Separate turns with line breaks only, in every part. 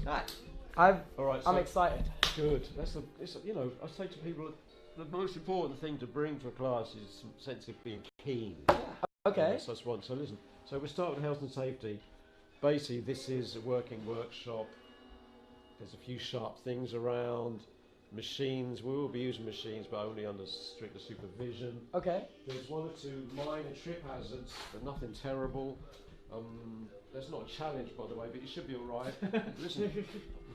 I'm
So
excited.
Good. You know, I say to people, the most important thing to bring to a class is some sense of being keen.
Okay.
So that's one. So listen. So we start with health and safety. Basically, this is a working workshop. There's a few sharp things around. Machines. We will be using machines, but only under strict supervision.
Okay.
There's one or two minor trip hazards, but nothing terrible. That's not a challenge, by the way, but you should be all right. Listen,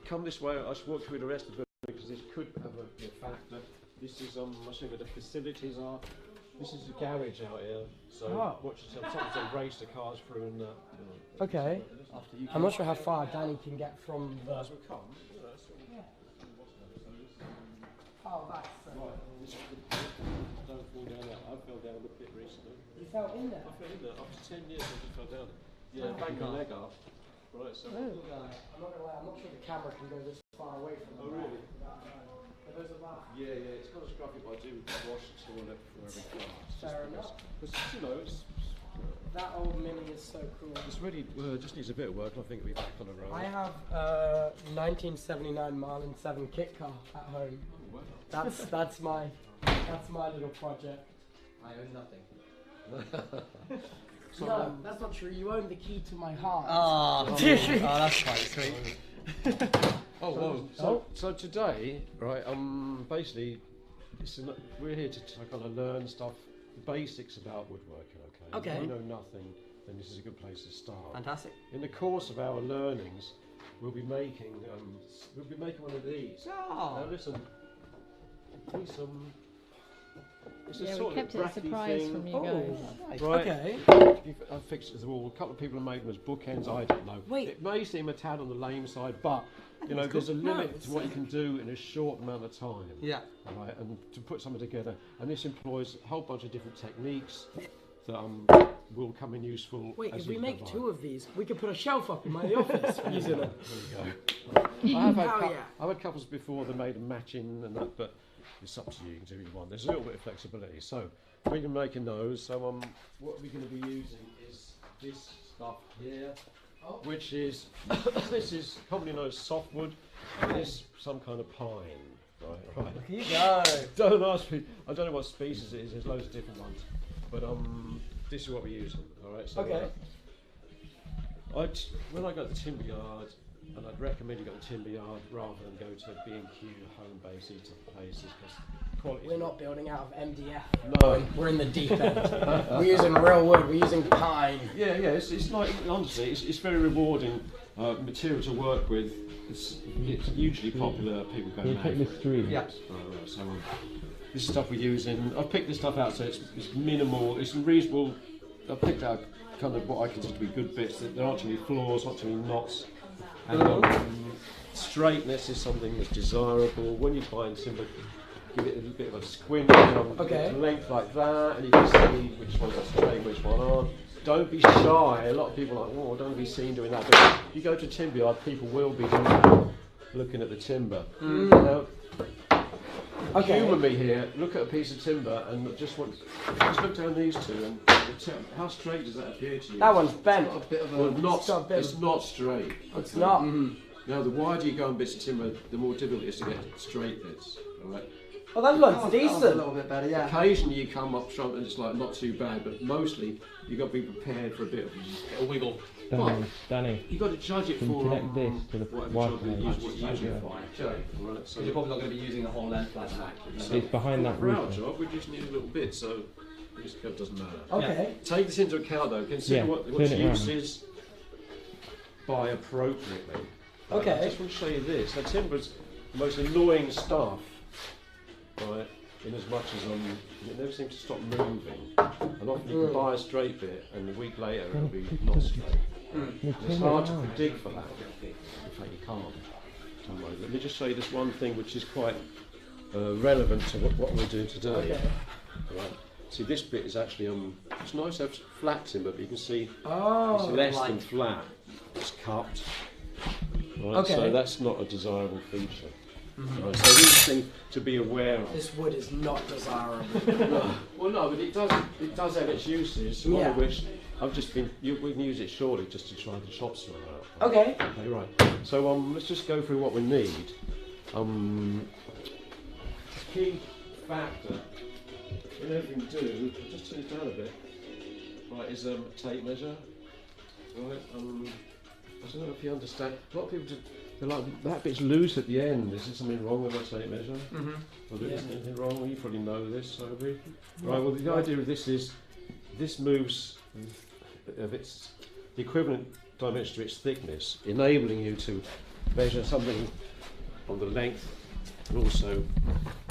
come this way. I should walk through the rest of it because this could have a factor. This is I'll show you where the facilities are. This is a garage out here, so watch yourself. Sometimes they race the cars through and.
Okay. I'm not sure how far Danny can get from the.
As we come.
Oh, that's.
Right. Don't fall down there. I fell down the pit recently.
You fell in there?
I fell in there. After 10 years, I just fell down. Yeah, bang my leg up. Right, so.
I'm not gonna lie. I'm not sure the camera can go this far away from.
Oh, really?
Yeah,
it's got a scruffy, but I do wash the toilet before every class.
Fair enough.
Because, you know,
that old Mini is so cool.
it's really, just needs a bit of work, and I think it'll be back on the road.
I have a 1979 Marlin 7 kit car at home.
Oh, wow.
That's my little project.
I own nothing.
So,
No, that's not true. You own the key to my heart.
Oh, that's quite sweet.
So today, right? Basically, we're here to kind of learn stuff, the basics about woodworking. Okay. If you know nothing, then this is a good place to start.
Fantastic.
In the course of our learnings, we'll be making one of these.
Oh.
Now listen, these it's
Yeah,
a
we
sort
kept
of
it a
bracky
surprise
thing.
from you guys.
Right.
Okay.
I fixed it all. A couple of people have made them as bookends. I don't know.
Wait.
It may seem a tad on the lame side, but you know, there's a limit to what you can do in a short amount of time.
Yeah.
Right, and to put something together, and this employs a whole bunch of different techniques that will come in useful.
Wait,
as
if we
you
make
go by.
2 of these, we could put a shelf up in my office using it.
There you go.
Yeah.
I've had couples before that made them matching and that, but it's up to you. You can do what you want. There's a little bit of flexibility. So we're making those. So what we're going to be using is this stuff here, which is this is commonly known as softwood, and this some kind of pine. Right.
Here you go.
Don't ask me. I don't know what species it is. There's loads of different ones, but this is what we're using. All right. So,
Okay.
When I go to the timber yard, and I'd recommend you go to the timber yard rather than go to B&Q, home base, these places, because quality.
We're not building out of MDF.
No.
We're in the deep end. We're using real wood. We're using pine.
Yeah. It's like, honestly, it's very rewarding material to work with. It's hugely popular. People go mad.
Take this stream.
Yeah.
Right, so this is stuff we're using. I've picked this stuff out, so it's minimal. It's reasonable. I've picked out kind of what I consider to be good bits. There aren't too many flaws, not too many knots. And straightness is something that's desirable. When you find timber, give it a bit of a squint.
Okay.
Length like that, and you can see which ones are straight, which one aren't. Don't be shy. A lot of people are like, oh, don't be seen doing that. But if you go to a timber yard, people will be doing that, looking at the timber. Now, humour me here. Look at a piece of timber and just look down these two and how straight does that appear to you?
That one's bent.
A bit of a.
Well, it's not straight.
It's
okay?
not.
Now, the wider you go on bits of timber, the more difficult it is to get straight bits. All right.
Well, that looks
A
decent.
little bit better, yeah.
Occasionally you come up short and it's like not too bad, but mostly you've got to be prepared for a bit of a wiggle.
Danny,
You've got to judge it
can you
for
connect this to the
whatever job
Wi-Fi?
you use, what you use it for.
Sure.
Right, so
You're probably not going to be using the whole length like that.
It's behind that
for our
router.
job, we just need a little bit, so this curve doesn't matter.
Okay.
Take this into account though, consider
Yeah,
what
turn it
use
round.
is by appropriately.
Okay.
I just want to show you this. Now timber's the most annoying stuff, right? In as much as it never seems to stop moving, and often you can buy a straight bit, and a week later it'll be not straight. And it's hard to predict for that. In fact, you can't. Don't worry. Let me just show you this one thing which is quite relevant to what we're doing today.
Okay.
Right. See, this bit is actually it's nice to have flat timber, but you can see
Oh.
it's less than flat. It's cupped. Right,
Okay.
so that's not a desirable feature. Right, so this is the thing to be aware of.
This wood is not desirable.
Well, no, but it does have its uses. One
Yeah.
of which I've just been. We can use it shortly just to try the chop saw out.
Okay.
Okay, right. So let's just go through what we need. Key factor in everything we do. I'll just turn it down a bit. Right, is a tape measure. Right. I don't know if you understand. A lot of people just, they're like, that bit's loose at the end. Is there something wrong with a tape measure?
Mm-hmm.
Well, there isn't anything wrong. Well, you probably know this, Sophie. Right. Well, the idea of this is this moves of its the equivalent dimension to its thickness, enabling you to measure something on the length and also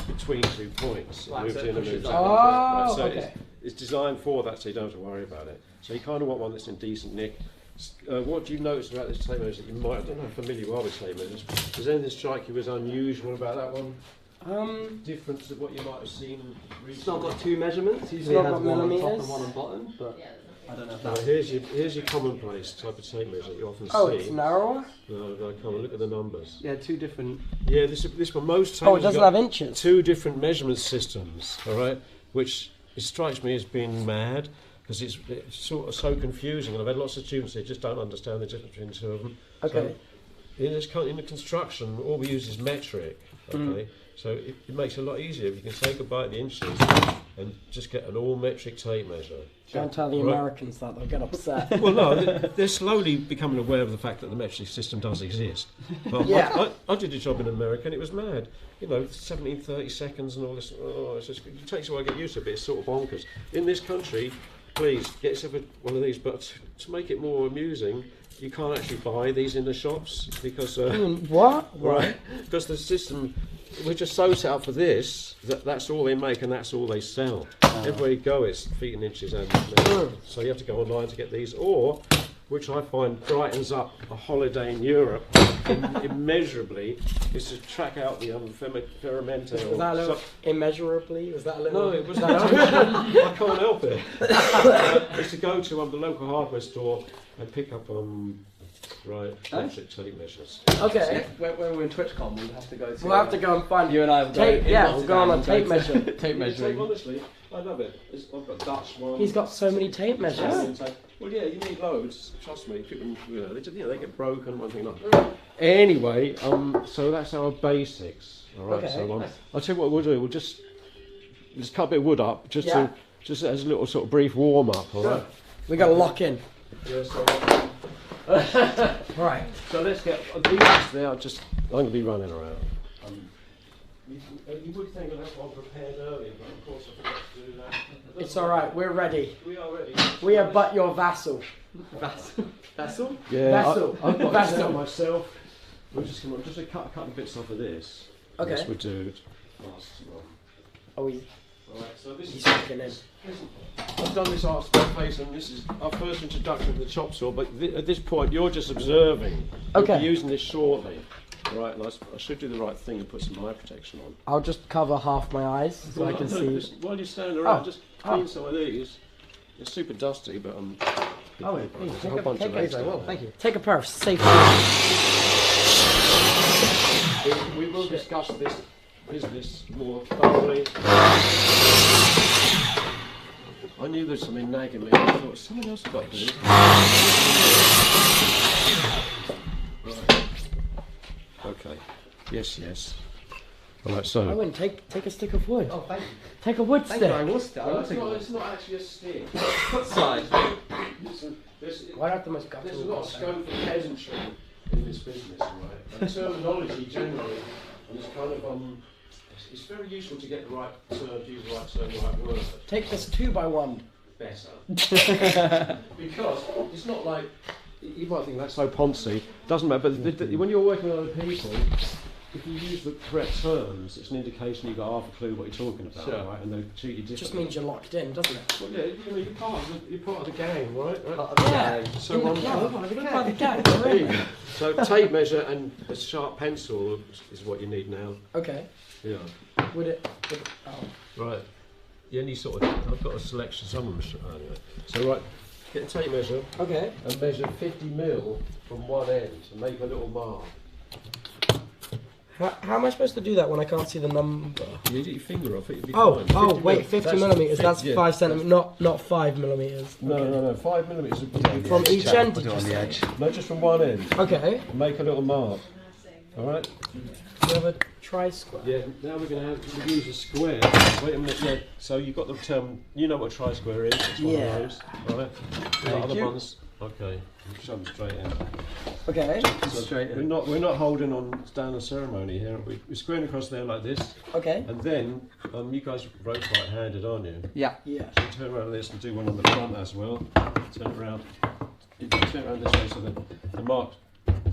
between 2 points. It
Right,
moves
so it
in and
pushes
moves
up.
out.
Oh,
So
okay.
it's designed for that, so you don't have to worry about it. So you kind of want one that's in decent nick. What do you notice about this tape measure that you might, I don't know how familiar you are with tape measures, does anything strike you as unusual about that one? Different to what you might have seen recently?
It's not got 2 measurements. Usually
not
it has
got
one on top
millimetres.
and one on bottom, but I don't know if
Right,
that's...
here's your commonplace type of tape measure that you often
Oh,
see.
it's narrower?
No, come on, look at the numbers.
Yeah, 2 different...
Yeah, this one, most tape
Oh, it
measures
doesn't
got
have inches.
2 different measurement systems, all right, which it strikes me as being mad, because it's sort of so confusing, and I've had lots of students who just don't understand the difference between the two of them.
Okay.
So in the construction, all we use is metric, okay? So it makes it a lot easier if you can say goodbye to the inches and just get an all-metric tape measure.
Don't tell the
Right.
Americans that, they'll get upset.
Well, no, they're slowly becoming aware of the fact that the metric system does exist. But
Yeah.
I did a job in America and it was mad. 17, 30 seconds and all this. Oh, it takes a while to get used to it, but it's sort of bonkers. In this country, please get yourself one of these, but to make it more amusing, you can't actually buy these in the shops because
What?
right, because the system, we're just so set up for this that's all they make and that's all they sell. Everywhere you go, it's feet and inches and so you have to go online to get these, or which I find brightens up a holiday in Europe immeasurably, is to track out the ferramenta.
Was that a little immeasurably? Was that a little?
No, it was not. I can't help it. It's to go to the local hardware store and pick up metric tape measures.
Okay.
When we're in TwitchCon, we'll have to go to...
We'll have to go and find
You and I will go...
tape.
in
Yeah, we'll go on a
Rotterdam
tape
and go
measure.
to tape measuring.
Honestly, I love it. I've got Dutch one.
He's got so many tape measures.
Well, yeah, you need loads. Trust me. People, they get broken. One thing like that. Anyway, so that's our basics. All right.
Okay.
So I'll tell you what we'll do. We'll just cut a bit of wood up, just as a little sort of brief warm up. All right.
We got to lock in.
Yeah, so,
Right.
so let's get these there. I'm going to be running around. You would think that that's what I prepared earlier, but of course I forgot to do that.
It's all right. We're ready.
We are ready.
We are but your vassal.
Vessel?
Yeah,
Vessel.
I've got
Vessel.
this out myself. We're just going to cut a couple of bits off of this.
Okay.
This we do. Last one.
Oh,
Right, so this
he's
is.
looking in.
I've done this art spare face, and this is our first introduction to the chop saw. But at this point, you're just observing.
Okay.
We'll be using this shortly. Right, and I should do the right thing and put some eye protection on.
I'll just cover half my eyes so I can see.
Just, while you're standing around,
Oh.
just clean some of these. It's super dusty, but
Oh,
there's a whole bunch of legs down there.
thank you. Take a pair of safety.
We will discuss this business more thoroughly. I knew there was something nagging me. I thought someone else has got to do it. Right. Okay. Yes. Alright, so.
Owen, take a stick of wood.
Oh, thank you.
Take a wood
Thank you, I
stick.
will still. I will take
It's not actually a stick.
Side.
Why not the most
There's a lot of scope for peasantry in this business, right? And terminology generally, and it's kind of it's very useful to get the right term, use the right term, the right word.
Take this 2x1.
Better. Because it's not like you might think that's so poncy. Doesn't matter. But when you're working with other people, if you use the correct terms, it's an indication you've got half a clue what you're talking about,
Sure.
right? And they treat you differently.
It just means you're locked in, doesn't it?
Well, yeah, you're part of the gang, right?
Yeah.
So
We're part of the gang. We're in.
So tape measure and a sharp pencil is what you need now.
Okay.
Yeah.
Would it? Oh.
Right. Any sort of. I've got a selection. Some of them. Anyway. So right. Get a tape measure
Okay.
and measure 50 mil from one end and make a little mark.
How am I supposed to do that when I can't see the number?
You get your finger off it, it'll be
Oh,
fine.
oh, wait, 50 millimeters. That's
yeah.
5 centimeters, not 5 millimeters.
No, 5 millimeters would be
From each end,
Put
did
it
you
on the
say?
edge.
No, just from one end.
Okay.
Make a little mark. Alright?
You have a tri-square.
Yeah, now we're going to use a square. Wait a minute, yeah. So you've got the term, you know what a tri-square is? It's one
Yeah.
of those. Right? The other ones? Okay, shove them straight in.
Okay.
So
Straight in.
we're not holding on standard ceremony here. We're squaring across there like this.
Okay.
And then, you guys rope right-handed, aren't you?
Yeah.
Yeah.
So turn around this and do one on the front as well. Turn around. You can turn around this way so that the mark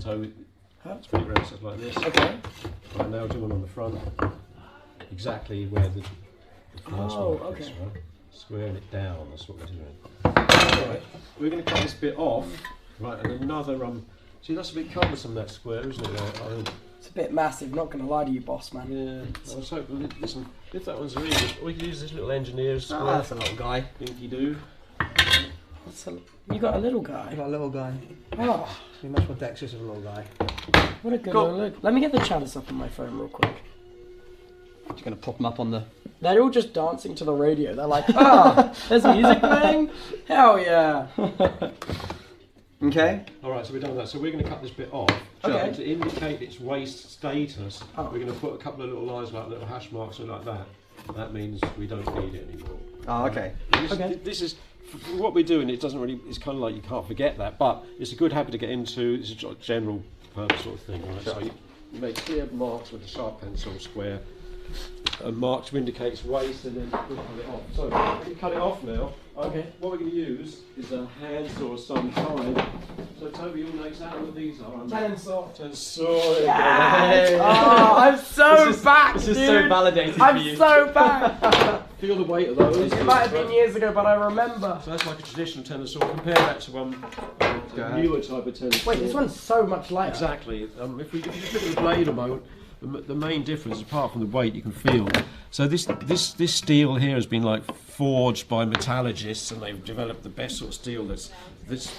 toe spin it around, so it's like this.
Okay.
Right, now do one on the front. Exactly where the first
Oh,
mark is,
okay.
right? Squaring it down, that's what we're doing. Right, we're going to cut this bit off. Right, and another, see that's a bit cumbersome, that square, isn't it?
It's a bit massive, not going to lie to you, boss man.
Yeah, I was hoping, listen, if that one's really good, we could use this little engineer's square.
Ah, that's a little guy.
Dinky do.
You got a little
I
guy.
got a little guy.
Oh,
He's much more dexterous of a little guy.
what a good
Cool.
little look. Let me get the chalice up on my phone real quick.
Just gonna pop him up on the.
They're all just dancing to the radio. They're like, there's music playing? Hell yeah.
Okay.
Alright, so we've done that. So we're going to cut this bit off.
Okay.
To indicate its waist status,
Oh.
we're going to put a couple of little lines, like little hash marks or like that. That means we don't need it anymore.
Oh, okay.
This is what we're doing. It doesn't really. It's kind of like you can't forget that, but it's a good habit to get into. It's a general purpose sort of thing, right?
Sure.
So you make clear marks with a sharp pencil, square, and marks to indicate its waist, and then we'll cut it off. So we can cut it off now.
Okay.
What we're going to use is a handsaw of some kind. So Toby, you'll notice out what these are.
Chainsaw.
Chainsaw.
Yes. Oh, I'm so back,
This
dude.
is so validated for
I'm
you.
so back.
Feel the weight of those.
It might have been years ago, but I remember.
So that's like a traditional tennis saw. Compare that to a newer type of tennis saw.
Wait, this one's so much lighter.
Exactly. If you just look at the blade a moment, the main difference, apart from the weight, you can feel. So this steel here has been like forged by metallurgists, and they've developed the best sort of steel that's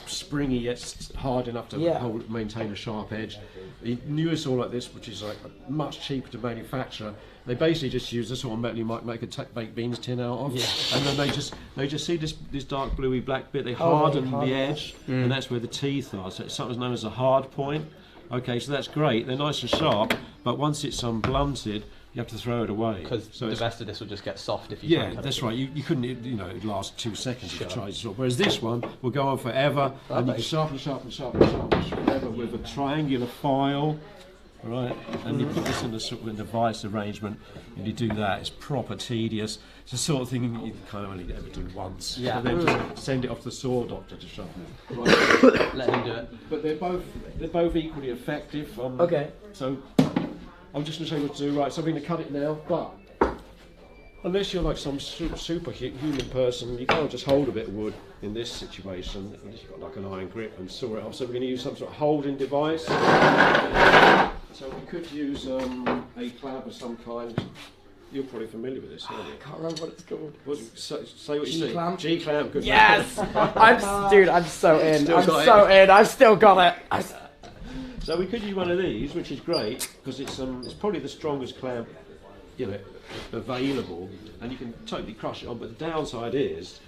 springy yet hard enough to
Yeah.
maintain a sharp edge. The newer saw like this, which is like much cheaper to manufacture, they basically just use the sort of metal you might make a baked beans tin out of, and then they just see this dark bluey black bit. They harden the edge, and that's where the teeth are. So it's something known as a hard point. Okay, so that's great. They're nice and sharp, but once it's blunted, you have to throw it away.
Because
so
the rest of this will just get soft if you try
yeah,
and cut
that's
it.
right. You couldn't, it'd last 2 seconds if you tried to sort. Whereas this one will go on forever, and you can sharpen forever with a triangular file, right? And you put this in the sort of device arrangement, and you do that. It's proper tedious. It's the sort of thing you kind of only ever do once.
Yeah.
And then just send it off to the saw doctor to sharpen it. Right.
Let him do it.
But they're both equally effective.
Okay.
So I'm just going to show you what to do. Right, so I'm going to cut it now, but unless you're like some superhuman person, you can't just hold a bit of wood in this situation. Unless you've got like an iron grip and saw it off. So we're going to use some sort of holding device. So we could use a clamp of some kind. You're probably familiar with this, aren't you?
Can't remember what it's called.
Say what you see.
G-clamp?
G-clamp, good.
Yes! Dude, I'm so in.
Still
I'm
got it.
so in. I've still got it.
So we could use one of these, which is great because it's probably the strongest clamp, available, and you can totally crush it on. But the downside is,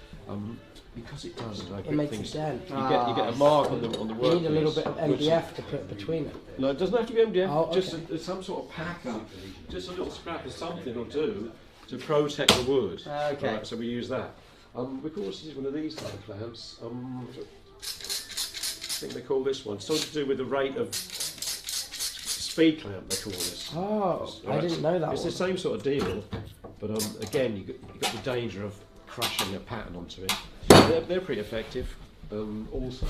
because it does
It makes a dent.
you get a mark on the
You
workpiece.
need a little bit of
which-
MDF to put between it.
No, it doesn't have to be MDF.
Oh,
Just
okay.
some sort of packer, just a little scrap of something will do to protect the wood.
Okay.
Right, so we use that. We could also use one of these type of clamps. I think they call this one. Something to do with the rate of speed clamp. They call this.
Oh, I
Right,
didn't know that
It's
one.
the same sort of deal, but again, you've got the danger of crushing a pattern onto it. They're pretty effective. Also,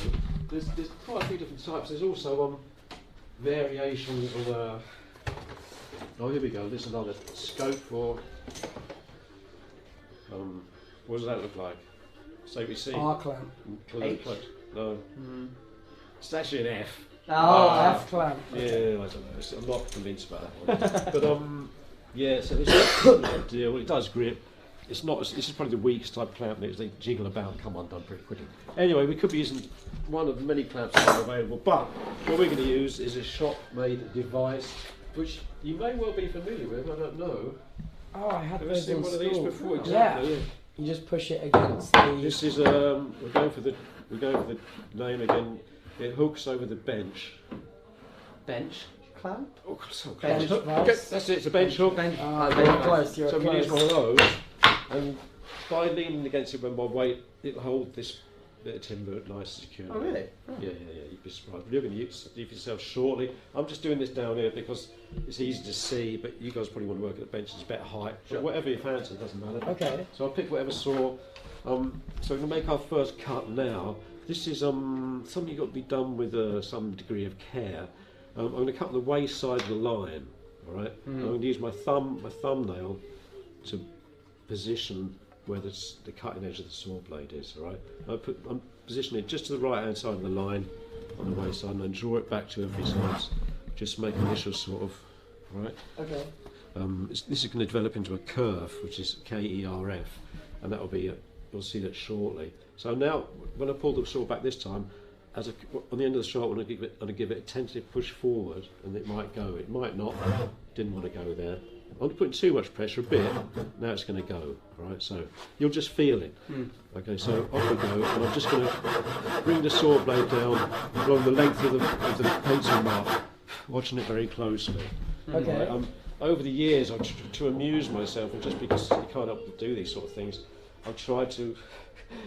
there's quite a few different types. There's also variations on. Oh, here we go. There's another scope for. What does that look like? Say we see.
R clamp. H?
No. It's actually an F.
Oh, F clamp.
Yeah, I don't know. I'm not convinced about that one. But yeah. So this is a deal. It does grip. It's not. This is probably the weakest type of clamp. They jiggle about and come undone pretty quickly. Anyway, we could be using one of the many clamps that are available. But what we're going to use is a shop-made device. which you may well be familiar with. I don't know.
Oh, I had
Have you
those
seen
in
one of these
school.
before?
Yeah.
Exactly. Yeah.
You just push it against the.
This is we're going for the name again. It hooks over the bench.
Bench clamp?
Oh, sorry.
Bench
hook.
vise.
Okay, that's it. It's a bench hook.
Ah, you're close. You're
So we
close.
use one of those, and by leaning against it with my weight, it'll hold this bit of timber nice and secure.
Oh, really?
Yeah. You'd be surprised. You're going to use yourself shortly. I'm just doing this down here because it's easy to see, but you guys probably want to work at the bench. It's better height. But whatever you fancy, it doesn't matter.
Okay.
So I'll pick whatever saw. So we're going to make our first cut now. This is something you've got to be done with some degree of care. I'm going to cut the waist side of the line. All right. I'm going to use my thumbnail to position where the cutting edge of the saw blade is. All right. I'm positioning it just to the right hand side of the line on the waist side, and then draw it back to every side. Just make initial sort of. All right.
Okay.
This is going to develop into a kerf, which is KERF, and that will be. You'll see that shortly. So now, when I pull the saw back this time, on the end of the shot, I'm going to give it a tentative push forward, and it might go. It might not. Didn't want to go there. I'm putting too much pressure a bit. Now it's going to go. All right. So you'll just feel it. Okay. So off we go, and I'm just going to bring the saw blade down along the length of the pencil mark, watching it very closely.
Okay.
Right, over the years, to amuse myself, and just because you can't help but do these sort of things, I've tried to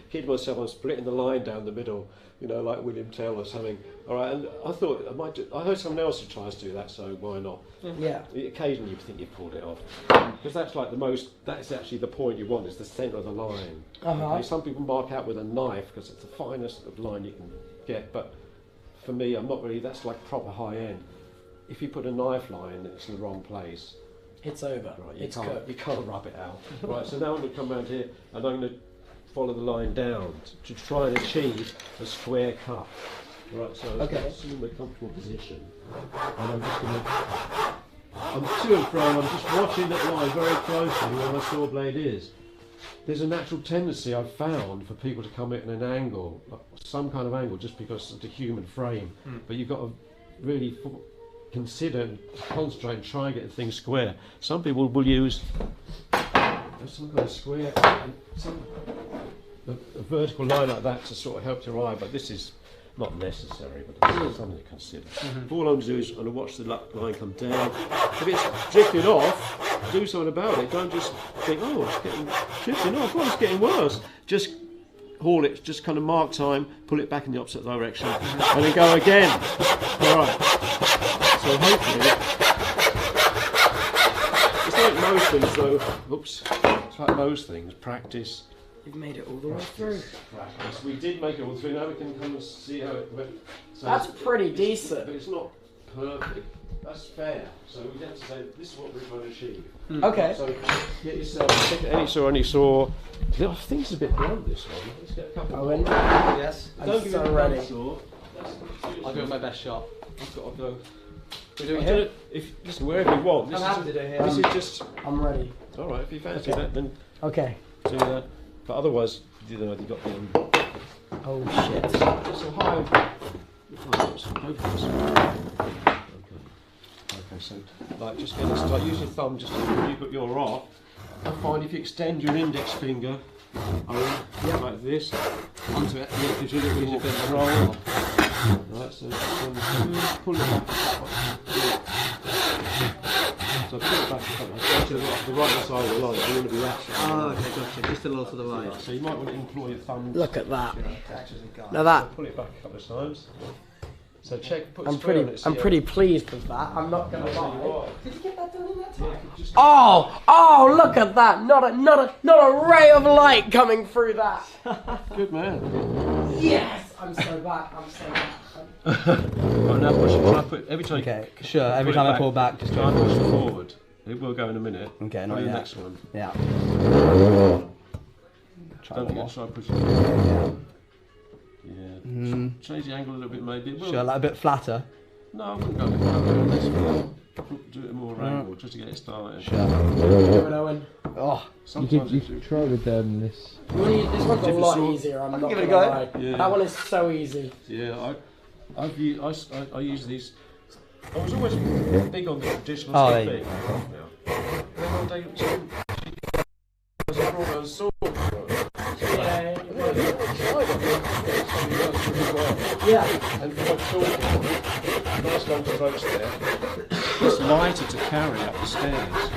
kid myself on splitting the line down the middle, like William Tell or something. All right, and I thought I heard someone else who tries to do that, so why not?
Yeah.
Occasionally you think you've pulled it off, because that's like that's actually the point you want, is the centre of the line. Okay, some people mark out with a knife because it's the finest of line you can get, but for me, I'm not really. That's like proper high end. If you put a knife line, it's in the wrong place.
It's over.
Right, you can't rub it out. Right, so now I'm going to come around here and I'm going to follow the line down to try and achieve a square cut. Right, so assume a comfortable position. And I'm just going to. I'm to and fro, I'm just watching that line very closely where my saw blade is. There's a natural tendency I've found for people to come in an angle, some kind of angle, just because of the human frame. But you've got to really consider and concentrate and try and get the thing square. Some people will use some kind of square, a vertical line like that to sort of help your eye, but this is not necessary, but it's something to consider. All I'm going to do is I'm going to watch the line come down. If it's drifting off, do something about it. Don't just think, oh, it's getting drifting off, oh, it's getting worse. Just haul it, just kind of mark time, pull it back in the opposite direction, and then go again. All right. So hopefully, it's like most things though, it's like most things, practice.
You've made it all the way through.
Practice. We did make it all through, now we can come and see how it went. So
That's pretty decent.
But it's not perfect, that's fair. So we have to say, this is what we're trying to achieve.
Okay.
So get yourself, any saw. I think it's a bit blunt, this one. Let's get a couple
Owen?
Yes.
I'm so ready.
I'll do my best shot.
I've got to go.
We're doing it.
Listen, wherever you want.
I'm happy to do it here.
This is just.
I'm ready.
All right, if you fancy that, then
Okay.
do that. But otherwise, you got the.
Oh shit.
Just a high. Okay, so like just get this. Like use your thumb just to you put your off. I find if you extend your index finger, like this,
Onto it.
it gives you a little more control. Right, so just pull it back. So pull it back a couple. Go to the right side of the line. You want to be that side.
Oh, okay, gotcha. Just a little to the right.
So you might want to employ your thumb.
Look at that.
Now
Now that.
Pull it back a couple of times. So check. Put
I'm
square on it, see
I'm
how-
pretty pleased with that. I'm not gonna
That's what you
lie.
are.
Did you get that done in that time?
Just
Oh, look at that! Not a ray of light coming through that.
good man.
Yes, I'm so back. I'm so back.
Right, now push it. Try put every time.
Okay, sure.
Put
Every
it
time I
back.
pull back, just
Try and push it forward. It will go in a minute.
Okay,
Try
not
the
yet.
next one.
Yeah. Try
Don't
one more.
forget to try and push it.
Yeah.
Yeah. Change the angle a little bit, maybe. It will.
Sure, like a bit flatter.
No, I wouldn't go a bit further on this one. Do it more angle just to get it started.
Sure.
Do it, Owen.
Oh,
Sometimes
You
it's
could try with this.
This one's a
Different
lot
sort.
easier. I'm not
give it
gonna
a
lie.
go.
Yeah.
That one is so easy.
yeah. I use these I was always big on the traditional
Oh,
thing.
there you
Yeah. And then one day, I brought her a sword.
Yeah.
And for talking, nice long approach there. It's lighter to carry up the stairs.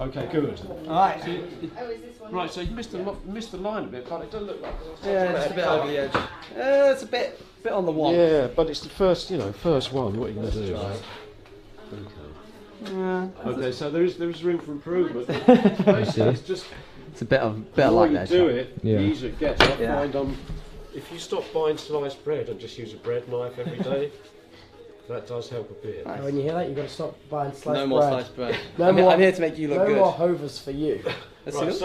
Okay, good.
Alright.
So right, so you missed the line a bit, but it doesn't look like.
Yeah, just a bit over the edge. It's a bit on the one.
Yeah, but it's the first, first one. What are you going to do? Right? Okay.
Yeah.
Okay, so there is room for improvement. Basically, it's just
It's a bit
the more
like
you
that.
do it, the
Yeah.
easier it gets. I
Yeah.
find if you stop buying sliced bread and just use a bread knife every day, that does help a bit.
Now, when you hear that, you've got to stop buying sliced bread.
No more sliced bread.
No
I'm,
more-
I'm here to make you look
No
good.
more hovers for you.
Let's
Right,
see.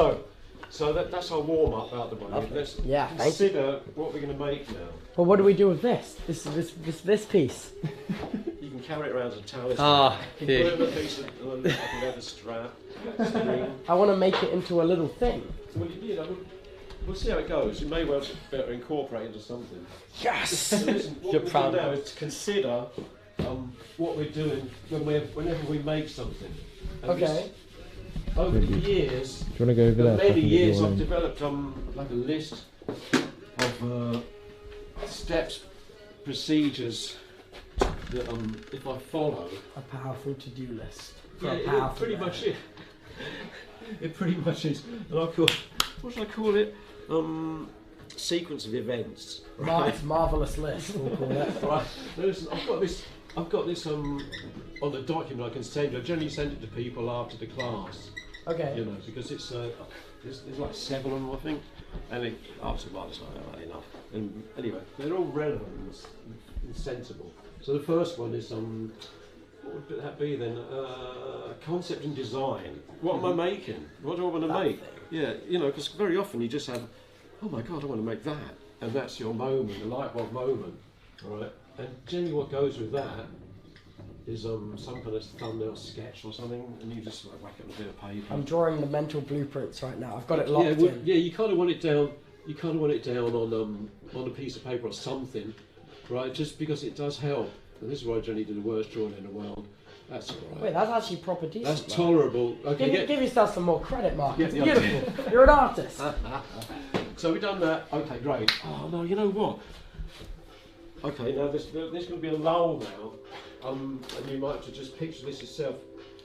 so that's our warm up out the way.
Lovely.
Let's
Yeah, thank you.
consider what we're going to make now.
Well, what do we do with this? This piece.
You can carry it around as a talisman.
Ah,
You can put it
huge.
in a piece of like a leather strap, string.
I want to make it into a little thing.
Well, we'll see how it goes. It may well better incorporate into something.
Yes.
So listen, what
You're
we're
proud.
doing now is to consider what we're doing whenever we make something. And
Okay.
this, over the years,
Do you want to go over there? so I
many
can get
years,
you all
I've
in?
developed like a list of steps, procedures that if I follow,
A powerful to-do list. For
yeah,
a
it
powerful
pretty
man.
much is. It pretty much is. And I call, what should I call it? Sequence of events.
Mark's marvelous list. We'll call it.
Right. Now listen, I've got this on the document I can send you. I generally send it to people after the class.
Okay.
Because it's there's like 7 of them I think, and after class it's not enough. And anyway, they're all relevant and sensible. So the first one is what would that be then? Concept and design. What am I making? What do I want to
That
make?
thing.
Yeah, because very often you just have, oh my god, I want to make that, and that's your moment, the light bulb moment, all right? And generally, what goes with that is some kind of thumbnail sketch or something, and you just like whack it on a bit of paper.
I'm drawing the mental blueprints right now. I've got it locked in.
Yeah, you kind of want it down. You kind of want it down on a piece of paper or something, right? Just because it does help. And this is why I generally do the worst drawing in the world. That's all right.
Wait, that's actually proper decent.
That's
man.
tolerable. Okay,
Give yourself some more credit, Mark.
Yeah,
It's
yeah.
beautiful. You're an artist.
So we've done that. Okay, great. Oh no, you know what? Okay, now there's going to be a lull now, and you might have to just picture this yourself.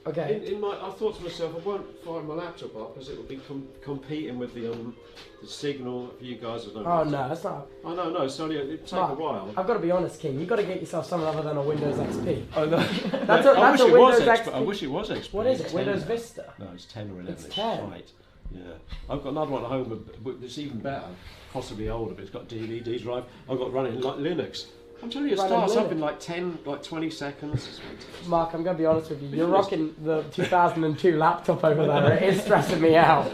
Okay.
I thought to myself, I won't fire my laptop up because it will be competing with the signal for you guys.
Oh no, that's not.
Oh no, sorry, it'll take
Mark,
a while.
I've got to be honest, King. You've got to get yourself something other than a Windows XP.
Oh no,
That's a Windows XP.
I wish it was XP.
What is
It's
it? Windows
10.
Vista.
No, it's 10 or 11.
It's 10.
Right. Yeah. I've got another one at home that's even better, possibly older, but it's got DVD drive. I've got running like Linux. I'm telling you, it
Running
starts up
Linux.
in like 20 seconds.
Mark, I'm going to be honest with you. You're rocking the 2002 laptop over there. It is stressing me out.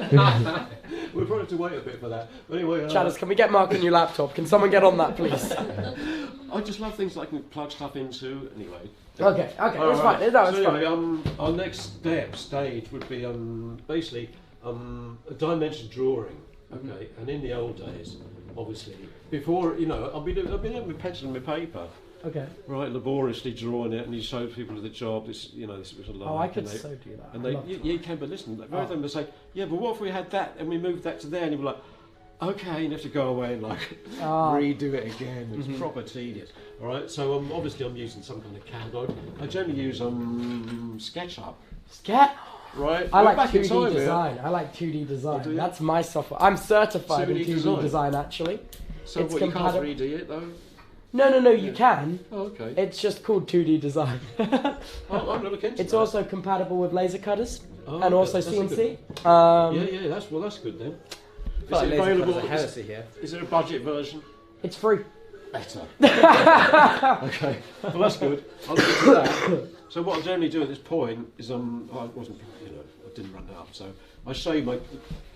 We'll probably have to wait a bit for that. But anyway,
Chatters, can we get Mark a new laptop? Can someone get on that, please?
I just love things I can plug stuff into. Anyway.
Okay, it's fine. No, it's
so
fine.
anyway, our next stage would be basically a dimension drawing. Okay, and in the old days, obviously, before I've been doing with pencil and with paper.
Okay.
Right, laboriously drawing it, and you show people the job. This was a
Oh, I
lark,
could
and they-
so do that.
And
I
they,
love
you,
that.
you can, but listen, very of them will say, yeah, but what if we had that and we moved that to there? And you're like, okay, and you have to go away and like
Ah.
redo it again. It's proper tedious. All right, so obviously I'm using some kind of CAD. I generally use SketchUp.
Scat?
Right,
I
we're
like
back in
2D
time here.
design. I like 2D
Oh,
design.
do you?
That's my software. I'm certified in
2D
2D
design?
design, actually.
So
It's
what, you can't
compatible-
3D it though?
No, you can.
Oh, okay.
It's just called 2D design.
I'm going to look into
It's
that.
also compatible with laser cutters
Oh,
and
okay,
also
that's a
CNC.
Yeah, that's good then. Is
Like
it
laser
available?
cutters are heresy here.
Is there a budget version?
It's free.
Better. Okay. Well, that's good. I'll look into that. So what I generally do at this point is I wasn't, I didn't run it up. So I show you my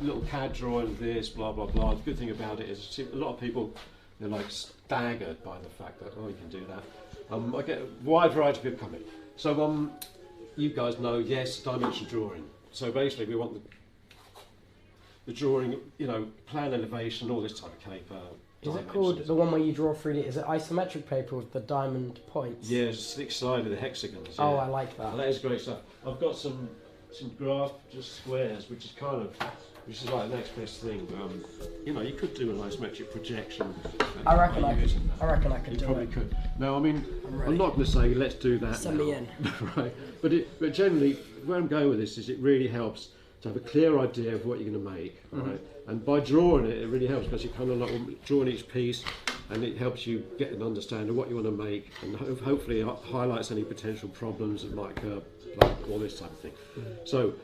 little CAD drawing of this, blah blah blah. The good thing about it is see, a lot of people they're like staggered by the fact that you can do that. I get a wide variety of people coming. So you guys know, yes, dimension drawing. So basically we want the drawing, plan elevation, all this type of caper.
Is it called the one where you draw 3D? Is it isometric paper with the diamond points?
Yeah, it's six-sided, the hexagons. Yeah.
Oh, I like that.
Well, that is great stuff. I've got some graph just squares, which is like the next best thing. You know, you could do an isometric projection.
I reckon I could
You
do
probably
it.
could. No, I mean,
I'm ready.
I'm not going to say let's do that.
Send
now.
me in.
Right, but generally, where I'm going with this is it really helps to have a clear idea of what you're going to make, right? And by drawing it, it really helps because you kind of like drawing each piece, and it helps you get an understanding of what you want to make, and hopefully it highlights any potential problems that might occur, like all this type of thing. So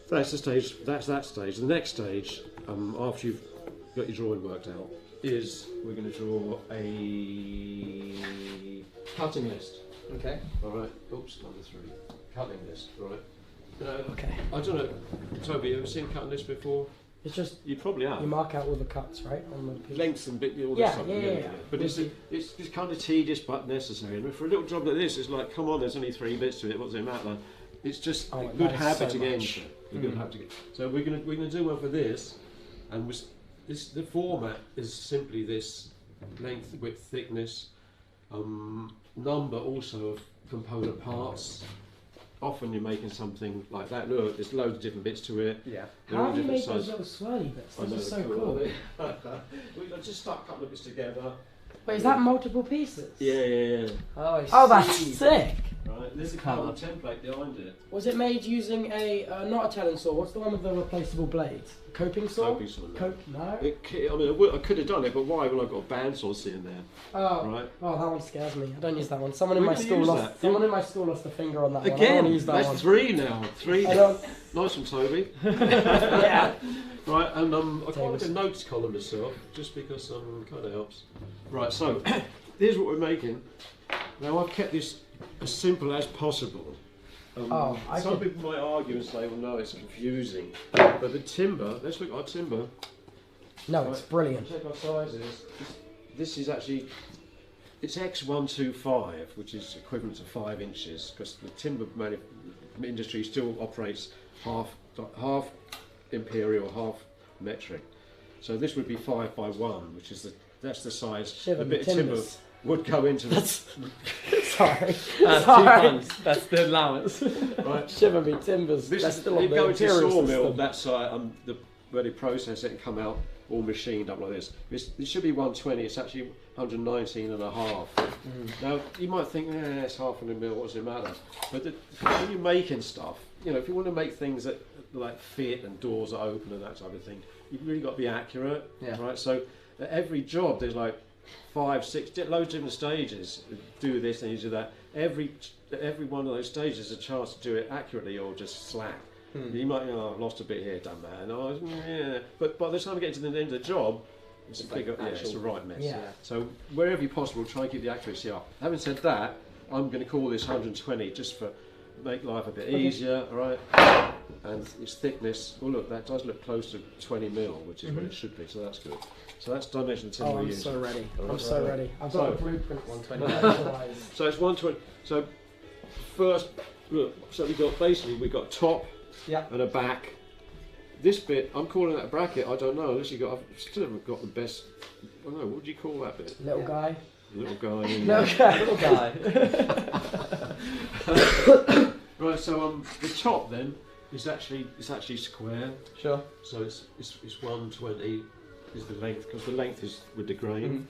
that's the stage. That's that stage. The next stage, after you've got your drawing worked out, is we're going to draw a cutting list.
Okay.
All right. Oops, number 3. Cutting list. Right.
Okay.
I don't know, Toby. You ever seen cutting list before?
It's just
You probably have.
you mark out all the cuts, right, on the piece.
Lengths and bit, all this
Yeah,
stuff.
yeah.
But it's kind of tedious but necessary. And for a little job like this, it's like, come on, there's only 3 bits to it. What does it matter? It's just
Oh,
a
it
good
matters
habit
so
to get
much.
into. A good habit to get. So we're gonna do one for this, and the format is simply this: length, width, thickness, number also of component parts. Often you're making something like that. Look, there's loads of different bits to it.
Yeah.
They're
How
all
do you
different
make those
sizes.
little swirly bits?
I know,
Those are so
they're
cool.
aren't they? We just stuck a couple of bits together.
Wait, is that multiple pieces?
Yeah.
Oh, I
Oh, that's
see.
sick.
Right, there's a
Colour.
colour template behind it.
Was it made using a not a talon saw? What's the one with the replaceable blades? Coping saw?
Coping saw, no.
No.
I could have done it, but why when I've got a bandsaw sitting there?
Oh,
Right.
oh, that one scares me. I don't use that one. Someone in
We
my
can
school
use
lost.
that.
Someone in my school lost a finger on that one. I don't
Again,
want to use that
that's
one.
3 now. 3.
I don't.
Nice one, Toby.
Yeah.
Right, and I quite like
Davis.
a notes column myself, just because kind of helps. Right, so here's what we're making. Now I've kept this as simple as possible. Some people might argue and say, well, no, it's confusing. But the timber, let's look at our timber.
No, it's brilliant.
Check our sizes. This is actually, it's X125, which is equivalent to 5 inches, because the timber industry still operates half imperial, half metric. So this would be 5 by 1, which is that's the size
Shiver
a
me
bit of timber
timbers.
would go into
That's sorry.
2
Sorry.
pounds. That's the allowance.
right.
Shiver me timbers.
This
That's
is,
still on
you
the
go into a
imperial
sawmill,
system.
that side, where they process it and come out all machined up like this. It should be 120, it's actually 119 and a half. Now, you might think, it's half a mil, what does it matter? But when you're making stuff, you know, if you want to make things that like fit and doors are open and that type of thing, you've really got to be accurate, right? So at every job, there's like 5, 6, loads of different stages. Do this and you do that. Every one of those stages is a chance to do it accurately or just slack. You might, I've lost a bit here, done that, and yeah. But by the time we get to the end of the job, it's a right mess.
Yeah.
So wherever possible, try and keep the accuracy up. Having said that, I'm going to call this 120 just for make life a bit easier, all right? And its thickness, oh look, that does look close to 20 mil, which is what it should be, so that's good. So that's dimension of timber
Oh, I'm
used.
so ready.
All
I'm
right,
so
right.
ready. I've
So-
got a blueprint 120.
So it's 120. So first, look, so we've got top
Yeah.
and a back. This bit, I'm calling that a bracket. I don't know. Unless I've still haven't got the best. I don't know. What do you call that bit?
Little guy.
Little guy.
Little guy.
Little guy.
Right. So the top then is actually square.
Sure.
So it's 120 is the length because the length is with the grain.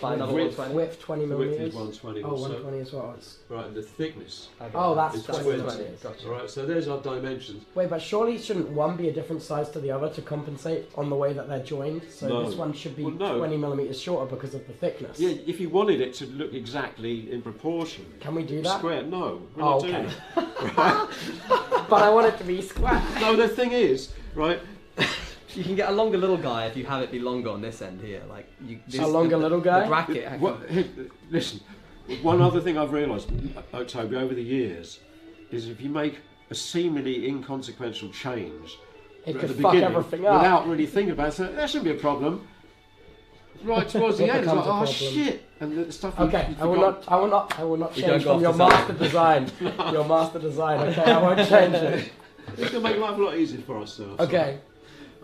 By another
Width.
120.
Width 20
The width
millimeters.
is 120
Oh,
also.
120 as well. It's...
Right, and the thickness.
Oh, that's
It's
20
20.
millimeters.
Gotcha.
All right. So there's our dimensions.
Wait, but surely shouldn't one be a different size to the other to compensate on the way that they're joined? So
No.
this one should be
Well, no.
20 millimeters shorter because of the thickness.
Yeah, if you wanted it to look exactly in proportion.
Can we do that?
Square? No, we're
Oh,
not doing
okay.
it. Right?
But I want it to be square.
No, the thing is, right?
You can get a longer little guy if you have it be longer on this end here. Like
A longer little guy?
The bracket.
Listen, one other thing I've realised, Toby, over the years, is if you make a seemingly inconsequential change
It
at
could
the
fuck
beginning,
everything up.
without really thinking about it, so that shouldn't be a problem. Right towards the
What
end, it's like,
becomes a
oh
problem?
shit, and the stuff.
Okay,
you
I will not
We
change
don't go
from your
off
master design. Your master design. Okay, I won't change it.
It's gonna make life a lot easier for ourselves.
Okay.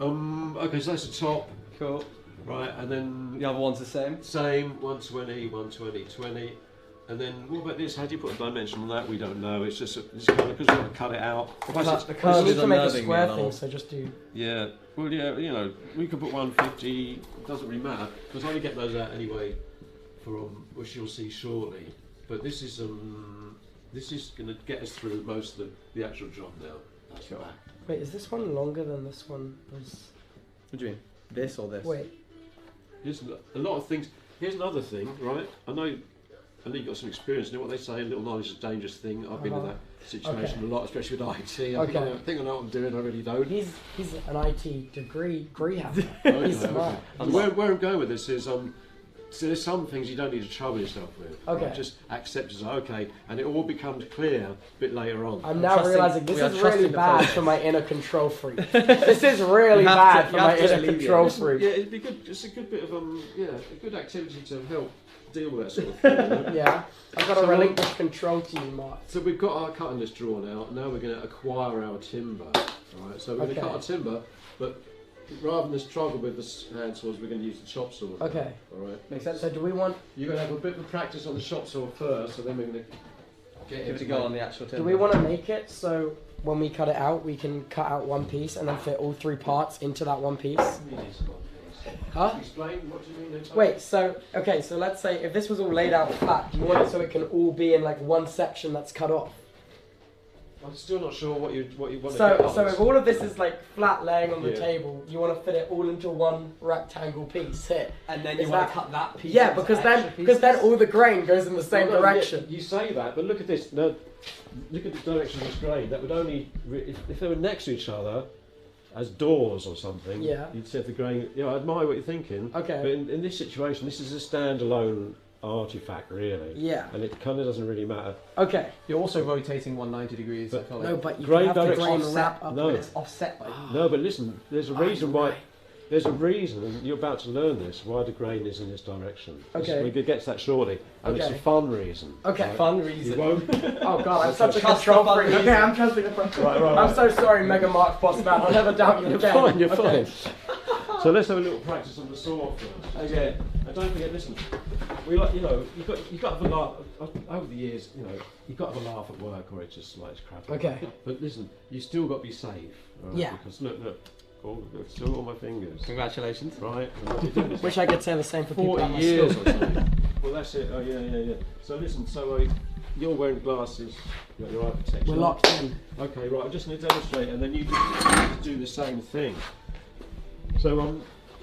Okay, so that's the top.
Cool.
Right, and then
The other one's the same.
same 120, 120, 20. And then what about this? How do you put a dimension on that? We don't know. It's just it's kind of because we want to cut it out.
The
You
colours
need
are
to make a
unnerving me
square
and
thing,
all.
so just do.
Yeah. Well, yeah. You know, we could put 150. It doesn't really matter because I only get those out anyway, for which you'll see shortly. But this is going to get us through most of the actual job now. That's
Sure.
back.
Wait, is this one longer than this one was?
What do you mean? This or this?
Wait.
Here's a lot of things. Here's another thing, right? I know you've got some experience. You know what they say? A little knowledge is a dangerous thing. I've been in that situation a lot, especially with IT. I think I know what I'm doing. I really don't.
He's an IT degree have.
Oh,
He's
yeah,
smart.
okay. Where I'm going with this is so there's some things you don't need to trouble yourself with.
Okay.
Right? Just accept it as okay, and it all becomes clear a bit later on.
I'm now
trusting-
realizing this
we are
is
trusting
really
the
bad
process.
for my inner control freak. This is really
You have
bad
to-
for
you
my
have to
inner
alleviate
control
it.
freak.
Yeah, it'd be good. It's a good bit of a good activity to help deal with that sort of thing. You know?
Yeah. I've got to
So-
relinquish control to you, Mark.
So we've got our cutting list drawn out. Now we're going to acquire our timber. Right. So we're going to cut our timber, but rather than the struggle with the hand saws, we're going to use the chop saw. now,
Okay.
All right.
Makes sense. So do we want?
You're going to have a bit of practice on the chop saw first, so then we're going to get
Give it a go on the actual timber.
Do we want to make it so when we cut it out, we can cut out one piece and then fit all three parts into that one piece? Huh?
Explain what do you mean?
Wait. So okay. So let's say if this was all laid out flat, do you want it so it can all be in like one section that's cut off?
I'm still not sure what you want to
So
get
so if all of this is like flat laying on the
Yeah.
table, you want to fit it all into one rectangle piece here.
And then
Is
you want
that-
to cut that piece.
Yeah,
into
because
extra
then
pieces?
all the grain goes in the same
Well, no,
direction.
yeah, you say that, but look at this. No, look at the direction of this grain. That would only if they were next to each other as doors or something.
Yeah.
You'd see if the grain. You know, I admire what you're thinking.
Okay.
But in this situation, this is a standalone artifact, really.
Yeah.
And it kind of doesn't really matter.
Okay.
You're also rotating 190 degrees.
But-
I feel like.
No, but you
Grain
can have the
direction
grain
offset.
wrap up.
No.
But it's offset by.
No, but listen. There's a reason
you're
why.
right.
There's a reason, and you're about to learn this. Why the grain is in this direction.
Okay.
We'll get to that shortly, and it's
Okay.
a fun reason.
Okay.
right?
Fun
You
reason.
won't.
Oh god, I'm such a
Trust
control
the fun
freak.
reason.
Okay, I'm trusting the front.
Right.
I'm so sorry, Mega Mark Boss Man. I'll never doubt you
You're
again.
fine, you're
Okay.
fine. So let's have a little practice on the saw first.
Okay.
And don't forget, listen, we like, you know, you've got to have a laugh. Over the years, you know, you've got to have a laugh at work or it's just like it's crap.
Okay.
But listen, you still got to be safe. Right?
Yeah.
Because look, still on my fingers.
Congratulations.
Right. And what you're doing is
Wish I could say the same for people
40
at my
years
school.
or something. Well, that's it. Oh, yeah. So listen, you're wearing glasses, you've got your eye protection.
We're locked in.
Okay, right, I'm just going to demonstrate and then you just do the same thing. So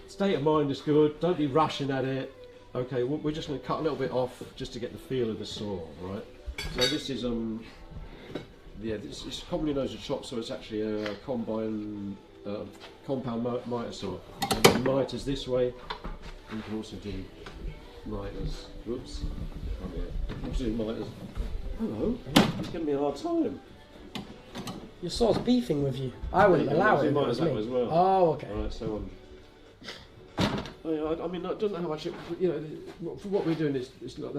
state of mind is good, don't be rushing at it. Okay, we're just going to cut a little bit off just to get the feel of the saw, right? So this is, this is commonly known as a chop saw, it's actually a compound miter saw. The miters this way, and you can also do miters. Whoops. Oh, yeah. You can also do miters. Hello, you're giving me a hard time.
Your saw's beefing with you. I wouldn't
Yeah,
allow
you
it. if
might
it was
as well
me.
as well.
Oh, okay.
Alright, so I mean, I don't know how much you know. For what we're doing, it's not.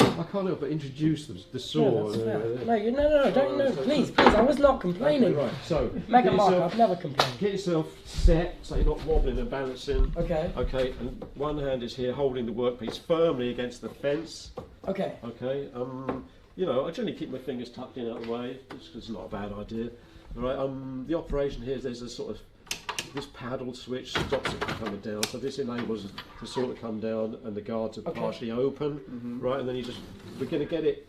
I can't help but introduce the saw.
Yeah, that's fair. No, don't. No, please. I was not complaining.
Okay, right. So
Mega
get
Mark,
yourself-
I've never complained.
Get yourself set so you're not wobbling and balancing.
Okay.
Okay, and one hand is here holding the workpiece firmly against the fence.
Okay.
Okay. You know, I generally keep my fingers tucked in out of the way, just 'cause it's not a bad idea. All right. The operation here is there's a sort of this paddle switch stops it from coming down, so this enables the saw to come down and the guard to partially open, right? And then we're going to get it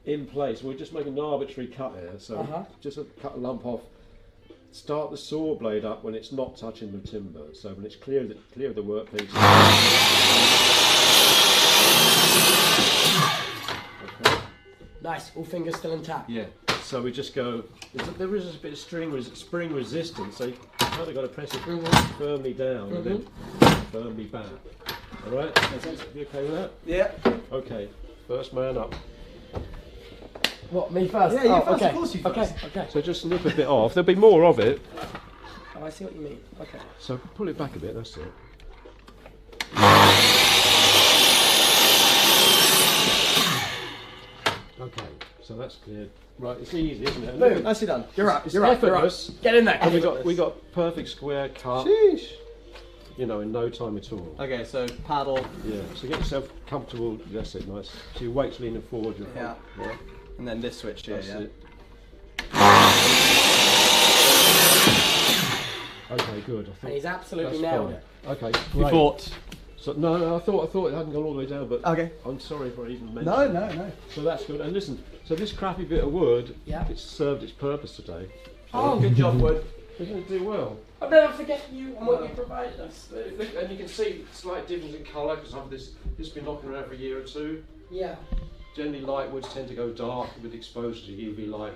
in place. We're just making an arbitrary cut here, so just cut a lump off. Start the saw blade up when it's not touching the timber, so when it's clear of the workpiece. Okay.
Nice. All fingers still intact.
Yeah. So we just go. There is a bit of spring resistance, so you kind of got to press it firmly down and then firmly back. All right. Makes sense? You okay with that?
Yeah.
Okay. First man up.
What, me first?
Yeah, you
oh,
first,
okay.
of course you first.
Okay.
So just snip a bit off. There'll be more of it.
Oh, I see what you mean. Okay.
So pull it back a bit. That's it. Okay. So that's cleared. Right. It's easy, isn't it?
Boom.
Nicely done.
You're up.
It's
You're up. You're up.
effortless.
Get in there.
And we got perfect square cut.
Sheesh.
you know, in no time at all.
Okay, so paddle.
Yeah, so get yourself comfortable, that's it, nice. So your weight's leaning forward, your
Yeah.
yeah.
And then this switch here,
That's
yeah.
it. Okay, good. I
And
think
he's absolutely
that's
nailed
fine.
it.
Okay,
You
great.
thought.
So, no, I thought it hadn't gone all the way down, but
Okay.
I'm sorry for even mentioning.
No, no, no.
So that's good. And listen, so this crappy bit of wood,
Yeah.
it's served its purpose today.
Oh, good job, Wood.
We're going to do well.
I'll never forget you and what you provided us.
Look, and you can see slight difference in colour because I've this been knocking around for a year or two.
Yeah.
Generally, light woods tend to go dark with exposure to UV light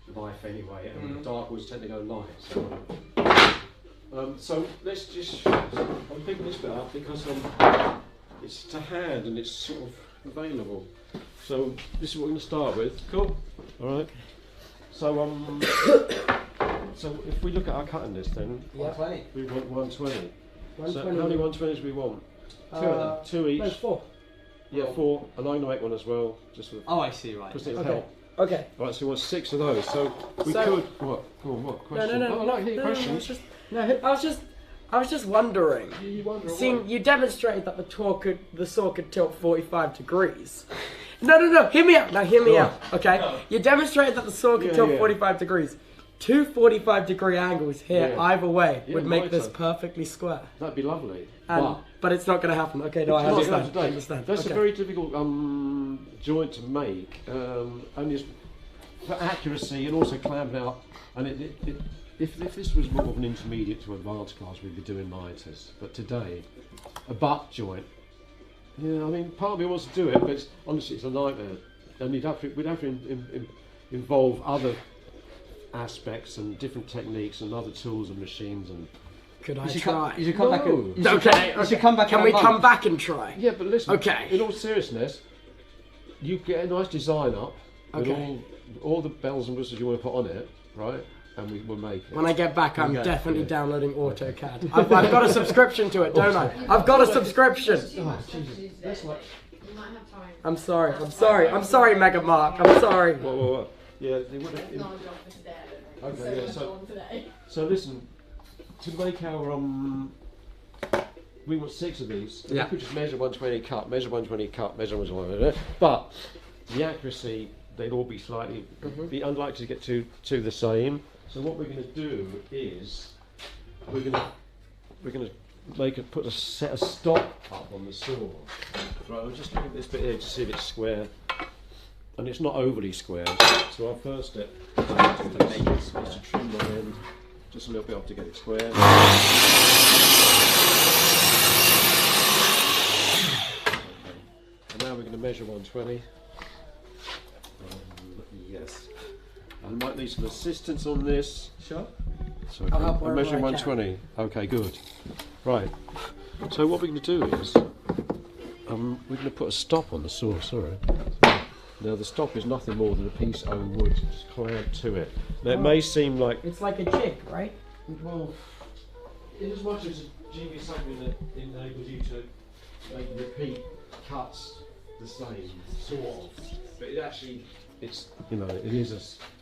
and life anyway, and dark woods tend to go light. So let's just. I'm picking this bit up because it's to hand and it's sort of available. So this is what we're going to start with. Cool. All right. So so if we look at our cutting list, then
Yeah.
120.
we want 120. So
120.
how many 120s we want? Two of them. Two each.
No, 4.
Yeah, 4. And I'm going to make one as well, just for
Oh, I see, right.
because it'll
Okay.
help.
Okay.
Right, so we want 6 of those. So we
So-
could. What? Go on, what?
No,
Question?
no, no.
Oh, I like to hear
no,
questions.
I was just wondering.
You wonder
Seeing
why.
you demonstrated that the saw could tilt 45 degrees. No. Hear me out. Now hear me
Go
out. Okay.
No.
You demonstrated that the saw could
Yeah,
tilt
yeah.
45 degrees. 2 45-degree angles here
Yeah.
either way
Yeah,
would make
right,
this
so-
perfectly square.
That'd be lovely.
But it's not going to happen. Okay, no, I
It's not
understand.
today.
I understand.
That's
okay.
a very difficult joint to make, only for accuracy and also clamping out. And if this was more of an intermediate to advanced class, we'd be doing miters. But today, a butt joint. Yeah, I mean, part of me wants to do it, but honestly, it's a nightmare. And we'd have to involve other aspects and different techniques and other tools and machines and.
Could I
You should
try?
you should come back.
No.
And, you should
Okay.
Come, you should come back.
Can
in
we
a month.
come back and try?
Yeah, but listen.
Okay.
In all seriousness, you get a nice design up with
Okay.
all the bells and whistles you want to put on it, right? And we will make it.
When I get back, I'm
Okay.
definitely downloading AutoCAD. I've got a subscription to it, don't I? I've got a subscription.
Oh, Jesus. That's like.
You might have time.
I'm sorry, Mega Mark. I'm sorry.
What? Yeah, they would
It's
have.
not a job for today. I don't know.
Okay, yeah,
It's
so-
so much on today.
So listen, to make our we want 6 of these.
Yeah.
We could just measure 120 cut, measure 120 cut, measure 120. But the accuracy, they'd all be slightly be unlikely to get to the same. So what we're going to do is we're going to set a stop up on the saw. Right, I'll just look at this bit here to see if it's square, and it's not overly square. So our first step is to trim my end just a little bit off to get it square. And now we're going to measure 120. Yes. I might need some assistance on this.
Sure.
So
I'll help
I'm
wherever
measuring
I can.
120. Okay, good. Right. So what we're going to do is we're going to put a stop on the saw. Sorry. Now the stop is nothing more than a piece of wood just clamped to it. Now it may seem like
It's like a jig, right?
well, in as much as a jig is something that enables you to make repeat cuts the same sort of, but it actually it's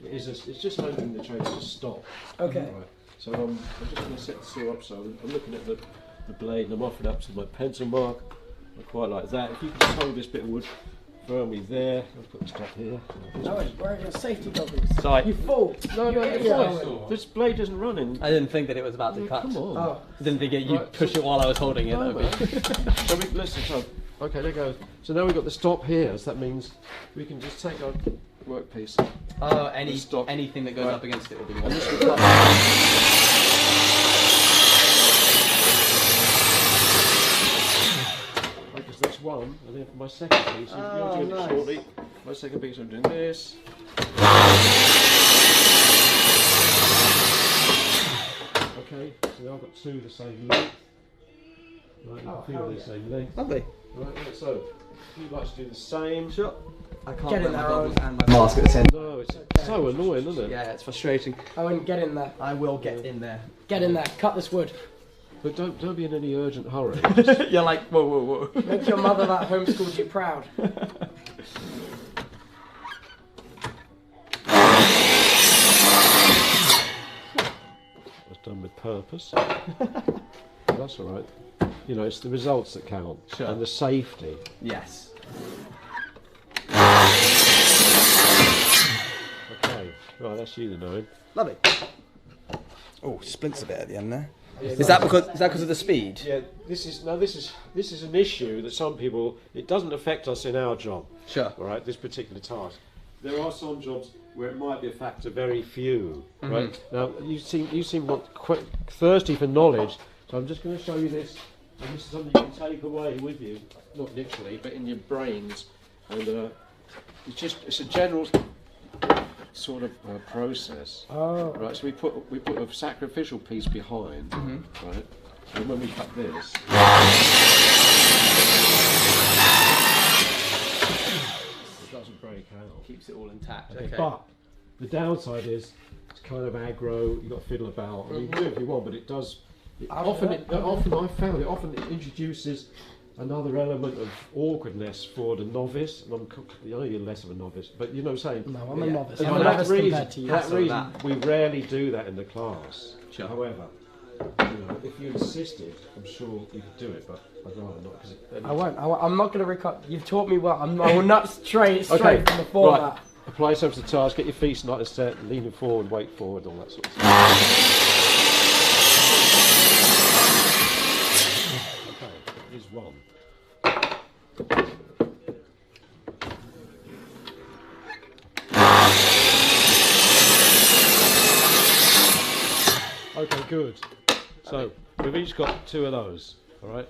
it's just opening the tray to stop.
Okay.
Right. So I'm just going to set the saw up. So I'm looking at the blade and I'm offering up to my pencil mark. I quite like that. If you can just hold this bit of wood firmly there, I'll put the stop here.
Owen, where are your safety goggles?
Sorry.
You fool!
No,
it's
fine. This blade isn't running.
I didn't think that it was about to cut.
Come on.
Oh,
I didn't think you
Right,
push it while I was holding it.
No,
That would be-
man. So listen, so okay, there goes. So now we've got the stop here, so that means we can just take our workpiece.
Oh,
Stop.
anything that goes
Right.
up against it will be
And
one.
this will cut. Because that's one, and then for my second piece, you're doing
nice.
it shortly. My second piece, I'm doing this. Okay, so now I've got 2 the same length. Right, you
Oh,
can feel
hell
the
yeah.
same length.
Lovely.
Right, so if you'd like to do the same.
Sure. I can't
Get in
wear my
there,
goggles
Owen.
and my mask at the same time.
No, it's so annoying, isn't it?
Yeah, it's frustrating.
Owen, get in there.
I will get in there.
Get in there. Cut this wood.
But don't be in any urgent hurry.
You're like, whoa, whoa, whoa.
Make your mother that homeschooled you proud.
It's done with purpose. Lovely. that's all right. You know, it's the results that count
Sure.
and the safety.
Yes.
Okay, right, that's you then, Owen.
Lovely. Oh, splints a bit at the end there. Is that because of the speed?
Yeah, this is an issue that some people, it doesn't affect us in our job.
Sure.
All right, this particular task. There are some jobs where it might be a factor, very few. Right now, you seem quite thirsty for knowledge. So I'm just going to show you this, and this is something you can take away with you, not literally, but in your brains. And it's a general sort of process.
Oh.
Right, so we put a sacrificial piece behind, right, and when we cut this, it doesn't break out.
Keeps it all intact.
Okay.
Okay.
But the downside is it's kind of aggro. You've got to fiddle about. I mean, you can do it if you want, but it does. Often I found it often it introduces another element of awkwardness for the novice. And I know you're less of a novice, but you know what I'm saying.
No, I'm a novice.
And
I'm a
for that
novice
reason,
compared to you.
for that
Hassle
reason,
that.
we rarely do that in the class.
Sure.
However, you know, if you insisted, I'm sure you could do it, but I'd rather not because
I won't. I'm not going to record. You've taught me well. I will not stray straight from the format.
Right. Apply yourself to the task. Get your feet nice and set, leaning forward, weight forward, all that sort of stuff. Okay, here's one. Okay, good. So we've each got 2 of those. All right.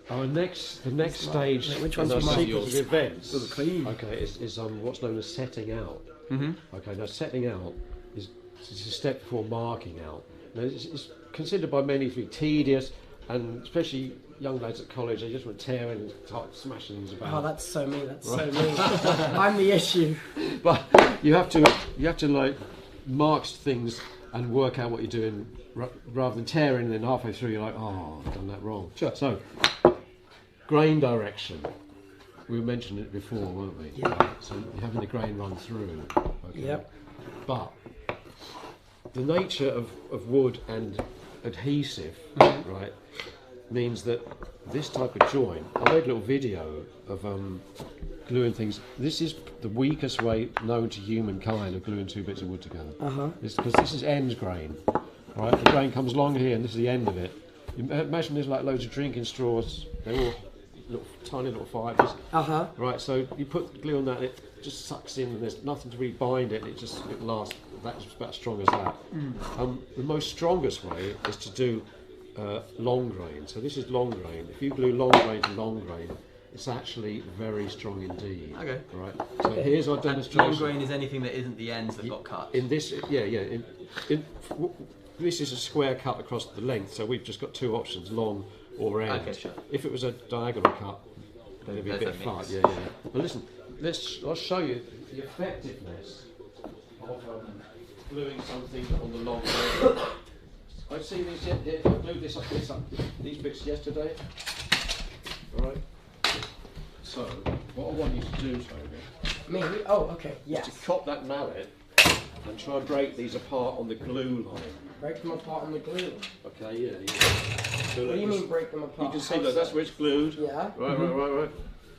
The next stage
Which
in
one's
our
mine?
sequence of events.
clean.
Okay, is what's known as setting out.
Mm-hmm.
Okay, now setting out is a step before marking out. Now it's considered by many to be tedious, and especially young lads at college, they just want to tear in and start smashing things about.
Oh, that's so me. That's so me. I'm the issue.
But you have to like mark things and work out what you're doing rather than tearing and then halfway through you're like, oh, I've done that wrong.
Sure.
So, grain direction. We were mentioning it before, weren't we?
Yeah.
So you're having the grain run through. Okay.
Yep.
But the nature of wood and adhesive, right, means that this type of joint, I made a little video of gluing things. This is the weakest way known to humankind of gluing 2 bits of wood together. Because this is end grain, right? The grain comes along here and this is the end of it. You imagine there's like loads of drinking straws, they're all tiny little fibres. Right, so you put glue on that and it just sucks in and there's nothing to really bind it and it lasts, that's about as strong as that. The most strongest way is to do long grain. So this is long grain. If you glue long grain to long grain, it's actually very strong indeed.
Okay.
Right. So here's our
And
demonstration.
long grain is anything that isn't the ends that got cut.
In this, this is a square cut across the length. So we've just got 2 options: long or end.
Okay, sure.
If it was a diagonal cut, then it'd be a
There's
bit
a
far.
mix.
Yeah. Well, listen. I'll show you the effectiveness of gluing something on the long grain. I've seen these. I glued this up. These bits yesterday. All right. So, what I want you to do, Toby,
Me? Oh, okay. Yes.
is to chop that mallet and try and break these apart on the glue line.
Break them apart on the glue.
Okay, yeah. So
What do you
look,
mean break them apart?
You can see, look, that's where it's glued.
Yeah.
Right.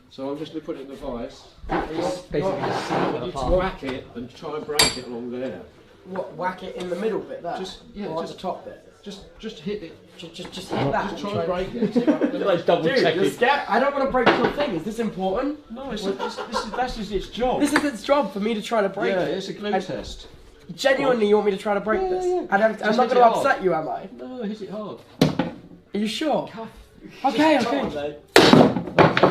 So I'm just going to put it in the vise.
Basically, just
I
snap
want
it
you to
apart.
whack it and try and break it along there.
What? Whack it in the middle bit there? Or
just
at the top bit?
Just hit it.
Just hit that.
Just try and break it.
Like double
Dude,
checking.
you're scared. I don't want to break your thing. Is this important?
No, that's just its job.
This is its job for me to try to break
Yeah,
it.
it's a glue test.
Genuinely, you want me to try to break this?
yeah.
I'm
Just
not
hit
going
it
to
hard.
upset you, am I?
No, hit it hard.
Are you sure? Okay.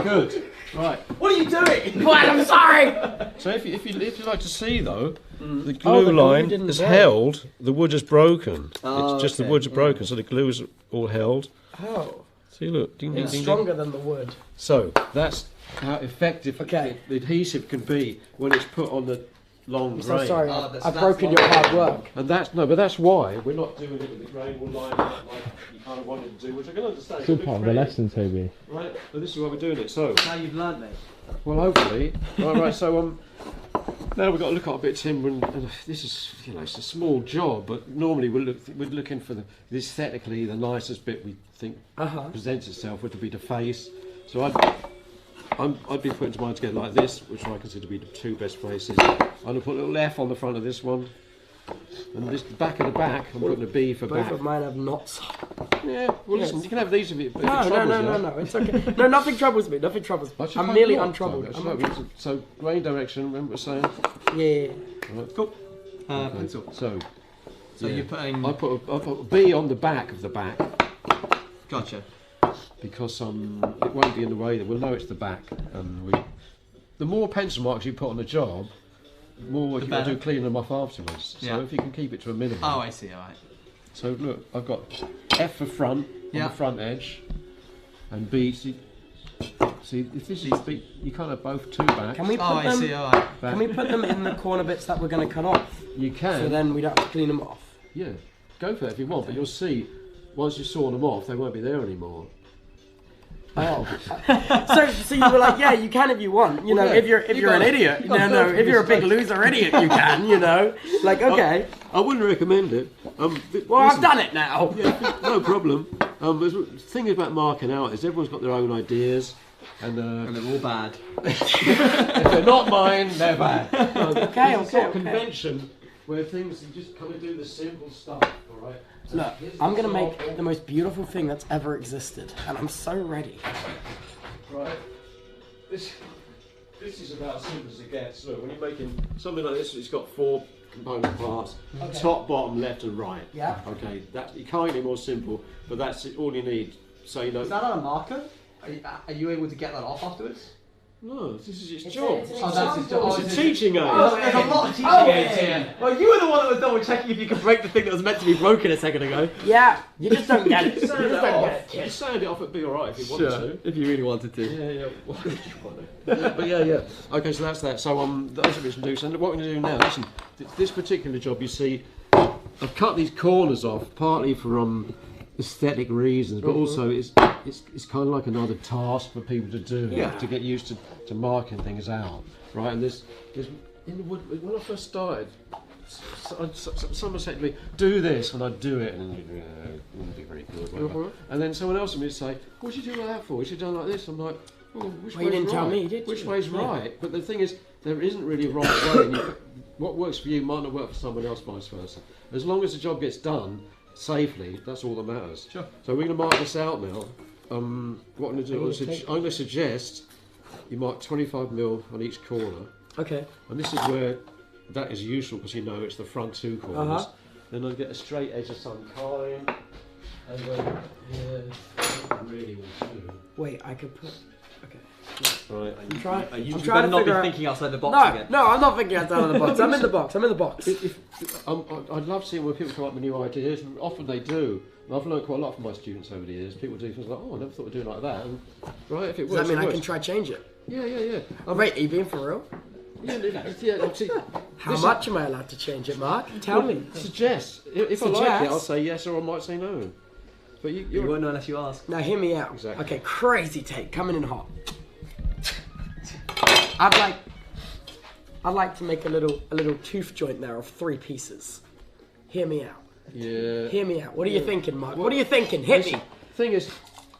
Good. Right.
What are you doing? What? I'm sorry.
So if you like to see though, the
Oh,
glue
the glue
line
didn't
is
break.
held. The wood is broken.
Oh,
It's just the
okay.
wood's broken, so the glue is all held.
Oh,
See, look. Ding, ding,
it's
ding,
stronger
ding.
than the wood.
So that's how effective
Okay.
the adhesive can be when it's put on the long
I'm so
grain.
sorry.
Oh, that's-
I've
that's
broken
what-
your hard work.
And that's why we're not doing it with the grain all lined up like you kind of wanted to do, which I can understand.
It's all
It's a bit
part of the
tricky,
lesson, Toby.
right? But this is why we're doing it. So,
Now you've learned, mate.
well, hopefully, right. So Now we've got to look at a bit of timber, and this is, you know, it's a small job, but normally we're looking for the aesthetically the nicest bit we think presents itself, which would be the face. So I'd be putting mine together like this, which I consider to be the two best faces. I'm going to put a little F on the front of this one, and this the back of the back, I'm putting a B for back.
Both of mine have knots.
Yeah, well listen, you can have these if it
No,
troubles you.
it's okay. No, nothing troubles me, nothing troubles me. I'm merely untroubled.
So, grain direction, remember what I was saying?
Yeah.
Right.
Cool. Pencil.
So
you're putting.
I put a B on the back of the back.
Gotcha.
Because it won't be in the way that we'll know it's the back. And the more pencil marks you put on a job, the more work you've got to do cleaning them off afterwards. So if you can keep it to a minimum.
Oh, I see. All right.
So look, I've got F for front on the front edge, and B. See, if this is B, you can't have both two backs.
Can we put
I see. All right.
Can we put them in the corner bits that we're going to cut off?
You can.
So then we don't have to clean them off.
Yeah, go for that if you want, but you'll see once you saw them off, they won't be there anymore.
Oh, so you were like, yeah, you can if you want, you know, if you're an idiot, if you're a big loser idiot, you can, you know, like okay.
I wouldn't recommend it.
Well,
listen,
I've done it now.
Yeah, no problem. The thing about marking out is everyone's got their own ideas, and
they're all bad.
if they're not mine, they're bad.
Okay.
Convention where things you just kind of do the simple stuff, all right.
Look, I'm going to make the most beautiful thing that's ever existed, and I'm so ready.
Right. This is about as simple as it gets. Look, when you're making something like this, it's got 4 component parts: top, bottom, left, and right.
Yeah.
Okay. That you can't get any more simple, but that's all you need. So you know.
Is that on a marker? Are you able to get that off afterwards?
No, this is his job.
That's his job.
It's a teaching aid.
Oh, there's a lot of teaching aids here. Well, you were the one that was double checking if you could break the thing that was meant to be broken a second ago.
Yeah, you just don't get it.
You sand it off, it'd be alright if you wanted to.
If you really wanted to.
Yeah. But yeah. Okay, so that's that. So those are bits and do. And what we're going to do now, listen, this particular job, you see, I've cut these corners off partly for aesthetic reasons, but also it's kind of like another task for people to do to get used to marking things out, right? And there's in the wood when I first started, someone said to me, "Do this," and I'd do it, and it wouldn't be very good. Whatever. And then someone else would say, "What should you do that for? You should have done like this." I'm like, "Well, which
Well, you
way's
didn't
right?
tell me, did you?
Which way's right?" But the thing is, there isn't really a right way. And what works for you might not work for someone else, vice versa. As long as the job gets done safely, that's all that matters.
Sure.
So we're going to mark this out now. What I'm going to do, I'm going to suggest you mark 25mm on each corner.
Okay.
And this is where that is useful because you know it's the front 2 corners. Then I'll get a straight edge of some kind. And then here, what I really want to do.
Wait, I could put. Okay.
Right.
I'm trying
You
to
better not be
figure out.
thinking outside the box again.
No, I'm not thinking outside of the box. I'm in the box. I'm in the box.
I'd love seeing when people come up with new ideas. And often they do. And I've learned quite a lot from my students over the years. People do things like, "Oh, I never thought of doing it like that." And, right, if it
Does
works,
that mean
it
I
works.
can try change it?
Yeah.
Wait, are you being for real?
Obviously,
How much am I allowed to change it, Mark? Tell me.
Suggest. If I like it,
Suggest?
I'll say yes, or I might say no. But
You won't know unless you ask.
Now hear me out.
Exactly.
Okay, crazy take, coming in hot. I'd like to make a little tooth joint there of 3 pieces. Hear me out.
Yeah.
Hear me out. What are you thinking, Mark? What are you thinking? Hit me.
Thing is,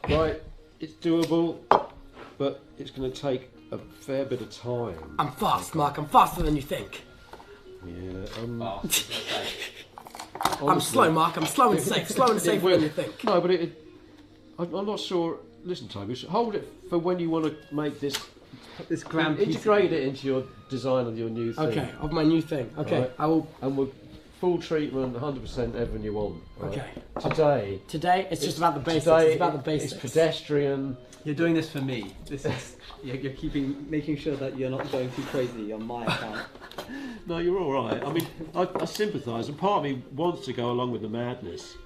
right, it's doable, but it's going to take a fair bit of time.
I'm fast, Mark. I'm faster than you think.
Yeah.
I'm slow, Mark. I'm slow and safe. Slow and safer than you think.
No, but I'm not sure. Listen, Toby, hold it for when you want to make this.
This grand piece.
Integrate it into your design of your new thing.
Okay, of my new thing. Okay,
Right.
I will.
And we'll full treatment, 100% everything you want. Right?
Okay. Today, it's just about the basics. It's about the basics.
It's pedestrian.
You're doing this for me. This is you're making sure that you're not going too crazy on my account.
No, you're all right. I mean, I sympathise, and part of me wants to go along with the madness.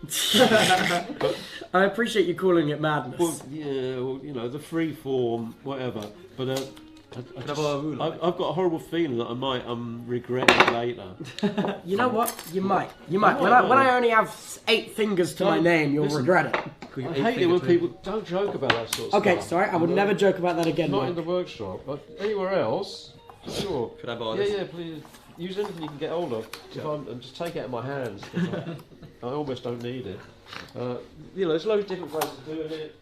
I appreciate you calling it madness.
Well, yeah, well, you know, the free form, whatever. But I've got a horrible feeling that I might regret it later.
You know what? You might. When I only have 8 fingers to my name, you'll regret it.
I hate it when people don't joke about that sort of stuff.
Okay, sorry. I would never joke about that again.
Not
Mike.
in the workshop, but anywhere else. Sure.
Could I borrow
Yeah,
this?
yeah, please. Use anything you can get hold of. And just take it out of my hands. 'Cause I almost don't need it. You know, there's loads of different ways of doing it.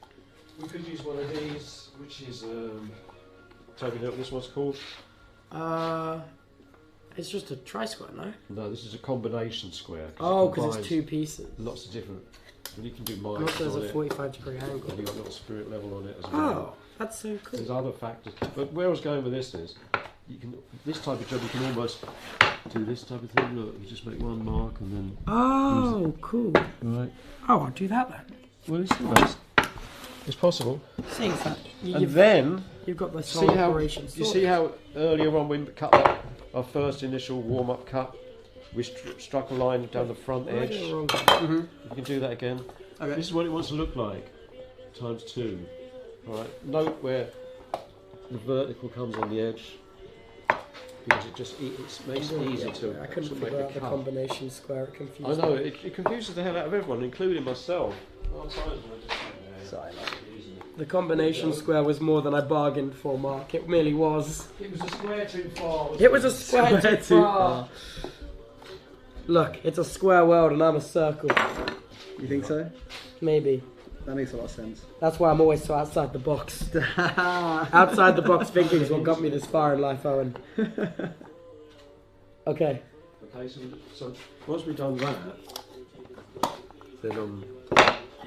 We could use one of these, which is, Toby, you know what this one's called?
It's just a tri-square, no?
No, this is a combination square.
Oh,
it
because it's
combines
two pieces.
Lots of different. Well, you can do
And
mics
also there's
on
a
it.
45-degree angle.
And you've got a little spirit level on it as well.
Oh, that's so cool.
There's other factors. But where I was going with this is, you can this type of job you can almost do this type of thing. Look, you just make one mark and then.
Oh, cool.
Right.
Oh, I'll do that then.
Well, it's nice. It's possible.
Seeing that
And then
you've got the
see
whole
how
operation
you
sorted.
see how earlier on we cut that, our first initial warm-up cut. We struck a line down the front
Am I
edge.
doing it wrong?
You can do that again.
Okay.
This is what it wants to look like, times 2. All right. Note where the vertical comes on the edge, because it just makes it easy to
I couldn't
make
figure
the
out the
cut.
combination square. It confused
I know
me.
it confuses the hell out of everyone, including myself.
Sorry, the combination square was more than I bargained for, Mark. It merely was.
It was a square too far.
It was a square too far. Look, it's a square world and I'm a circle.
You think so?
Maybe.
That makes a lot of sense.
That's why I'm always so outside the box. Outside the box thinking is what got me this far in life, Owen. Okay.
Okay, so once we've done that, then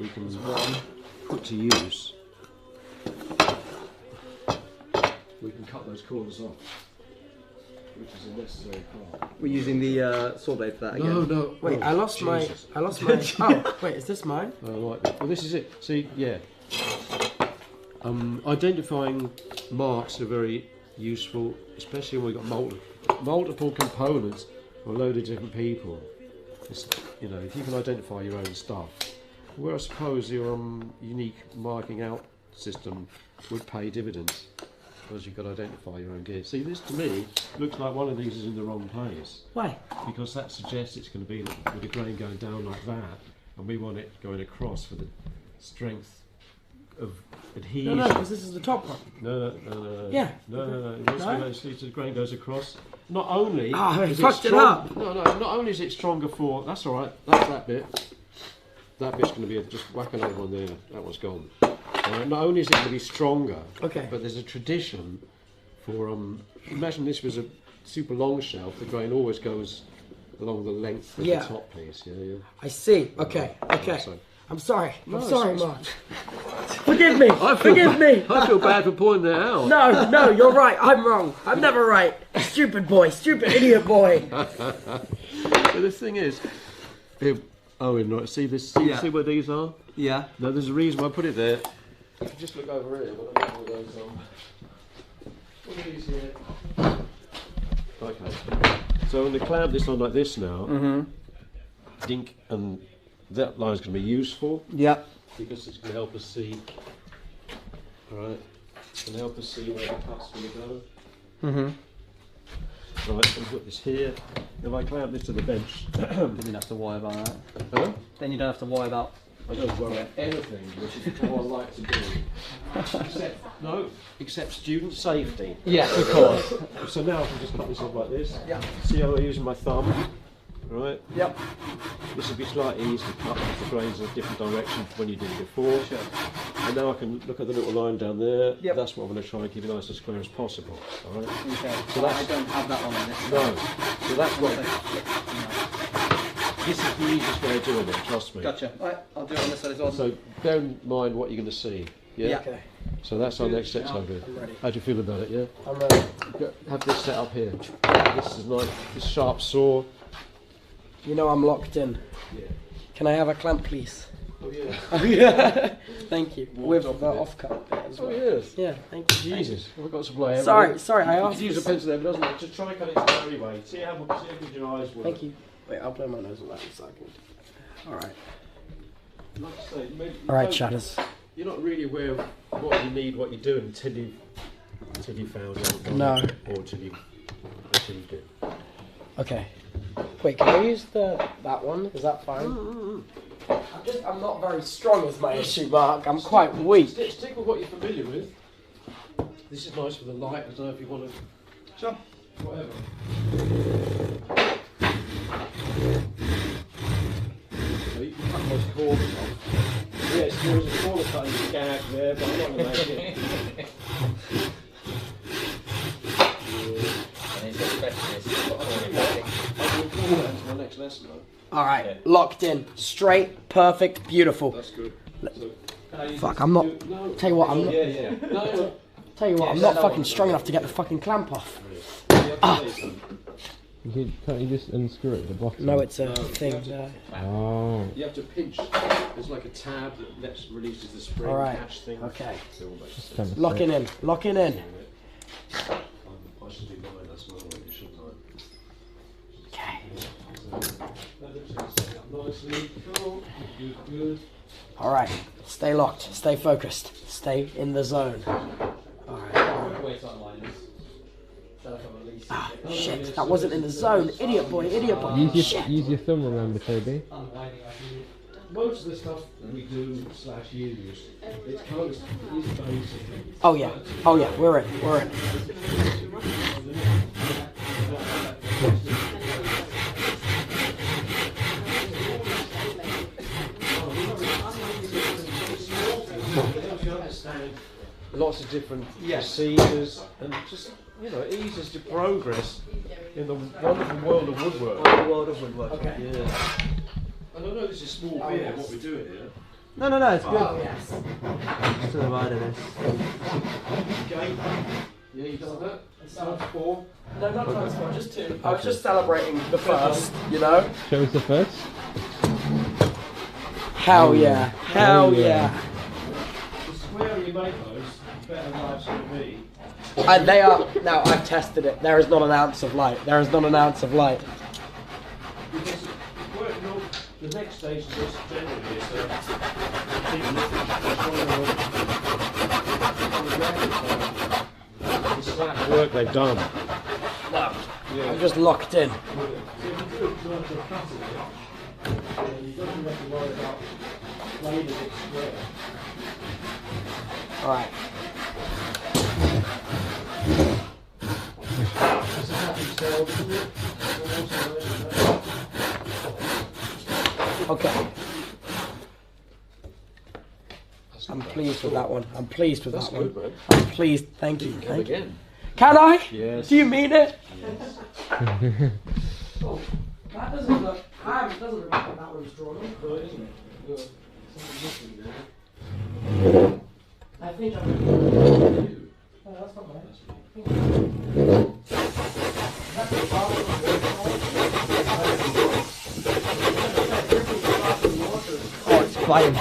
we can put to use. We can cut those corners off, which is a necessary part.
We're using the saw blade for that again.
No.
Wait,
Oh,
I lost
Jesus.
my. Oh, wait, is this mine?
I like that. Well, this is it. See, yeah. Identifying marks are very useful, especially when we've got multiple components for a load of different people. It's, you know, if you can identify your own stuff. Where I suppose your unique marking out system would pay dividends, because you've got to identify your own gear. See, this to me looks like one of these is in the wrong place,
Why?
because that suggests it's going to be with the grain going down like that, and we want it going across for the strength of adhesion.
No, because this is the top one.
No.
Yeah.
No. It wants to go, see, so the grain goes across. Not only.
I
is
fucked it
strong-
up.
No. Not only is it stronger for. That's all right. That's that bit. That bit's going to be just whack another one there. That one's gone. Not only is it going to be stronger,
Okay.
but there's a tradition for. Imagine this was a super long shelf. The grain always goes along the length of
Yeah.
the top piece. Yeah.
I see. Okay.
So-
I'm sorry.
No,
I'm
it's-
sorry,
it's-
Mark. Forgive me. Forgive me.
I feel bad for pointing that out.
No, you're right. I'm wrong. I'm never right. Stupid boy. Stupid idiot boy.
But the thing is, Owen, right, see this? See where these are?
Yeah.
No, there's a reason why I put it there. If you just look over here, what are those What are these here? Okay. So I'm going to clamp this on like this now. Dink, and that line's going to be useful
Yep.
because it's going to help us see. Alright. It's going to help us see where the cut's going to go. Right, I'm going to put this here. If I clamp this to the bench.
Then you don't have to worry about that.
Huh?
Then you don't have to worry about.
I don't worry about anything, which is how I like to do. Except student safety.
Yes, of course.
So now I can just cut this off like this.
Yeah.
See how I'm using my thumb? Right?
Yep.
This would be slightly easier to cut if the grain's in a different direction from when you did it before.
Sure.
And now I can look at the little line down there.
Yep.
That's what I'm going to try and keep it nice and square as possible. Alright?
Okay.
So
So
that's-
I don't have that one on this.
No. So that's what. This is the easiest way of doing it, trust me.
Gotcha. Right, I'll do it on this side as well.
So bear in mind what you're going to see. Yeah?
Yeah.
Okay.
So that's our next exercise.
I'm ready.
How do you feel about it, yeah?
I'm ready.
Have this set up here. This is nice, this sharp saw.
You know I'm locked in.
Yeah.
Can I have a clamp, please?
Oh yeah.
Thank you.
Walked
With
off
the
a bit.
off-cut bit as
Oh
well.
yes.
Yeah, thank you.
Jesus, I forgot to play.
Sorry, I
You
asked.
could use a pencil there, but doesn't it? Just try and cut it down anyway. See how good your eyes work.
Thank you. Wait, I'll blow my nose on that in a second. Alright.
Like I say,
Alright, shatters.
You're not really aware of what you need, what you're doing until you found out.
No.
Or until you achieved it.
Okay. Wait, can I use that one? Is that fine? I'm not very strong is my issue, Mark. I'm quite weak.
Stick with what you're familiar with. This is nice for the light. I don't know if you want to
Sure.
Whatever. So you can cut those corners off. Yes, there was a corner cutting gag there, but I'm not going to make it.
And it's a specialist.
I'll include that to my next lesson though.
All right, locked in, straight, perfect, beautiful.
That's good. So,
Fuck, I'm not.
no.
Tell you what, I'm not.
Yeah, yeah. No.
Tell you what, I'm not fucking strong enough to get the fucking clamp off.
Can't you just unscrew it at the bottom?
No, it's a thing.
Oh.
You have to pinch. There's like a tab that releases the spring
All right.
catch thing.
Okay.
So all that stuff.
Kind of
Locking in, locking in.
I should do mine as well, shouldn't I?
Okay.
That looks like it's set up nicely. Cool. Good, good.
All right. Stay locked. Stay focused. Stay in the zone. All right.
Wait online is. Set up a release.
Ah, shit. That wasn't in the zone. Idiot boy. Idiot boy.
Use your thumb, remember, Toby.
Unwinding.
Most of the stuff we do / use, it's kind of basic.
Oh yeah. Oh yeah. We're in. We're in.
Lots of different procedures and just, you know, it eases the progress in the wonderful world of woodwork.
The world of woodworking.
Okay.
Yeah. And I know this is small beer,
yes.
what we're doing here.
No, it's good.
Oh yes.
Just to the right of this.
Okay. Yeah, you done that? Times 4.
No, not times 4. Just 2. I was just celebrating the first. You know.
Show us the first.
Hell yeah. Hell yeah.
The squarer you make those, the better life's going to be.
They are. Now I've tested it. There is not an ounce of light. There is not an ounce of light.
Because the next stage is just generally is the slack work they've done.
No. I'm just locked in. All right. Okay. I'm pleased with that one. I'm pleased with that one.
man.
I'm pleased. Thank you.
Come
Thank you.
again.
Can I?
Yes.
Do you mean it?
Yes.
Oh, that doesn't look. It doesn't look like that one's drawn on.
Oh, isn't it? Well, something missing there.
I think I'm. Oh, that's not bad. Oh, it's fine.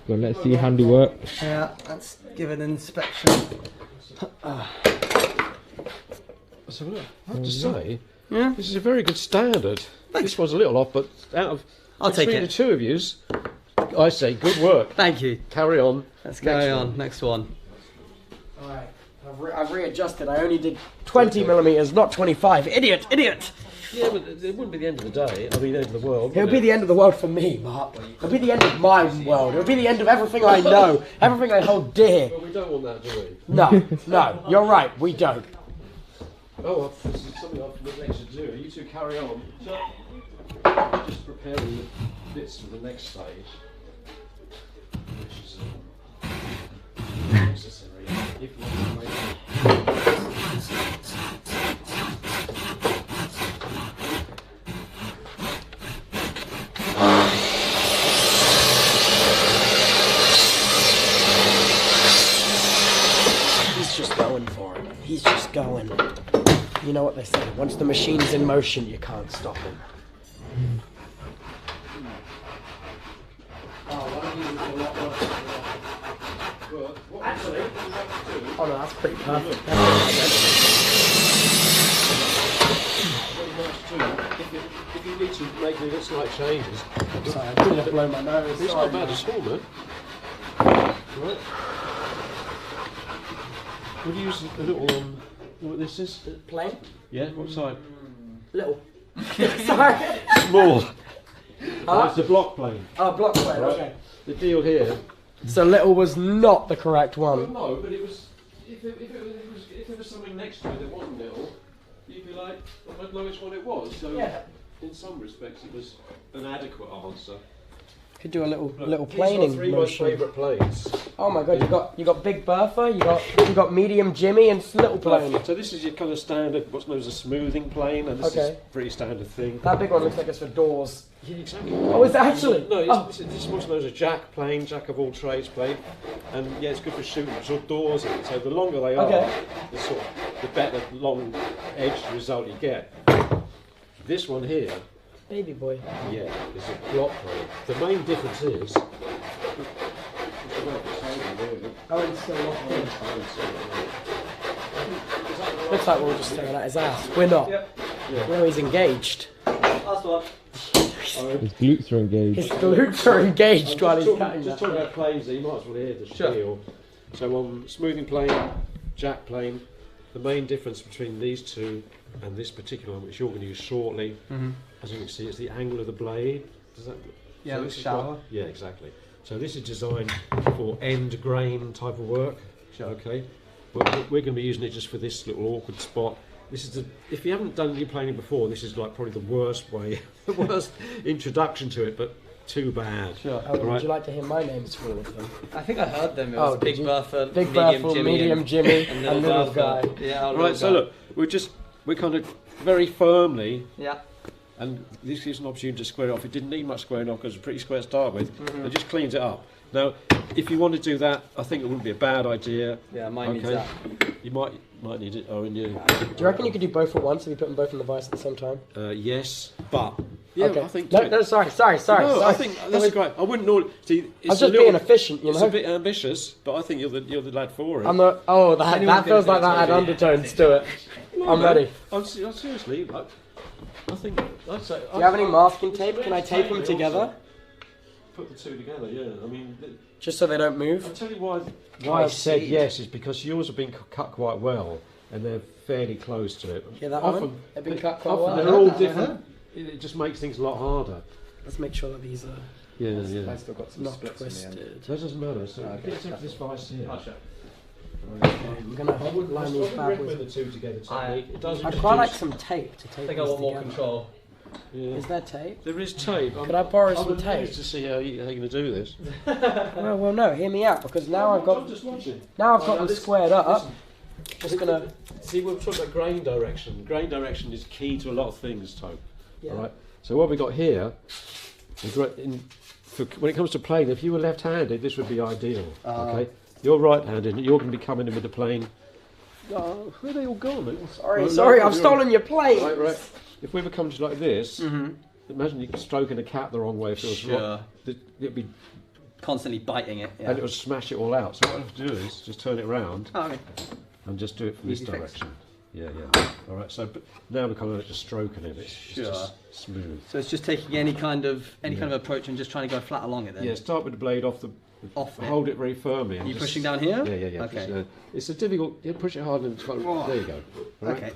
Well, let's see handiwork.
Yeah, let's give it an inspection.
So look, I have to say, this is a very good standard. This one's a little off, but out of
I'll take
between
it.
the two of yous, I say good work.
Thank you.
Carry on.
Let's carry on. Next one.
Alright, I've readjusted. I only did 20 millimeters, not 25. Idiot, idiot!
Yeah, but it wouldn't be the end of the day. I mean, the end of the world.
It would be the end of the world for me, Mark. It would be the end of my world. It would be the end of everything I know, everything I hold dear.
Well, we don't want that, do we?
No, no, you're right, we don't.
Oh, this is something I've neglected to do. You two carry on. Just preparing the bits for the next stage, which is necessary if you want to make
He's just going for it. He's just going. You know what they say, once the machine's in motion, you can't stop him. Actually, oh no, that's pretty perfect.
if you need to make any slight changes.
Sorry, I couldn't have blown my nose.
It's
Sorry,
not bad
man.
at all, man. Right. We'll use a little, what this is?
Plain?
Yeah, what side?
Little. Sorry.
Small.
Huh?
It's a block plane.
Oh, block plane.
Right.
Okay.
The deal here.
So little was not the correct
Well,
one.
no, but it was. If there was something next to it that wasn't little, you'd be like, I don't know which one it was. So
Yeah.
in some respects, it was an adequate answer.
Could do a little
Look,
little
these are
planing
three of my
motion.
favourite planes.
Oh my god, you got Big Bertha, you got medium Jimmy and little plane.
So this is your kind of standard, what's known as a smoothing plane, and this is
Okay.
a pretty standard thing.
That big one looks like it's for doors.
Yeah, exactly.
Oh, is it actually?
No,
Oh.
this is what's known as a jack plane, jack of all trades plane, and yeah, it's good for shooting sort of doors in. So the longer they are,
Okay.
the better long edge result you get. This one here,
Baby boy.
yeah, is a block plane. The main difference is.
Oh, it's still locked in. Looks like we're all just staring at his ass. We're not.
Yep.
You know he's engaged.
Last one.
His glutes are engaged.
His glutes are engaged while he's cutting
Just
that.
talking about planes, you might as well hear the spiel. So on smoothing plane, jack plane, the main difference between these two and this particular one, which you're going to use shortly, as you can see, is the angle of the blade. Does that?
Yeah,
so
looks
this is
shallow.
yeah, exactly. So this is designed for end grain type of work.
Sure.
Okay. We're going to be using it just for this little awkward spot. This is if you haven't done any planing before, this is like probably the worst way, the worst introduction to it, but too bad.
Sure. Oh,
All right.
would you like to hear my names for all of them?
I think I heard them. It
Oh,
was
did
Big
you?
Bertha,
Big
Medium
Bertha,
Jimmy,
medium Jimmy,
and
and little guy.
Bertha. Yeah, our
Right,
little
so
guy.
look, we're kind of very firmly,
Yeah.
and this gives an opportunity to square it off. It didn't need much squaring off because it's pretty square to start with.
Mm-hmm.
It just cleans it up. Now, if you want to do that, I think it wouldn't be a bad idea.
Yeah, mine needs
Okay.
that.
You might need it, Owen.
Do you reckon you could do both at once if you put them both in the vice at the same time?
Yes, but yeah,
Okay.
I think.
No, sorry.
No,
sorry.
I think that's great. I wouldn't know. See,
I
it's
was
a
just
little,
being efficient, you
It's
know.
a bit ambitious, but I think you're the lad for it.
I'm the. Oh, that
Anyone's
feels
gonna
like that had
do it.
undertones to it.
No,
I'm
man.
ready.
Seriously. I think. I'd say.
Do you have any masking tape? Can I tape them together?
Put the two together. Yeah. I mean.
Just so they don't
I'll
move?
tell you why I said yes is because yours have been cut quite well and they're fairly close to it.
Yeah, that
often,
one? They've been cut quite
often
well.
they're all different. It just makes things a lot harder.
Let's make sure that these are
Yeah, yeah.
I've still got some
not
splits in the end.
twisted.
That doesn't matter. So
Okay.
get into this vice here.
I'm gonna
I wouldn't
line these bad
recommend
with.
the two together technique. It does
I'd quite like
introduce-
some tape to
I
tape
think I
these
want more
together.
control.
Yeah.
Is there tape?
There is tape.
Could I borrow
I'm
some tape?
amused to see how you're going to do this.
Well, no. Hear me out, because now I've
I'm
got
just watching.
them squared up.
Listen.
Just gonna.
See, we're talking about grain direction. Grain direction is key to a lot of things, Tobe.
Yeah.
All right. So what we got here, when it comes to plane, if you were left-handed, this would be ideal. Okay. You're right-handed, and you're going to be coming in with the plane. Oh, where are they all gone?
Sorry,
Right,
sorry.
no,
I've
you're-
stolen your plane.
Right. If we were coming to like this,
Mm-hmm.
imagine you're stroking a cat the wrong way. If it was
Sure.
it'd be,
Constantly biting it. Yeah.
and it would smash it all out. So what I have to do is just turn it around
Oh, okay.
and just do it from this
Easy fix.
direction. Yeah. All right. So but now we're kind of just stroking it. It's
Sure.
just smooth.
So it's just taking any kind of approach and just trying to go flat along it then.
Yeah. Start with the blade off the.
Off it.
Hold it very firmly.
Are
and
you
just-
pushing down here?
Yeah.
Okay.
Just, it's a difficult. Yeah, push it hard and it's kind of, there you go. Right?
Okay.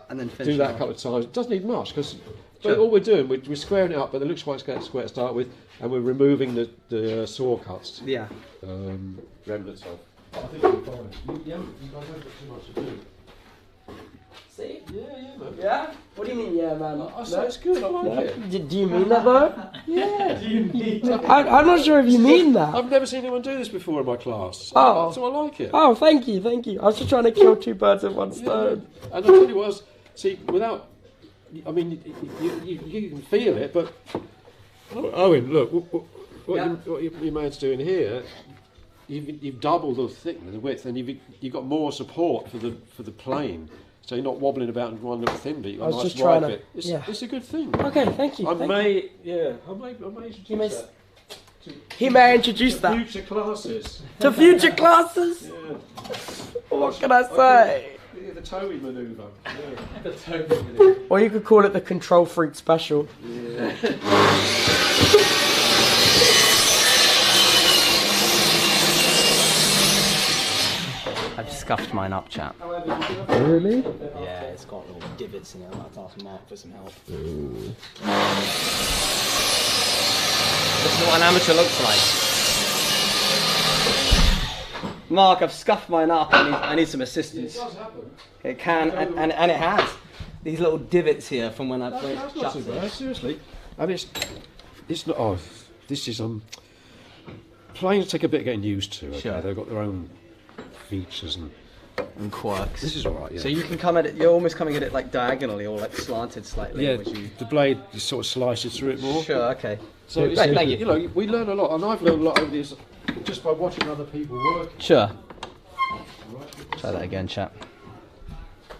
And then finish.
Do
it
that a
off.
couple of times. It doesn't need much because
Sure.
all we're doing, we're squaring it up, but it looks quite square to start with, and we're removing the saw cuts,
Yeah.
remnants of. I think we're fine. You guys haven't got too much to do.
See?
Yeah, man.
Yeah? What do you mean, yeah, man?
I say it's good. I like it.
Do you mean that though?
Yeah.
I'm not sure if you mean that.
I've never seen anyone do this before in my class.
Oh.
So I like it.
Oh, thank you. I was just trying to kill two birds with one stone.
And I'll tell you what else, see, without, I mean, you can feel it, but, Owen, look, what your man's doing here, you've doubled the thickness, the width, and you've got more support for the plane. So you're not wobbling about in one little thin bit, you've got
I
a
was
nice
just trying
wide
to-
bit. It's,
yeah.
it's a good thing.
Okay, thank you.
I
thank
may
He may
introduce that
He may introduce
to
that
future classes.
to future classes.
Yeah.
What can I say?
Yeah, the Towie manoeuvre. Yeah.
Or you could call it the Control Freak Special.
I've scuffed mine up, chap.
Really?
Yeah, it's got little divots in it. I'll have to ask Mark for some help.
Ooh.
This is what an amateur looks like. Mark, I've scuffed mine up. I need some assistance.
It does happen.
It can, and it has. These little divots here from when I played
That's not too bad, seriously. And it's not. Oh, this is planes take a bit of getting used to. Okay?
Sure.
They've got their own features
and quirks.
This is all right. Yeah.
So you can come at it. You're almost coming at it like diagonally or like slanted slightly.
Yeah,
which you...
the blade just sort of slices through it more.
Sure. Okay.
So it's,
Right, thank you.
you know, we learn a lot, and I've learned a lot over this just by watching other people work.
Sure. Try that again, chap.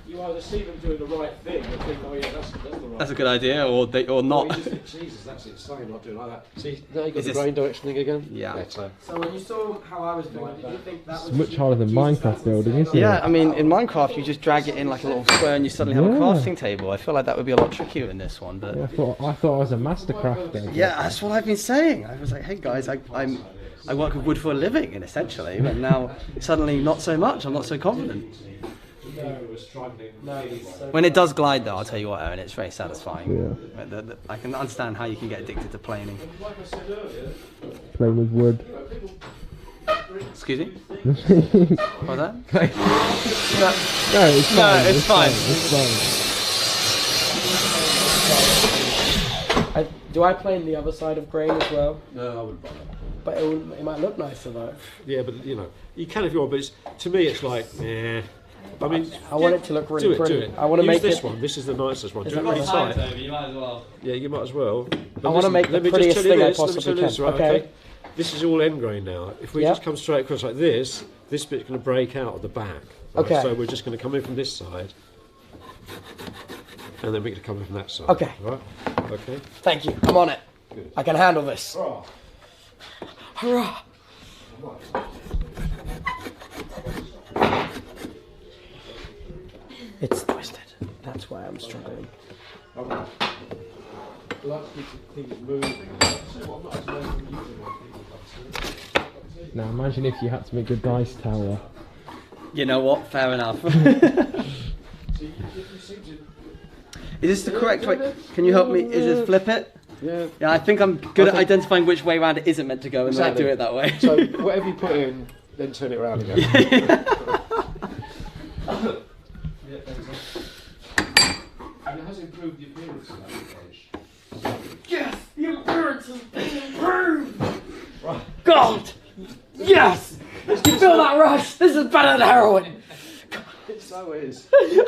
You either see them doing the right thing and think, oh yeah, that's the right.
That's a good idea, or not.
Or you just think, Jesus, that's insane, not doing like that. See, now you got
Is
the
this-
brain direction thing again.
Yeah.
Better.
So when you saw how I was doing it, did you think that was
It's much harder than Minecraft building, isn't it?
Yeah, I mean, in Minecraft, you just drag it in like a little square, and you suddenly have a
Yeah.
crafting table. I feel like that would be a lot trickier in this one, but
Yeah, I thought I was a master crafter.
yeah, that's what I've been saying. I was like, hey guys, I work with wood for a living, and essentially, but now suddenly not so much. I'm not so confident. When it does glide, though, I'll tell you what, Owen, it's very satisfying.
Yeah.
I can understand how you can get addicted to planing.
Playing with wood.
Excuse me? What's that?
No, it's fine.
No, it's fine.
It's fine.
Do I play in the other side of grain as well?
No, I wouldn't bother.
But it might look nicer though.
Yeah, but you know, you can if you want, but to me it's like, eh. I mean,
I want it to look really
do
pretty.
it.
I want to
Use
make
this
it.
one. This is the nicest one.
Is
Do it
that
on
right?
the side.
You might as well.
Yeah, you might as well. But
I want to make the
let me just
prettiest
tell you
thing I
this, let me
possibly
tell you this,
can.
right,
Okay.
This is all end grain now. If we
Yep.
just come straight across like this bit's going to break out at the back. Right?
Okay.
So we're just going to come in from this side, and then we're going to come in from that side.
Okay.
Right. Okay.
Thank you. I'm on it.
Good.
I can handle this.
Oh.
Hurrah! It's twisted. That's why I'm struggling.
Like to keep things moving.
Now imagine if you had to make a dice tower.
You know what? Fair enough. Is this the correct way? Can you help me? Is this flip it?
Yeah.
Yeah, I think I'm good at identifying which way around it isn't meant to go, and then I do it that way.
So whatever you put in, then turn it around again. And it has improved the appearance of that edge.
Yes! The appearance has been improved! God! Yes! You feel that rush? This is better than heroin!
It so is.
You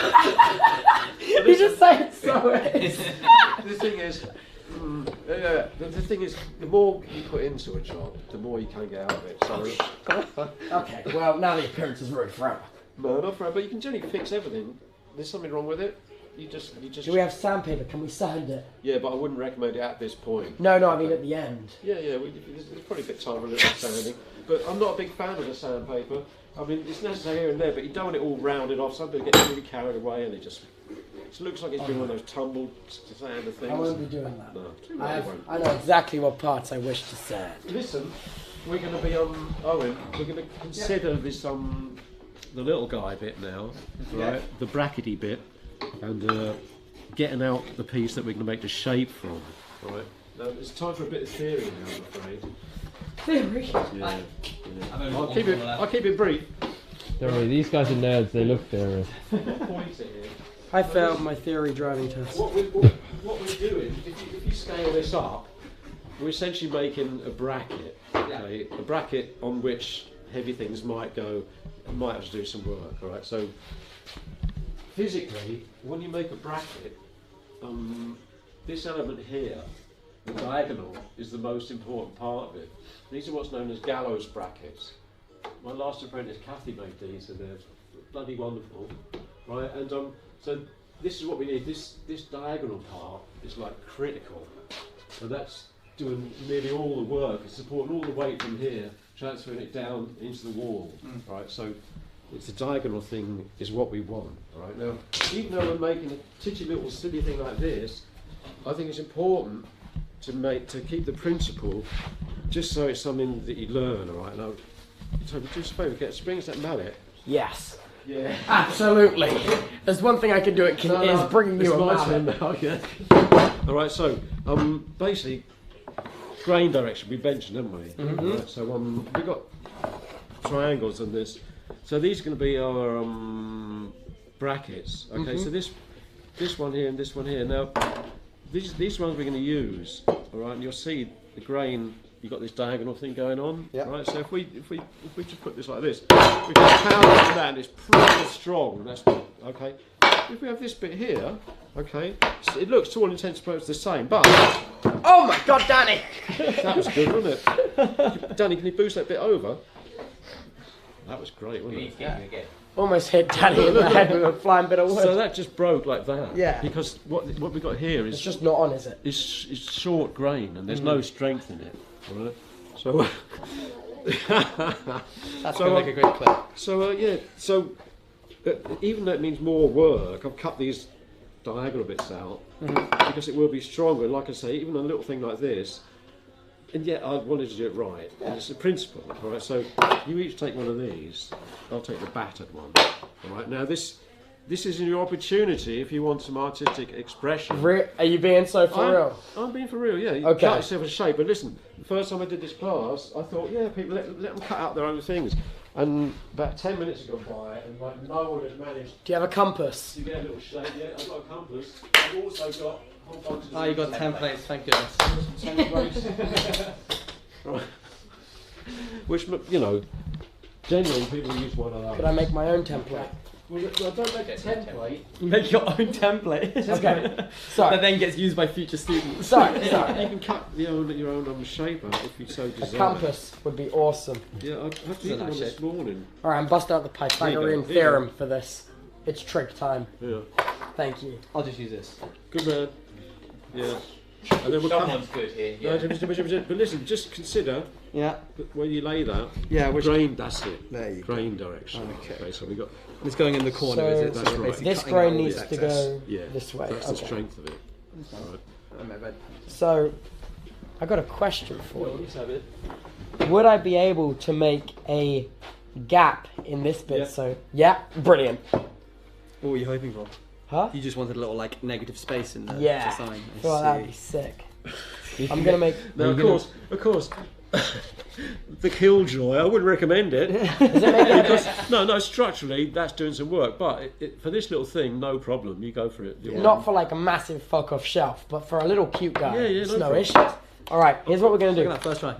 just say it so is.
The thing is, the thing is, the more you put into a job, the more you can get out of it. So,
Okay, well, now the appearance is ruined forever.
no, not forever, but you can generally fix everything. There's something wrong with it. You just.
Do we have sandpaper? Can we sand it?
Yeah, but I wouldn't recommend it at this point.
No, I mean at the end.
Yeah, there's probably a bit of time for a little sanding. But I'm not a big fan of the sandpaper. I mean, it's necessary here and there, but you don't want it all rounded off. Some people get really carried away and it just looks like it's been one of those tumbled sand things.
I won't be doing that.
No,
I know exactly what parts I wish to sand.
Listen, we're going to be on Owen. We're going to consider this the little guy bit now, right? The brackety bit, and getting out the piece that we're going to make the shape from, right? Now it's time for a bit of theory now, I'm afraid.
Theory?
Yeah. I'll keep it brief.
Don't worry, these guys are nerds, they love theory.
Point it here.
I failed my theory driving test.
What we're doing, if you scale this up, we're essentially making a bracket, okay? A bracket on which heavy things might go, might have to do some work, all right? So physically, when you make a bracket, this element here, the diagonal, is the most important part of it. These are what's known as gallows brackets. My last apprentice, Kathy, made these, and they're bloody wonderful, right? And so this is what we need. This diagonal part is like critical, and that's doing nearly all the work. It's supporting all the weight from here, transferring it down into the wall, right? So it's a diagonal thing is what we want, right? Now, even though we're making a titty little silly thing like this, I think it's important to keep the principle, just so it's something that you learn, all right? Now, Toby, do us a favour, get springs that mallet.
Yes.
Yeah.
Absolutely. There's one thing I can do is bringing you
it's
a
my
mallet.
turn now, yeah. All right, so basically, grain direction we mentioned, haven't we? Right, so we got triangles on this. So these are going to be our brackets. Okay, so this one here and this one here. Now, these ones we're going to use. All right, and you'll see the grain. You've got this diagonal thing going on.
Yep.
Right. So if we just put this like this, we can pound it down. It's pretty strong. That's good. Okay. If we have this bit here, okay, it looks to all intents and purposes the same, but
Oh my God, Danny!
that was good, wasn't it? Danny, can you boost that bit over? That was great, wasn't it?
Almost hit Danny in the head with a flying bit of wood.
So that just broke like that.
Yeah.
Because what we got here
It's
is
just not on, is it?
it's short grain and there's no strength in it. Right? So
That's going to make a great clip.
so even though it means more work, I've cut these diagonal bits out because it will be stronger. And like I say, even a little thing like this, and yet I wanted to do it right. And it's a principle, all right? So you each take one of these. I'll take the battered one. All right. Now this is your opportunity if you want some artistic expression.
Are you being so for real?
I'm being for real, yeah. You
Okay.
cut yourself a shape. But listen, the first time I did this class, I thought, yeah, people let them cut out their own things. And about 10 minutes had gone by, and like no one had managed
Do you have a compass?
to get a little shape. Yeah, I've got a compass. I've also got whole bunches
Oh, you got templates, thank goodness.
templates. Right. Which, you know, genuinely people use one of those.
Could I make my own template?
Well, don't make a template.
Make your own template.
Okay.
That
Sorry.
then gets used by future students.
Sorry.
You can cut your own shape out if you so
A
desire.
compass would be awesome.
Yeah, I had to
a
use one
nice
this
shape.
morning.
Alright, I'm busting out the Pythagorean
Here you go.
theorem for this. It's trick time.
Yeah.
Thank you.
I'll just use this.
Good man. Yeah. And then we'll come.
good here.
No, but listen, just consider
Yeah.
where you lay that.
Yeah, which
Grain, that's it.
There you go.
Grain direction.
Okay.
So we got.
It's going in the corner, is it?
So
That's
you're
right.
basically
This
cutting
grain
out all
needs
the
to
excess.
go
Yeah.
this way.
That's the
Okay.
strength of it. Right.
So, I got a question for you.
Let's have it.
Would I be able to make a gap in this bit?
Yeah.
So, yeah, brilliant.
What were you hoping for?
Huh?
You just wanted a little like negative space in there
Yeah.
to sign.
I feel like that'd be sick. I'm gonna make.
Now, of course, the killjoy. I wouldn't recommend it.
Does it make it
No, structurally that's doing some work, but for this little thing, no problem. You go for it.
not for like a massive fuck off shelf, but for a little cute guy.
Yeah,
it's
no
no
problem.
issues. All right, here's what we're gonna
Look
do.
at that first try.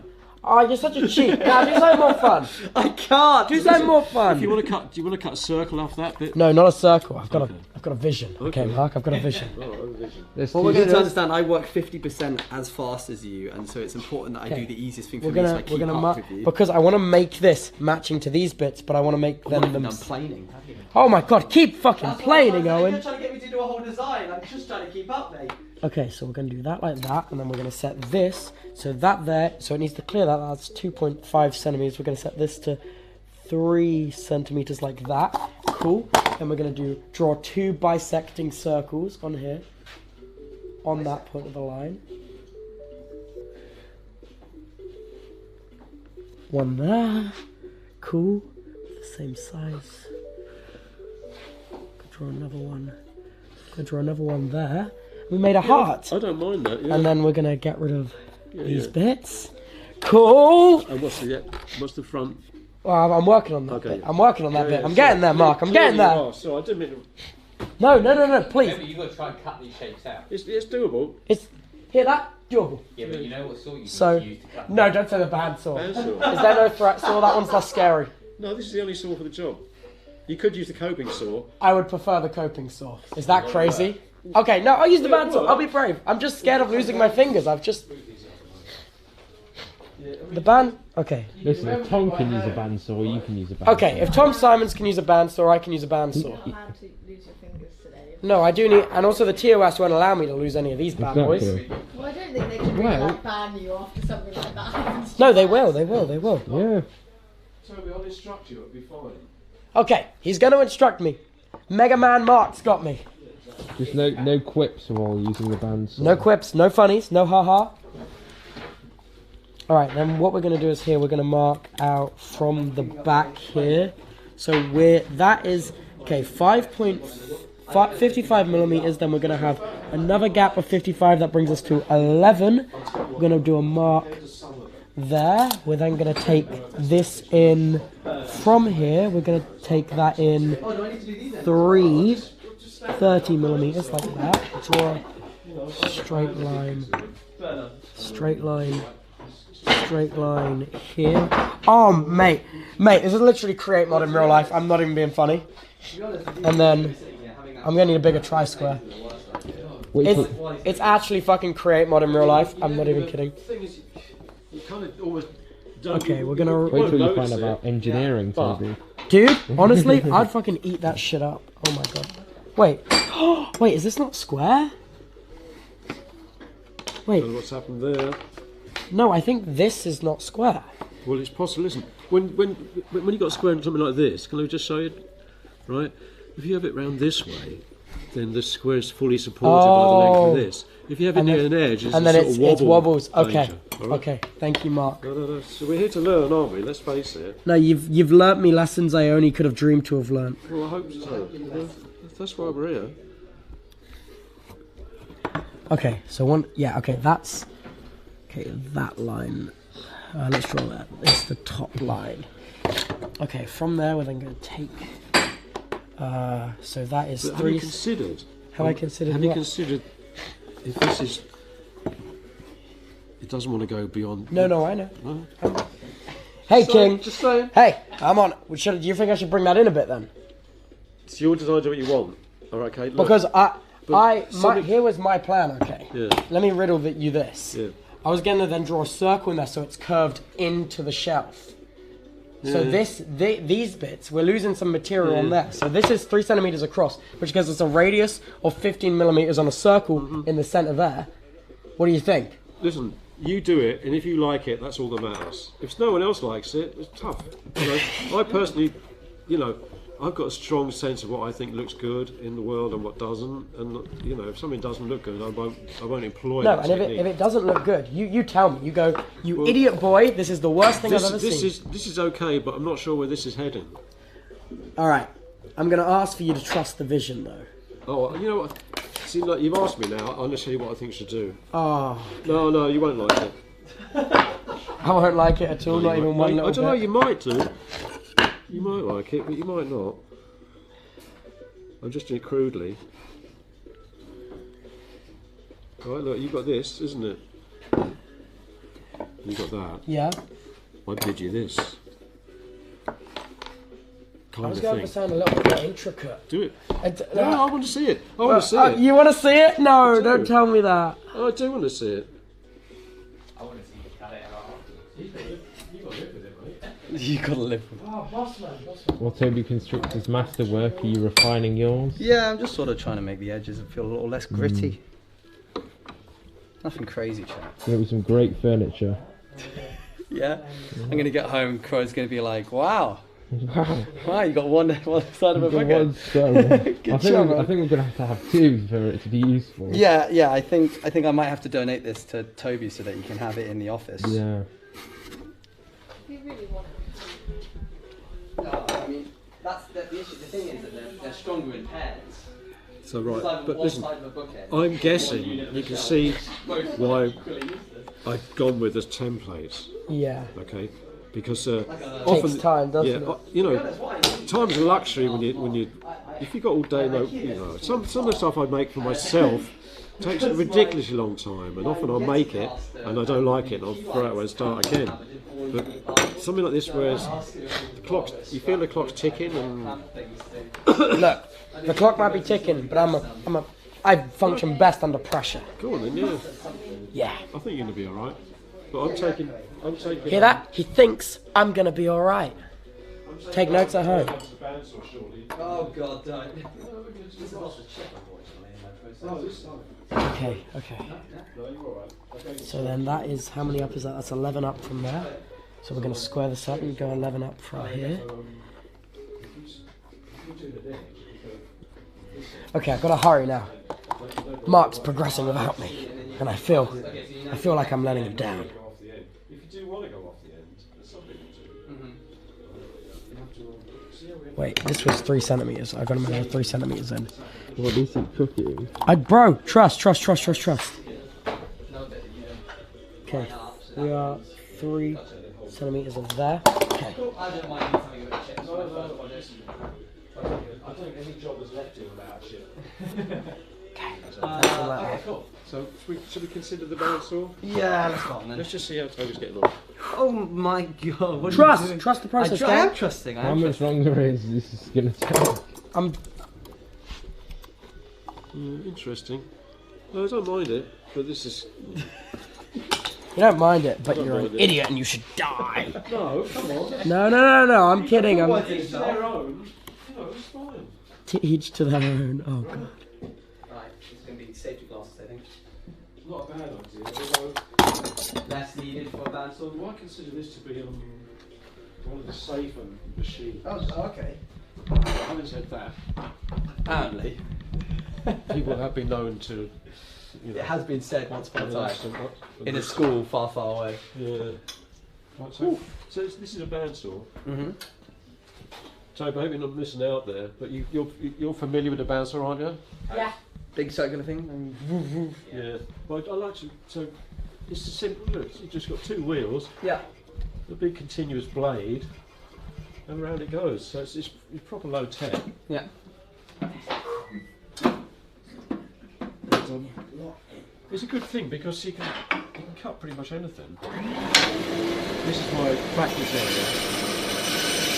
Oh, you're such a cheat. Now do something more fun.
I can't.
Do something more
If you
fun.
want to cut, do you want to cut a circle off that bit?
No, not a circle. I've got
Okay.
I've got a vision. Okay,
Okay.
Mark, I've got a vision.
Oh, vision.
Let's
Well,
do
we're going
this.
to understand. I work 50% as fast as you, and so it's important that I
Okay.
do the easiest thing for
We're
me, so I
gonna
keep up
mark
with you.
because I want to make this matching to these bits, but I want to make
I'm not
them
even
them.
done planing. Have you?
Oh my god, keep fucking planing, Owen.
You're trying to get me to do a whole design. I'm just trying to keep up, mate.
Okay, so we're gonna do that like that, and then we're gonna set this, so that there, so it needs to clear that, that's 2.5 centimeters. We're gonna set this to 3 centimeters like that. Cool. Then we're gonna draw 2 bisecting circles on here, on that point of the line. One there. Cool. The same size. Could draw another one. Could draw another one there. We made a heart.
I don't mind that. Yeah.
And then we're gonna get rid of these
yeah.
bits. Cool.
And what's the front?
Well, I'm working on that
Okay,
bit.
yeah.
I'm working on that
Yeah,
bit.
yeah,
I'm
so-
getting there, Mark. I'm getting there.
Oh, so I didn't mean to.
No, please.
Yeah, but you've got to try and cut these shapes out.
It's doable.
It's hear that doable.
Yeah, but you know what saw you need
So
to use to cut
no, don't say the band saw. Is
Bandsaw.
there no threat saw? That one's less scary.
No, this is the only saw for the job. You could use the coping saw.
I would prefer the coping saw. Is that crazy? Okay, no, I'll use the band saw. I'll be brave. I'm just scared of losing my fingers. The band. Okay.
Listen, if Tom can use a bandsaw, you can use a bandsaw.
Okay, if Tom Simons can use a bandsaw, I can use a bandsaw.
Not allowed to lose your fingers today.
No, I do need, and also the TOS won't allow me to lose any of these bad boys.
Exactly.
Well, I don't think they can really
Well-
like ban you after something like that happens.
No, they will.
Yeah.
Toby, I'll instruct you. It'll be fine.
Okay, he's going to instruct me. Mega Man Mark's got me.
Just no quips while using the bandsaw.
No quips, no funnies, no haha. Alright, then what we're going to do is here, we're going to mark out from the back here. So that is, okay, 55 millimeters. Then we're going to have another gap of 55. That brings us to 11. We're going to do a mark there. We're then going to take this in from here. We're going to take that in 30 millimeters like that. Draw a straight line here. Oh, mate, this is literally create mod in real life. I'm not even being funny. And then I'm gonna need a bigger tri-square. It's actually fucking create mod in real life. I'm not even kidding. Okay, we're gonna
Wait till you find out about engineering, Toby.
Dude, honestly, I'd fucking eat that shit up. Oh my god. Wait, wait, is this not square? Wait.
What's happened there?
No, I think this is not square.
Well, it's possible. Listen, when you got a square and something like this, can I just show you? Right, if you have it round this way, then the square is fully supported by the length of this. If you have it near an edge, it's
it wobbles. Okay,
danger, right?
okay. Thank you, Mark.
No. So we're here to learn, aren't we? Let's face it.
No, you've learnt me lessons I only could have dreamed to have learnt.
Well, I hope so. That's why we're here.
Okay, so that's that line. Let's draw that. It's the top line. Okay, from there we're then going to take. So that is
But
three.
Have you considered?
I considered?
Have you
what?
considered if this is? It doesn't want to go beyond.
No, I know.
No?
Hey, King.
Just saying.
Hey, I'm on. Do you think I should bring that in a bit then?
It's your design. Do what you want. All right, okay. Look,
Because
something-
here was my plan. Okay.
Yeah.
Let me riddle you this.
Yeah.
I was going to then draw a circle in there so it's curved into the shelf. So
Yeah.
these bits, we're losing some material on there. So this is 3 centimeters across, which gives us a radius of 15 millimeters on a circle in the center there. What do you think?
Listen, you do it, and if you like it, that's all that matters. If no one else likes it, it's tough. I personally, I've got a strong sense of what I think looks good in the world and what doesn't. And if something doesn't look good, I won't employ
No,
that
and
technique.
if it doesn't look good, you tell me. You go, idiot boy, this is the worst thing I've ever seen.
This is okay, but I'm not sure where this is heading.
All right, I'm going to ask for you to trust the vision, though.
Oh, you know what? See, like, you've asked me now. I'm going to show you what I think you should do.
Oh,
No, you won't like it.
I won't like it at all, not even one little
I don't know,
bit.
you might do. You might like it, but you might not. I'm just doing it crudely. Alright, look, you've got this, isn't it? You've got that.
Yeah.
I bid you this.
I
Kind
was
of
going
thing.
to sound a little bit more intricate.
Do it. No, I want to see it. I want to see it.
You want to see it? No,
do.
don't tell me that.
I do want to see it.
I want to see you cut it out.
You gotta live with it.
Oh, boss man.
While Toby constructs his masterwork, are you refining yours?
Yeah, I'm just sort of trying to make the edges feel a little less gritty. Nothing crazy, chap.
It's going to be some great furniture.
Yeah? I'm gonna get home and Crow's gonna be like, wow,
Wow.
wow, you got one side of a
That
bucket.
was so-
Good
I think
job,
we're
man.
going to have two for it to be useful.
Yeah, I think I might have to donate this to Toby so that you can have it in the office.
Yeah.
If you really want it.
I mean, that's the issue. The thing is that they're stronger in pairs.
So right,
It's like
but
one
listen,
side of a bucket.
I'm guessing you can see why I've gone with this template.
Yeah.
Okay, because
Takes time, doesn't it?
time's a luxury when you if you got all day. Some of the stuff I make for myself takes a ridiculously long time, and often I'll make it and I don't like it, and I'll throw it away and start again. But something like this, whereas the clock, you feel the clock's ticking, and
Look, the clock might be ticking, but I function best under pressure.
go on then, yeah.
Yeah.
I think you're gonna be all right. But I'm taking.
Hear that? He thinks I'm gonna be all right. Take notes at home.
Oh God, don't.
Okay. So then that is, how many up is that? That's 11 up from there. So we're going to square this up and go 11 up from here. Okay, I've got to hurry now. Mark's progressing without me, and I feel like I'm letting him down.
If you do want to go off the end, there's something to do. You have to see how we
Wait, this was 3 centimeters. I got to measure 3 centimeters in.
What decent cooking.
Bro, trust. Okay, we are 3 centimeters of there. Okay.
I don't mind eating something with chips.
I think any job is left here without shit.
Okay,
Cool. So should we consider the bandsaw?
Yeah, let's go on then.
Let's just see how Toby's getting on.
Oh my god. What are you doing?
Trust the process,
I am
gang.
trusting. I
How
am
much
trusting.
longer is this gonna take?
I'm
Interesting. No, I don't mind it, but this is...
You don't mind it, but
don't
you're an
mind it.
idiot and you should die.
No, come on.
No, I'm kidding. I'm
It's their own. You know, it's fine.
to each to their own. Oh god.
Right, it's going to be safety glasses, I think.
Not a bad idea, although
Less needed for a bandsaw.
I consider this to be one of the safer machines.
Oh, okay.
Having said that,
Apparently.
people have been known to... You know,
It has been said once upon a time.
time.
In a school far, far away.
Yeah. Right, so this is a bandsaw.
Mm-hmm.
Toby, I hope you're not missing out there, but you're familiar with the bandsaw, aren't you?
Yeah.
Big circular thing.
Yeah. Well, I like to. So it's a simple. Look, you've just got 2 wheels,
Yeah.
a big continuous blade, and around it goes. So it's proper low tech.
Yeah.
And, it's a good thing because you can cut pretty much anything. This is my practice area.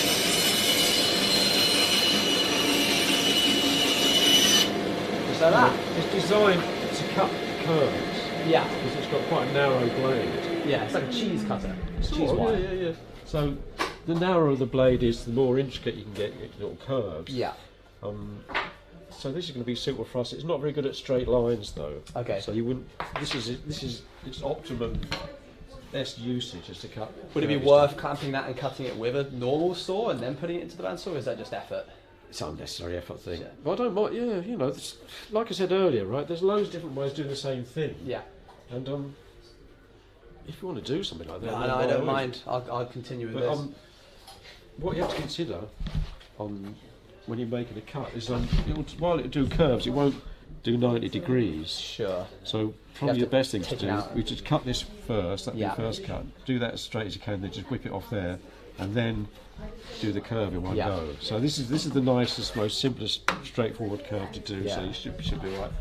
So that.
It's designed to cut curves
Yeah.
because it's got quite a narrow blade.
Yeah, it's like a cheese cutter. It's cheese
Oh,
wire.
yeah. So the narrower the blade is, the more intricate you can get your little curves.
Yeah.
So this is going to be suitable for us. It's not very good at straight lines though.
Okay.
So you wouldn't. This is its optimum best usage is to cut.
Would it be
curvy
worth
stuff.
clamping that and cutting it with a normal saw and then putting it into the bandsaw, or is that just effort?
It's an unnecessary effort thing.
Yeah.
But I don't mind. Yeah, you know, like I said earlier, right? There's loads of different ways of doing the same thing.
Yeah.
And if you want to do something like that,
No,
then
I
by
don't
all
mind.
means.
I'll continue with
But
this.
what you have to consider when you're making a cut is while it'll do curves, it won't do 90 degrees.
Sure.
So probably
to
the best thing to
take it
do
out.
we just cut this first. That'd
Yeah.
be the first cut. Do that as straight as you can, then just whip it off there, and then do the curve in one
Yeah.
go. So this is the nicest, most simplest, straightforward curve to do. So
Yeah.
you should be all right.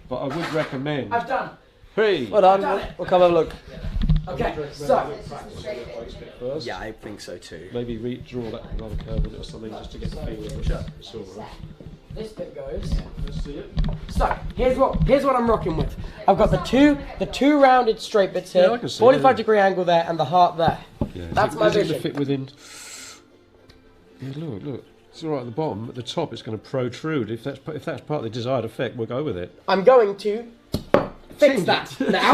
But I would recommend.
I've done.
Hey.
Well done. We'll come have a look.
Okay, so
First.
Yeah, I think so too.
Maybe redraw that another curve with it or something just to get the feel of it. Sure.
this bit goes.
Let's see it.
So here's what I'm rocking with. I've got the two rounded straight bits here,
Yeah, I can see
45-degree angle there, and the heart there.
Yeah.
That's my
Is it
vision.
gonna fit within. Yeah, look. It's all right at the bottom. At the top, it's going to protrude. If that's part of the desired effect, we'll go with it.
I'm going to fix that now.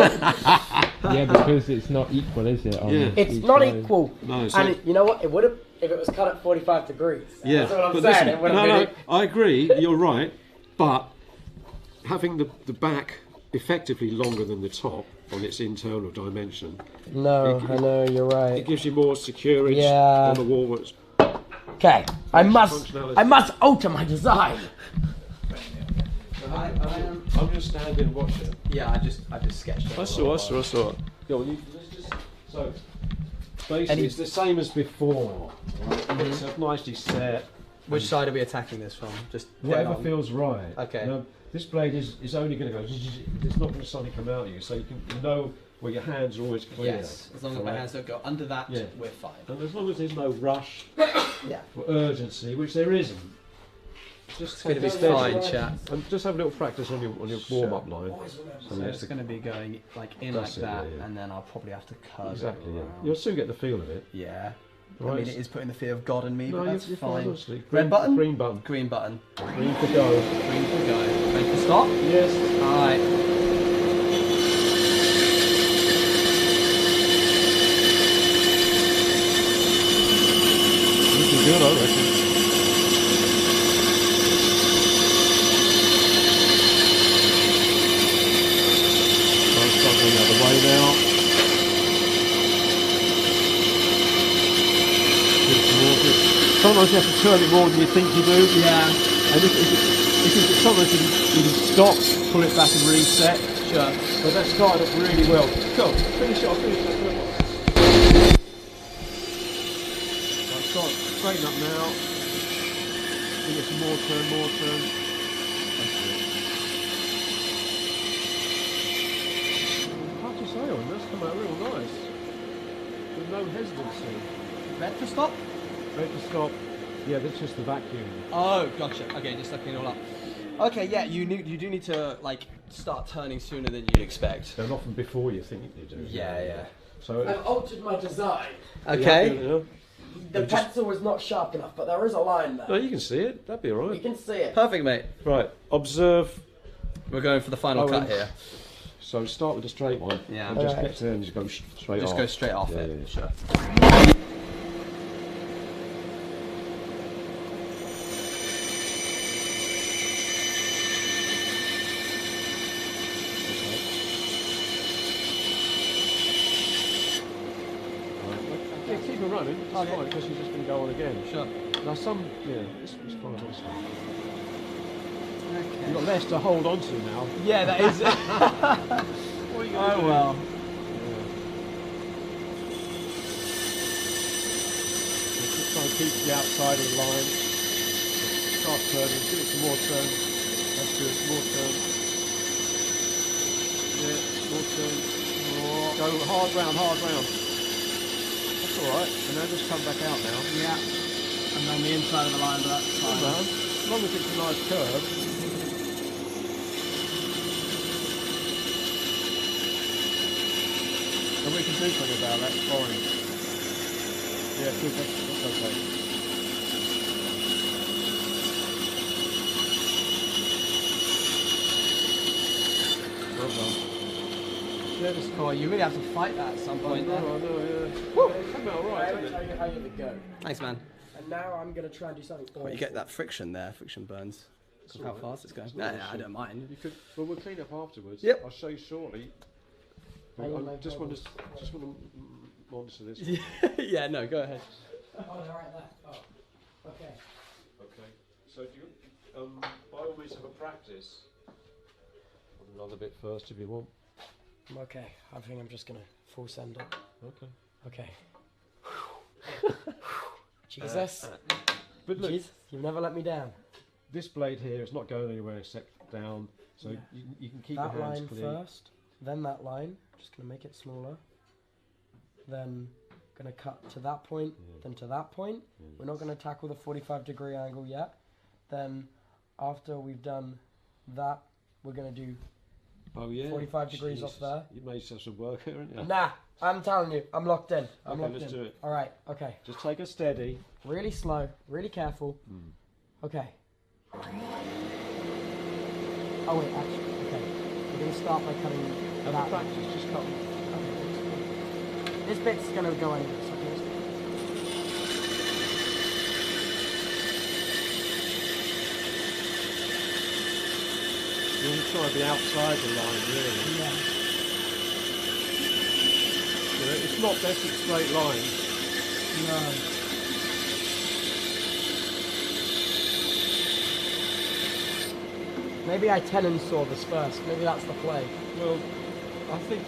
Yeah, because it's not equal, is it? On
Yeah.
It's
each
not
side?
equal.
No, so-
And you know what? It would have if it was cut at 45 degrees.
Yeah,
That's what I'm
but
saying.
listen,
It would have
no,
been.
I agree. You're right, but having the back effectively longer than the top on its internal dimension,
No, I know you're
it
right.
gives you more security
Yeah.
on the wall. It's-
Okay, I must
functionality.
alter my design.
I'm going to stand in and watch it.
Yeah, I just sketched it.
I saw it. Go on, so basically, it's the same as before. Right? It's nicely set.
Which side are we attacking this from? Just dead
Whatever
on?
feels right.
Okay.
Now, this blade is only going to go. It's not going to suddenly come out at you, so you know where your hands are always clear.
Yes, as long as my
Alright?
hands don't go under that,
Yeah.
we're fine.
And as long as there's no rush
Yeah.
or urgency, which there isn't, just
It's going to be
take it
fine,
steady.
chat.
And just have a little practice on your warm-up line.
So it's going to be going like in
That's
like
it,
that,
yeah.
and then I'll probably have to curve
Exactly.
it.
Yeah.
around.
You'll soon get the feel of it.
Yeah. I
Right.
mean, it is putting the fear of God in me,
No,
but that's
you're
fine.
honestly.
Red button?
Green button.
Green button.
Green for go.
Green for go. Ready for stop?
Yes.
Alright.
Looking good, I reckon. I'll start going the other way now. Good towards it. sometimes you have to turn it more than you think you do.
Yeah.
And sometimes you can stop, pull it back and reset.
Sure.
But that started off really well. Go, finish it off, finish it off. Right, start, straighten up now. We get some more turn, more turn. That's it. Hard to say, Owen, that's come out real nice. With no hesitancy.
Red to stop?
Ready to stop. Yeah, that's just the vacuum.
Oh, gotcha. Okay, just sucking it all up. Okay, yeah, you do need to like start turning sooner than you'd expect.
And often before you think you do.
Yeah.
So
I've altered my design.
Okay.
The pencil was not sharp enough, but there is a line there.
No, you can see it. That'd be all
You
right.
can see it.
Perfect, mate.
Right. Observe.
We're going for the final
Owen.
cut here.
So start with a straight one.
Yeah.
And just
Alright.
get there and just go straight off.
Just go straight off
Yeah,
it.
yeah.
Sure.
Yeah, keep it running. It's
Okay.
fine because you're just going to go on again.
Sure.
Now it's fine. It's fine.
Okay.
You've got less to hold on to now.
Yeah, that is.
What are you going to
Oh
do?
well.
Yeah. So just try and keep the outside of the line. Start turning. Give it some more turn. That's good. More turn. Yeah, more turn. More. Go hard round, hard round. That's all right. And now just come back out now.
Yeah. I'm on the inside of the line, but that's
Come
fine.
down. As long as it's a nice curve. And we can do something about that. Fine. Yeah, good. That's okay. Well done. Yeah, just
Oh, you really have to fight that at some point.
I
There.
know, yeah. Yeah, it came out all right,
I will
didn't
tell
it?
you how you go.
Thanks, man.
And now I'm going to try and do something awful.
Well, you get that friction there. Friction burns. Look how fast it's going. No, I don't mind.
You could. Well, we'll clean up afterwards.
Yep.
I'll show you shortly.
I will make
Just want to monitor this. One.
Yeah, no, go ahead.
Oh, they're right there. Oh, okay.
Okay. So do you, by all means, have a practice on another bit first if you want.
Okay, I think I'm just going to full send it.
Okay.
Okay. Jesus.
But look,
Jesus, you've never let me down.
this blade here is not going anywhere except down, so
Yeah.
you can keep
That
your hands
line
clean.
first, then that line. Just going to make it smaller. Then going to cut to that point, then to that point. We're not going to tackle the 45-degree angle yet. Then after we've done that, we're going to do
Oh yeah.
45 degrees off
Jesus.
there.
You made yourself some work here, haven't you?
Nah, I'm telling you, I'm locked in. I'm
Okay,
locked
let's
in.
do it.
All right, okay.
Just take it steady.
Really slow, really careful. Okay. Oh wait, actually, okay. We're gonna start by cutting
Have
that.
a practice. Just cut.
Okay. This bit's gonna go anyway. So okay,
You want to try and be outside the line, really.
yeah.
You know, it's not best in straight lines.
No. Maybe I tenon saw this first. Maybe that's the play.
Well, I think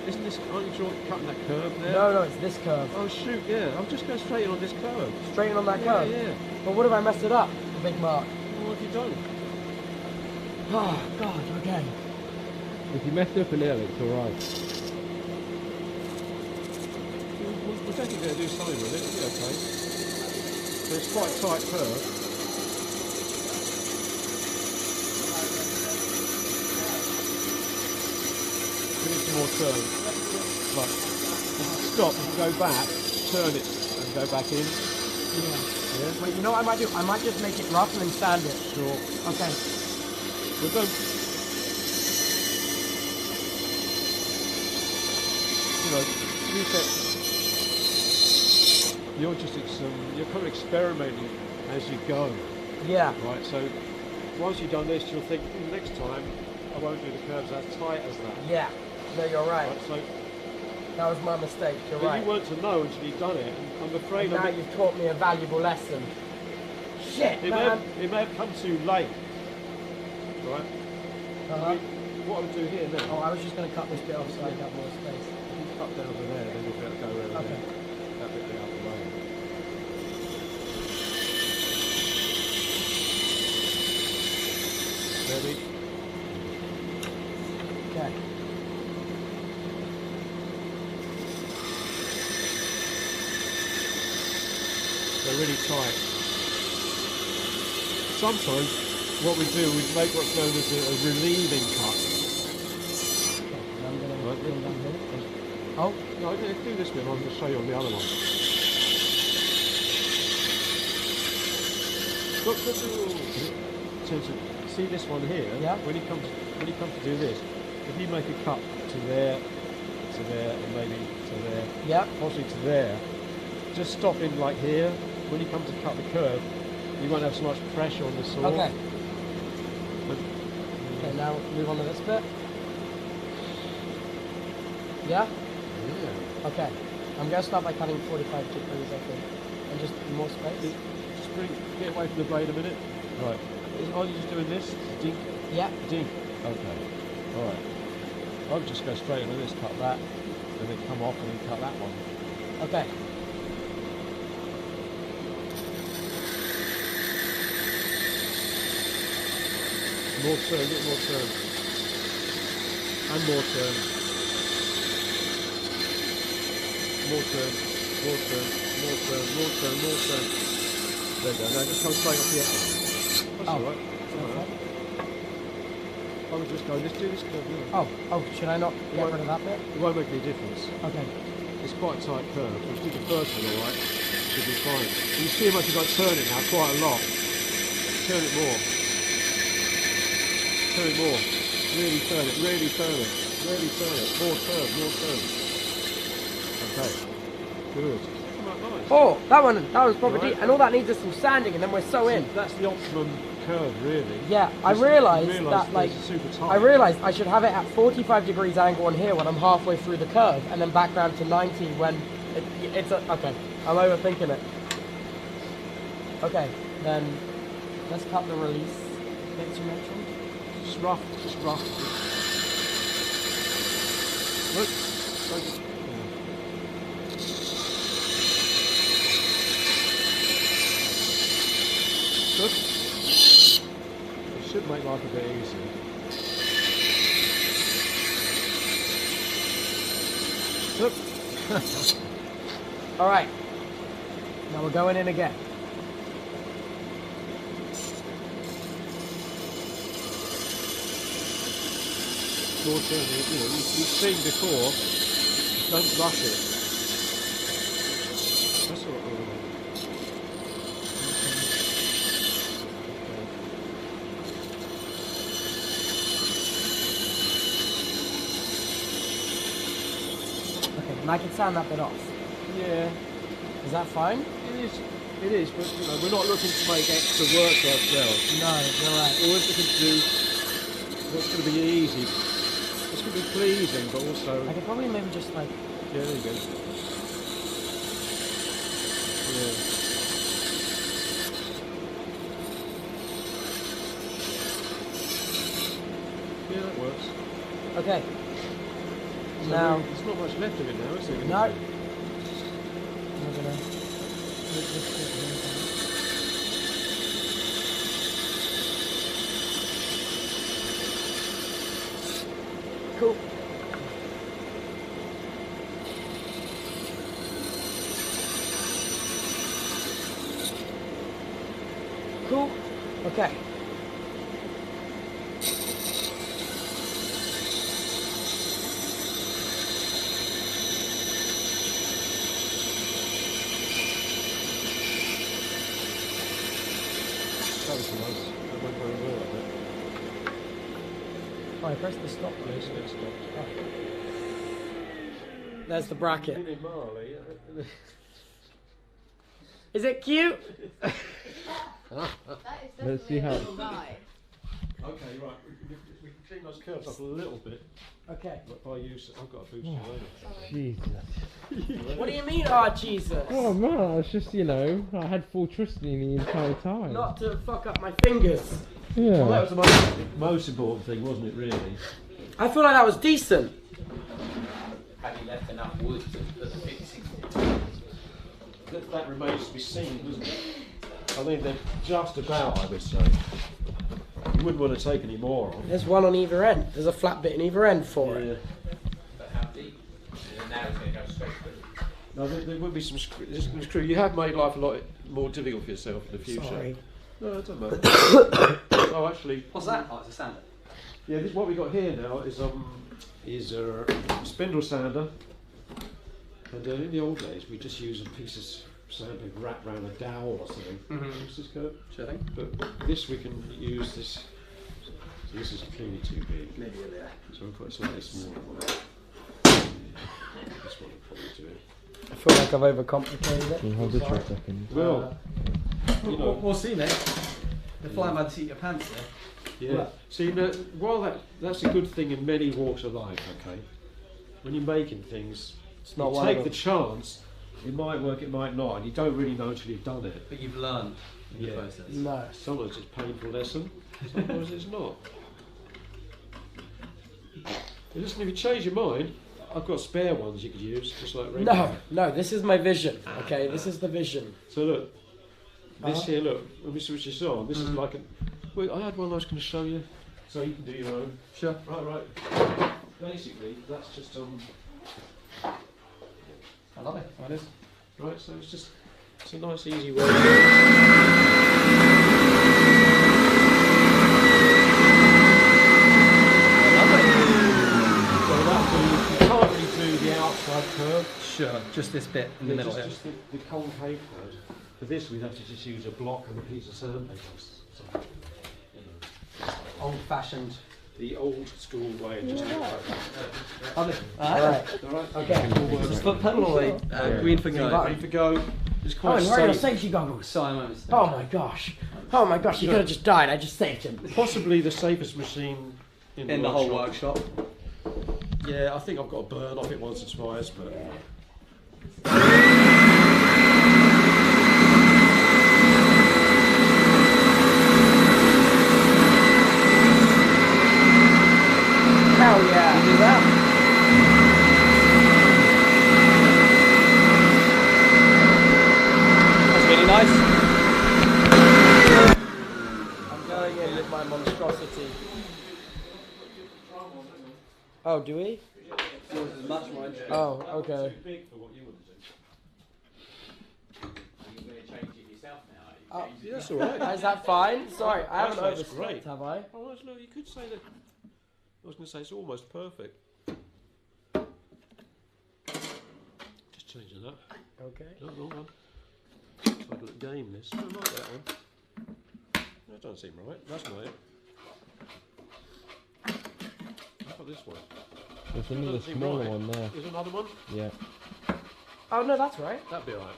isn't this? Aren't you cutting that curve there?
No, it's this curve.
Oh shoot! Yeah, I'm just going straight in on this curve.
Straight on that
Yeah,
curve.
yeah.
But what if I mess it up? The big mark.
Well, what have you done?
Oh God. Okay.
If you mess up an L, it's alright.
We're definitely going to do something with it. It'll be okay. So it's quite a tight curve. Give it some more turn. Right. Stop. You can go back. Turn it and go back in.
Yeah.
Yeah.
Wait, you know what I might do? I might just make it rough and then sand it.
Sure.
Okay.
Well, don't. You know, you said you're just you're kind of experimenting as you go,
Yeah.
right? So once you've done this, you'll think next time I won't do the curves as tight as that.
Yeah. No, you're right.
Right, so
That was my mistake. You're
But
right.
you weren't to know until you'd done it. And I'm afraid
And now you've taught me a valuable lesson. Shit, man.
it may have come too late. Right?
Uh-huh.
What I would do here now,
Oh, I was just going to cut this bit off so I got more space.
if you cut down to there, then you'll be able to go around
Okay.
there. That bit be out the way. Ready?
Okay.
They're really tight. Sometimes what we do is make what's known as a relieving cut.
And I'm going to
Right.
bring down here. Oh,
No, let's do this bit. I'm going to show you on the other one. Look, see this one here?
Yeah.
When he comes to do this, if you make a cut to there, and maybe to there,
yeah.
possibly to there, just stop in like here. When you come to cut the curve, you won't have so much pressure on the saw.
Okay.
But,
Okay, now move on to this bit. Yeah?
yeah.
Okay. I'm going to start by cutting 45 degrees, I think. And just more space.
Just get away from the blade a minute. Right. Are you just doing this? Dink,
Yeah.
dink. Okay. All right. I'll just go straight on this, cut that, and then come off and then cut that one.
Okay.
More turn, get more turn. And more turn. More turn, more turn, more turn, more turn, more turn. There you go. Now just come straight up the end. That's alright. I was just going, let's do this curve now.
Oh, should I not get rid of that bit?
It won't make any difference.
Okay.
It's quite a tight curve. If you do the first one alright, should be fine. You see how much you've got to turn it now, quite a lot. Turn it more. Turn it more. Really turn it, really turn it, really turn it. More turn, more turn. Okay. Good. Come out nice.
Oh, that was proper
Right.
deep. And all that needs is some sanding and then we're so in.
That's the optimum curve, really.
Yeah, I
Just
realised
realise
that, like,
it's super tight.
I realised I should have it at 45 degrees angle on here when I'm halfway through the curve, and then back down to 90 when it's a, okay. I'm overthinking it. Okay, then let's cut the release bits you mentioned.
Just rough, just rough. Look. Look. Good. It should make life a bit easier. Look.
All right. Now we're going in again.
More turn, you've seen before. Don't rush it. That's what we're doing.
Okay, and I can sound that bit off.
Yeah,
Is that fine?
it is, but we're not looking to make extra work for ourselves.
No, you're right.
We're always looking to do what's going to be easy. It's going to be pleasing, but also...
I could probably maybe just like,
Yeah, there you go. Yeah. Yeah, that works.
okay.
So
Now,
there's not much left of it now, is there?
no. We're gonna take this bit here down. Cool. Cool. Okay.
That was nice. That went very well, I think.
Oh, I pressed the stop.
Yes, let's go.
There's the bracket.
Minnie Marley.
Is it cute?
That is
Let's see
definitely a
how-
little guy.
Okay, right. We can clean those curves up a little bit.
Okay.
By use, I've got a boost later.
Jesus.
What do you mean, oh Jesus?
Oh man, it's just, you know, I had full trust in you the entire time.
Not to fuck up my fingers.
Yeah.
Well, that was the most important thing, wasn't it, really?
I feel like that was decent.
Have you left enough wood to put the fixing?
That remains to be seen, doesn't it? I mean, they're just about, I would say. You wouldn't want to take any more on.
There's one on either end. There's a flat bit in either end for it.
But how deep? And now it's going to go straight through.
No, there would be some screw. You have made life a lot more difficult for yourself in the future.
Sorry.
No, it doesn't matter. Oh, actually,
What's that? Oh, it's a sander.
yeah. What we got here now is a spindle sander. And in the old days, we just used a piece of sandpaper wrapped around a dowel or something. What's this code?
Sure thing.
But this we can use this. So this is clearly too big.
Maybe there.
So we'll put a slightly smaller one. This one will probably do it.
I feel like I've overcomplicated it.
Can you hold this for a second?
Well, you know.
We'll see, mate. The flying by the seat of your pants there.
Yeah.
Well-
See, now, while that's a good thing in many walks of life, okay. When you're making things,
It's not
you
one
take
of
the
them.
chance. It might work, it might not, and you don't really know until you've done it.
But you've learned in the
Yeah.
process.
No.
Sometimes it's a painful lesson, sometimes it's not. And listen, if you change your mind, I've got spare ones you could use, just like regular.
No, this is my vision. Okay, this is the vision.
So look, this here, look, let me switch this on. This is like a. Wait, I had one I was going to show you, so you can do your own.
Sure.
Right. Basically, that's just
I love it. That is.
right. So it's a nice, easy way. So you can't really do the outside curve.
Sure. Just this bit in the middle here.
Just the concave curve. For this, we'd have to just use a block and a piece of sandpaper. So,
Old-fashioned.
the old school way of just
Lovely.
Alright.
Alright,
Okay.
Just put pedal away. Green for go.
ready for go. It's quite
Owen, where are your
safe.
safety goggles?
Sorry, my mistake.
Oh my gosh. Oh my gosh, you could have just died. I just saved him.
Possibly the safest machine in
the whole workshop.
Yeah, I think I've got a burn off it once or twice, but
Hell yeah.
Do that. That's really nice.
I'm going in with my monstrosity. Oh, do we?
Yours is much more interesting.
Oh, okay.
big for what you want to do.
You're going to change it yourself now.
Oh,
Yeah, that's all right.
is that fine? Sorry, I haven't
That's
overstepped,
great.
have I?
Oh, no, you could say that. I was going to say it's almost perfect. Just changing that.
Okay.
No, wrong one. I'd look game this. I like that one. That doesn't seem right. That's not it. How about this one?
There's another
Doesn't seem
smaller
right.
one there.
Is another one?
Yeah.
Oh no, that's right.
That'd be alright.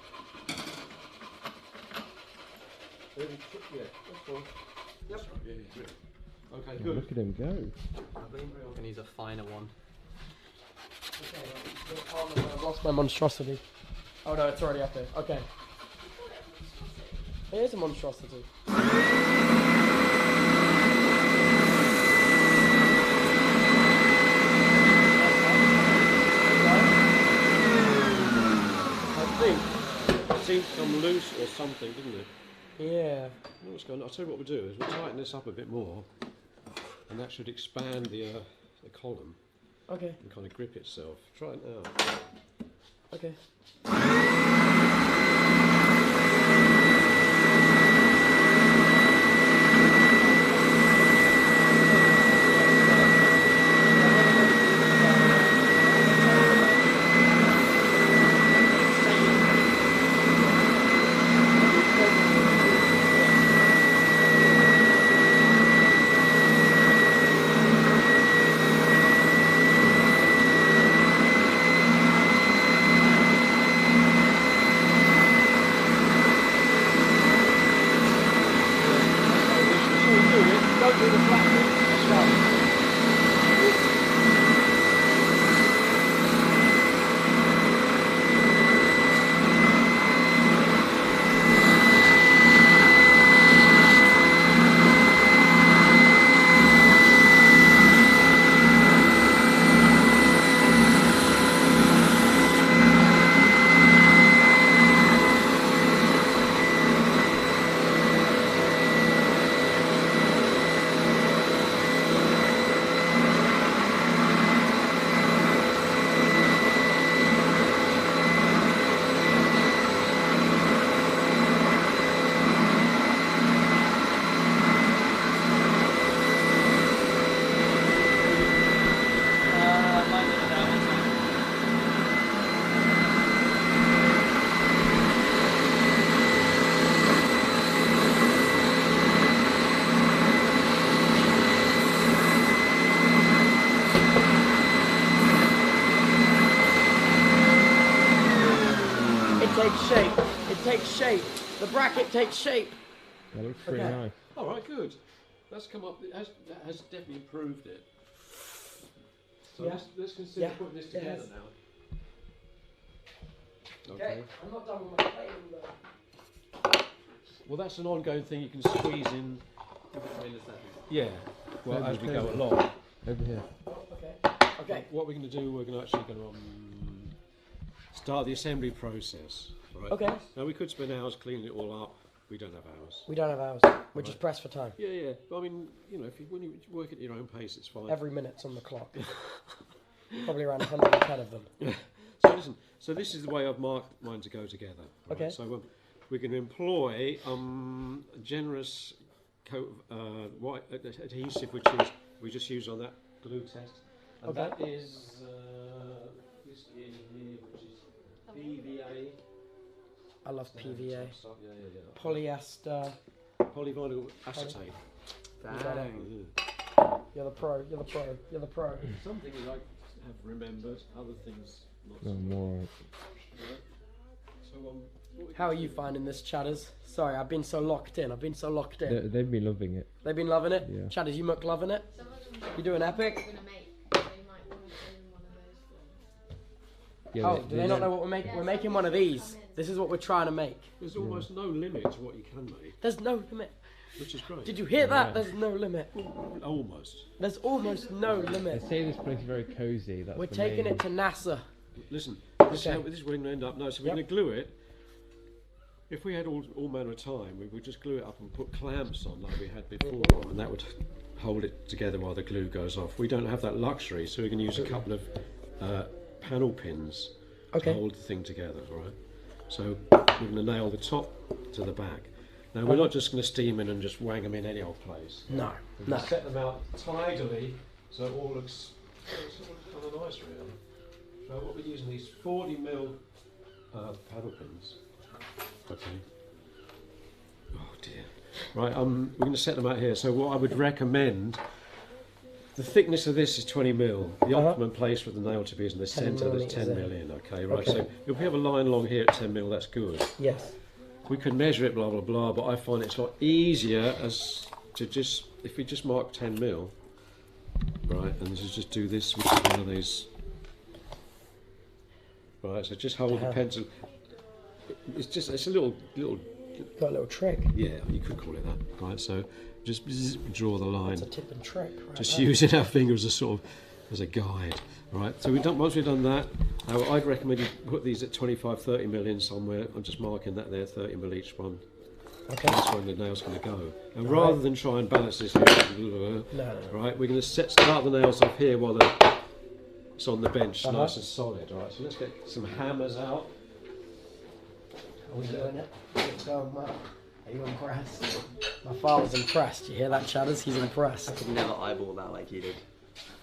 Yeah, that's fine. Yep. Yeah, yeah. Okay,
Oh,
good.
look at him go.
And he's a finer one.
Oh no, I've lost my monstrosity. Oh no, it's already up there. Okay. It is a monstrosity.
I think it seemed to come loose or something, didn't it?
Yeah.
I know what's going on. I'll tell you what we'll do is we'll tighten this up a bit more, and that should expand the column
Okay.
and kind of grip itself. Try it now.
Okay. takes shape. It takes shape. The bracket takes shape.
That looks pretty
Okay.
nice.
All right, good. That's come up. That has definitely improved it. So
Yeah.
let's consider
Yeah.
putting this
It
together
has.
now.
Okay, I'm not done with my plating though.
Well, that's an ongoing thing you can squeeze in. Yeah. Well, as we go along.
Over here.
Okay.
What we're going to do, we're going to actually going to start the assembly process. Right?
Okay.
Now we could spend hours cleaning it all up. We don't have hours.
We don't have hours. We're just pressed for time.
Yeah, yeah. But I mean, you know, when you work at your own pace, it's fine.
Every minute's on the clock. Probably around 110 of them.
So listen. So this is the way I've marked mine to go together. Right?
Okay.
So we're going to employ a generous coat of white adhesive, which is we just use on that glue test, and
Okay.
that is this in here, which is PVA.
I love PVA.
Stuff. Yeah.
Polyester.
Polyvinyl acetate.
Dang.
You're the pro. You're the pro. You're the pro.
Some things I have remembered, other things not so
No more.
So what we
How are
can
you
do-
finding this, Chadders? Sorry, I've been so locked in.
They've been loving it.
They've been loving it.
Yeah.
Chadders, you muck loving it.
Some of them
You doing
are
epic?
going to make. They might want to do one of those for
Yeah,
Oh, do they not know what we're making? We're making one of these. This is what we're trying to make.
There's almost no limit to what you can make,
There's no limit.
which is great.
Did you hear that? There's no limit.
Almost.
There's almost no
They
limit.
say this place is very cozy. That's
We're
the
taking
main-
it to NASA.
Listen, this,
Okay.
is this is where we're going to end up. No, so we're
Yep.
going to glue it. If we had all manner of time, we would just glue it up and put clamps on like we had before, and that would hold it together while the glue goes off. We don't have that luxury, so we can use a couple of panel pins
Okay.
to hold the thing together, all right? So we're going to nail the top to the back. Now we're not just going to steam in and just wang them in any old place.
No.
We're
No.
going to set them out tidily so it all looks kind of nice, really. So what we're using these 40mm paddle pins. Okay. Oh dear. Right, we're going to set them out here. So what I would recommend, the thickness of this is 20mm. The optimum place for the nail to be is in the
10
centre. There's 10
millimetres
million. Okay, right.
Okay.
So if we have a line along here at 10mm, that's good.
Yes.
We could measure it, blah blah blah. But I find it's a lot easier as to just if we just mark 10mm, right, and just do this with one of these. Right, so just hold the pencil. It's a little,
Got a little trick.
yeah, you could call it that, right? So just draw the line,
It's a tip and trick. Right
just
there.
using our finger as a sort of, as a guide, right? So once we've done that, I'd recommend you put these at 25-30mm in somewhere. I'm just marking that there, 30mm each one.
Okay.
That's where the nail's going to go. And
Right.
rather than try and balance this,
No.
right, we're going to start the nails off here while it's on the bench, nice and solid. All right, so let's get some hammers out.
Are we doing it? It's going well. Are you impressed? My father's impressed. You hear that, Chadders? He's impressed.
I could never eyeball that like you did.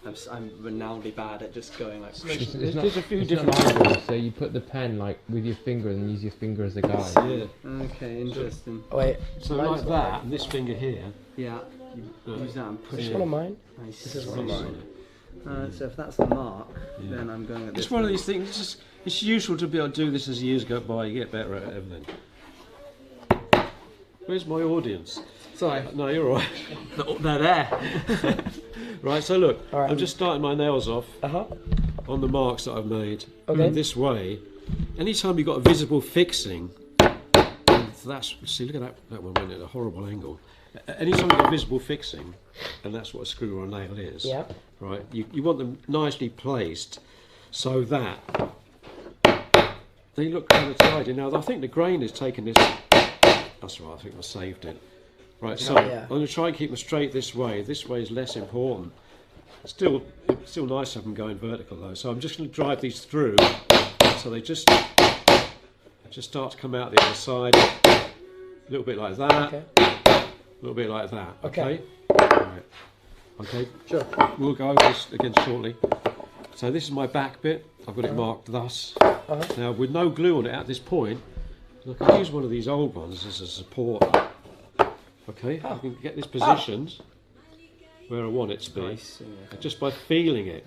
I'm renownedly bad at just going like.
It's
There's
not,
a few
it's
different
not eyeball, so you put the pen like with your finger and use your finger as a guide.
Yeah.
Okay, interesting.
Oh, wait.
So
Mine's
like
not
that, and this finger here.
Yeah, you use that and push
This
it.
one of mine?
Nice.
This is one of mine.
So if that's the mark, then I'm going at this.
It's one of these things. It's useful to be able to do this as years go by. You get better at everything. Where's my audience?
Sorry.
No, you're all right.
They're there.
Right. So look,
All right.
I'm just starting my nails off
Uh-huh.
on the marks that I've made.
Okay.
In this way, anytime you've got a visible fixing, and that's see, look at that one went at a horrible angle. Anytime you've got a visible fixing, and that's what a screw or a nail is.
Yeah.
Right. You want them nicely placed so that they look kind of tidy. Now I think the grain is taking this. That's right. I think I saved it. Right. So
Yeah.
I'm going to try and keep them straight this way. This way is less important. It's still nice to have them going vertical though. So I'm just going to drive these through, so they just start to come out the other side. A little bit like that.
Okay.
A little bit like that.
Okay.
Right. Okay.
Sure.
We'll go over this again shortly. So this is my back bit. I've got it marked thus. Now with no glue on it at this point, I can use one of these old ones as a support. Okay. I can get this positioned where I want it to be.
Nice.
Just by feeling it.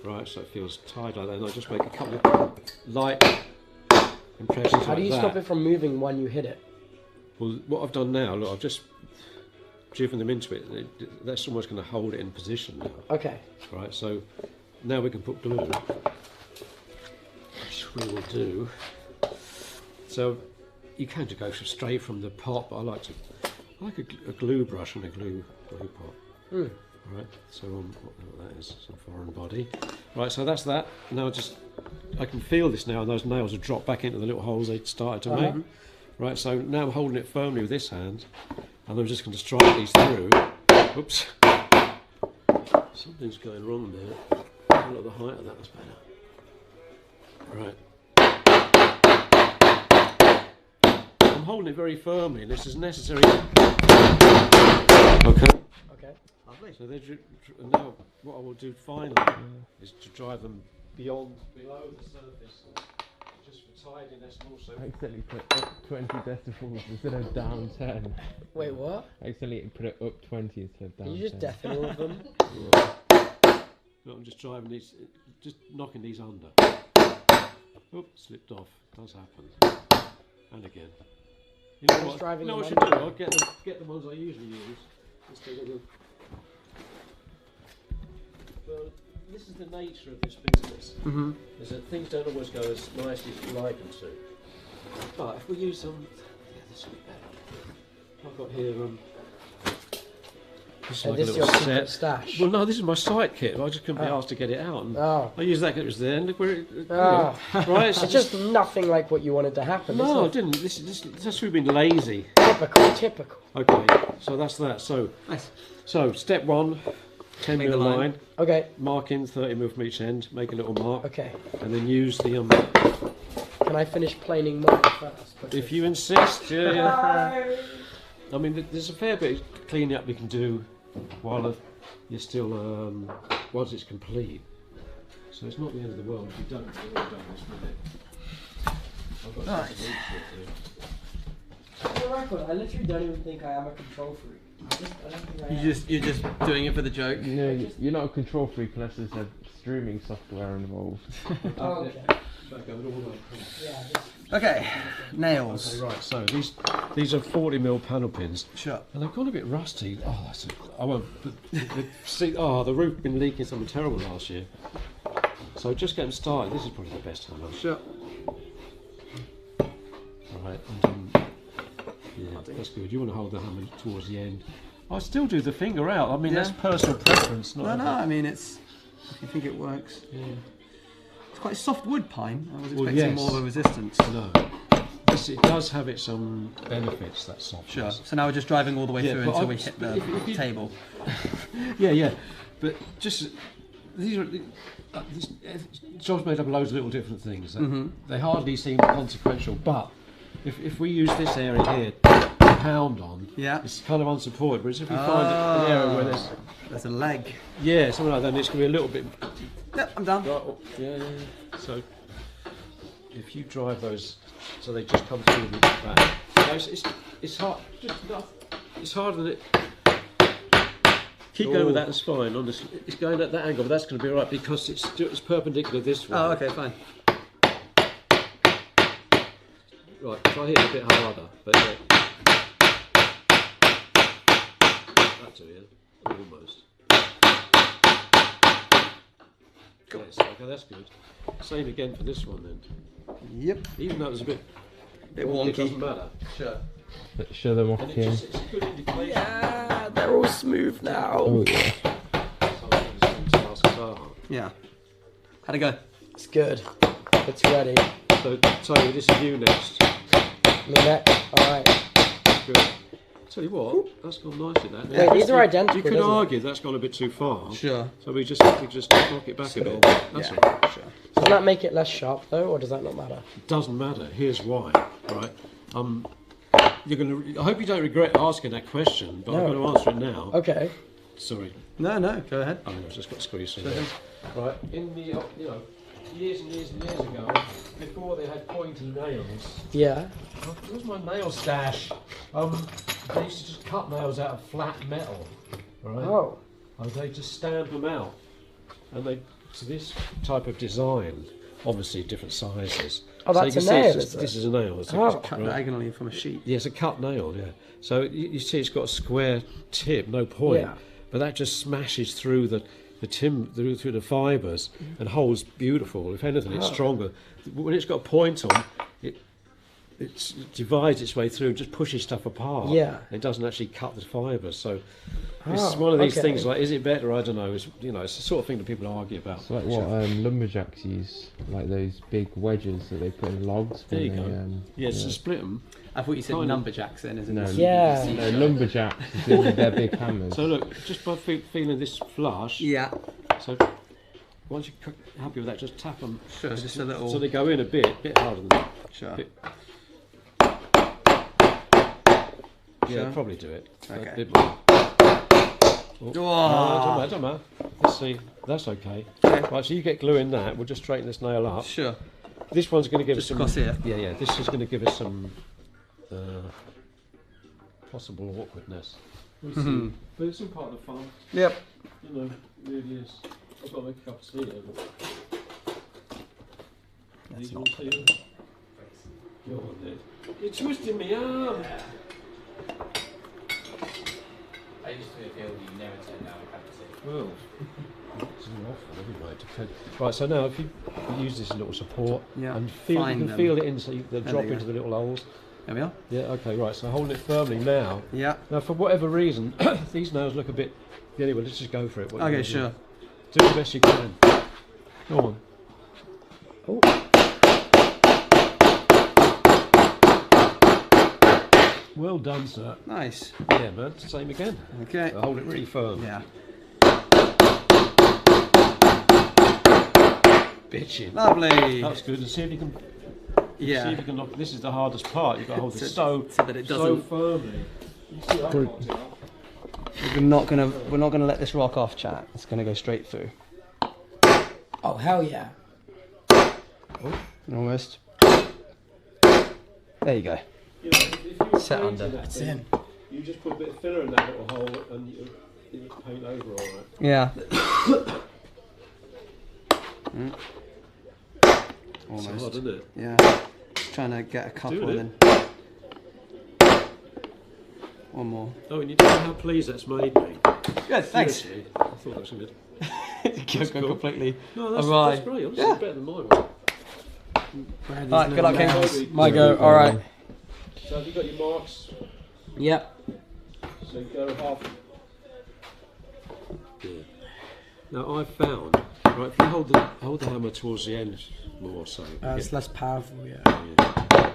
Right, so it feels tight like that. And I just make a couple of light impressions.
How do you stop it from moving when you hit it?
Well, what I've done now, look, I've just driven them into it. That's almost going to hold it in position now.
Okay.
Right, so now we can put glue, which we will do. So you can just go straight from the pot, but I like a glue brush and a glue pot. Right, so what that is, some foreign body. Right, so that's that. Now I can feel this now, and those nails have dropped back into the little holes they started to make. Right, so now I'm holding it firmly with this hand, and I'm just going to strike these through. Oops. Something's going wrong there. I look at the height of that, that's better. Right. I'm holding it very firmly, and this is necessary. Okay.
Okay.
Lovely. So now what I will do finally is to drive them below the surface, just for tidiness and also.
I accidentally put up 20 decibels instead of down 10.
Wait, what?
I accidentally put it up 20 instead of down 10.
You just deafen all of them?
No, I'm just driving these, just knocking these under. Oops, slipped off. Does happen. And again. You know what?
Driving
No, I
them
should do.
under.
I'll get the ones I usually use instead of the. Well, this is the nature of this business. Is that things don't always go as nicely as you like them to. But if we use some, this will be better. I've got here. This
And this is your secret stash.
Well, no, this is my sight kit. I just couldn't be asked to get it out. And I used that because it was there. And look where it. Right.
It's just nothing like what you wanted to happen.
No, I
isn't it?
didn't. That's we've been lazy.
Typical.
Okay, so that's that. So, so step one, 10
Make
mil
the line.
line.
Okay.
Mark in 30 mil from each end. Make a little mark.
Okay.
And then use the
Can I finish planing mine first?
If you insist, yeah. I mean, there's a fair bit of cleaning up you can do while you're still once it's complete. So it's not the end of the world if you don't get it all done this minute. I've got
Right. For the record, I literally don't even think I am a control freak. I don't think I am.
You're just doing it for the joke.
No, you're not a control freak unless there's a streaming software involved.
Oh, okay.
Back over all over.
Yeah.
Okay, nails.
Okay, right, so these are 40 mil panel pins.
Sure.
And they've gone a bit rusty. Oh, I won't. See, the roof been leaking something terrible last year. So just get them started. This is probably the best time.
Sure.
Right, and yeah, that's good. You want to hold the hammer towards the end. I still do the finger out. I mean, that's personal preference. Not
No, I mean it's. If you think it works.
Yeah.
It's quite soft wood pine. I was
Well,
expecting
yes.
more of a resistance.
No. It does have its benefits, that softness.
Sure. So now we're just driving all the way through
but
until
I-
we hit the
if you-
table.
Yeah. But just these jobs made up of loads of little different things. They hardly seem consequential, but if we use this area here to pound on, it's kind of unsupported. Whereas if we find an area where
there's a leg.
Yeah, something like that, and it's going to be a little bit.
Yep, I'm done.
Right, yeah. So if you drive those, so they just come through the back. It's hard. It's harder than it. Keep going with that. That's fine. Honestly, it's going at that angle, but that's going to be all right because it's perpendicular this way.
Oh, okay, fine.
Right, try hitting a bit harder, but that's it, almost. Yes, okay, that's good. Same again for this one then.
Yep.
Even though it was a bit
wonky.
it doesn't matter.
Sure.
Show them off
And
here.
it's a good indication.
Yeah, they're all smooth now.
Oh yeah.
Yeah. How'd it go?
It's good. It's ready.
So, Tony, this is you next.
Me next. Alright.
Good. Tell you what, that's gone nicely. That.
Wait, these are identical.
You could
isn't it?
argue that's gone a bit too far.
Sure.
So we just knock it back a bit. That's all right.
Sure.
Doesn't that make it less sharp though, or does that not matter?
It doesn't matter. Here's why. Right. You're gonna. I hope you don't regret asking that question, but I'm going to answer it now.
Okay.
Sorry.
No, go ahead.
I've just got to squeeze through there. Right. In the years and years and years ago, before they had pointy nails.
Yeah.
Where's my nail stash? They used to just cut nails out of flat metal, right?
Oh.
And they just stamp them out, and so this type of design obviously different sizes.
Oh,
so
that's
you
a
can
nail,
see
is
this
it?
is a nail. It's a,
Oh.
Cut
right.
diagonally from a sheet.
Yeah, it's a cut nail, yeah. So you see it's got a square tip, no point,
Yeah.
but that just smashes through the through the fibres and holds beautiful. If anything, it's stronger. When it's got a point on, it divides its way through and just pushes stuff apart.
Yeah.
It doesn't actually cut the fibres. So it's one of these
okay.
things, like, is it better? I don't know. It's, you know, it's the sort of thing that people argue about.
It's like what lumberjacks use, like those big wedges that they put in logs.
There you
when
go.
they,
Yeah, it's to split them.
I thought you said
Kind of.
numberjacks then, isn't
No,
it?
Yeah.
no, lumberjacks with their big hammers.
So look, just by feeling this flush,
Yeah.
so once you're happy with that, just tap them.
Sure, just a little.
So they go in a bit harder than that.
Sure.
Bit- Yeah,
Sure.
probably do it.
Okay.
A bit more. Oh.
Oh.
Don't matter. Let's see. That's okay.
Okay.
Right, so you get glue in that. We'll just straighten this nail up.
Sure.
This one's going to give
Just
us some.
across here.
Yeah. This is going to give us some possible awkwardness. We'll see. But it's all part of the fun.
Yep.
You know, it really is. I've got to make a cup of tea here. That's not tea. Go on then. You're twisting me arm.
I used to feel you never turned down a cup of tea.
Well, it's an awful anyway. Right, so now if you use this as a little support
Yeah,
and you
find
can
them.
feel it in, so they
There
drop
they go.
into the little holes.
There we are.
Yeah, okay, right, so holding it firmly now.
Yeah.
Now, for whatever reason, these nails look a bit... Anyway, let's just go for it. What you
Okay,
wanna
sure.
Do the best you can. Go on.
Oh.
Well done, sir.
Nice.
Yeah, man, same again.
Okay.
Hold it really firm.
Yeah.
Bitching.
Lovely.
That's good. And see if you can... See
Yeah.
if you can knock... This is the hardest part. You've got to hold it
So that it
so
doesn't.
firmly. You see, I've knocked it up.
We're not gonna let this rock off, chat. It's gonna go straight through.
Oh, hell yeah.
Almost. There you go.
You know, if you were
Set
painting
under.
that
It's
thing,
in.
you just put a bit of filler in that little hole and you paint over all right.
Yeah.
It's hard,
Almost.
isn't it?
Yeah. Just trying to get a couple
Doing
then. One more.
Oh, and you don't know how pleased that's made me.
Good, thanks.
Seriously, I thought that was good.
Just
cool.
completely.
No, that's
Alright.
great. Honestly,
Yeah.
it's better than my one.
Alright, good luck, King.
My go, alright.
So have you got your marks?
Yep.
So you go half. Yeah. Now I've found, right, if you hold the hammer towards the end more, so.
It's less powerful, yeah.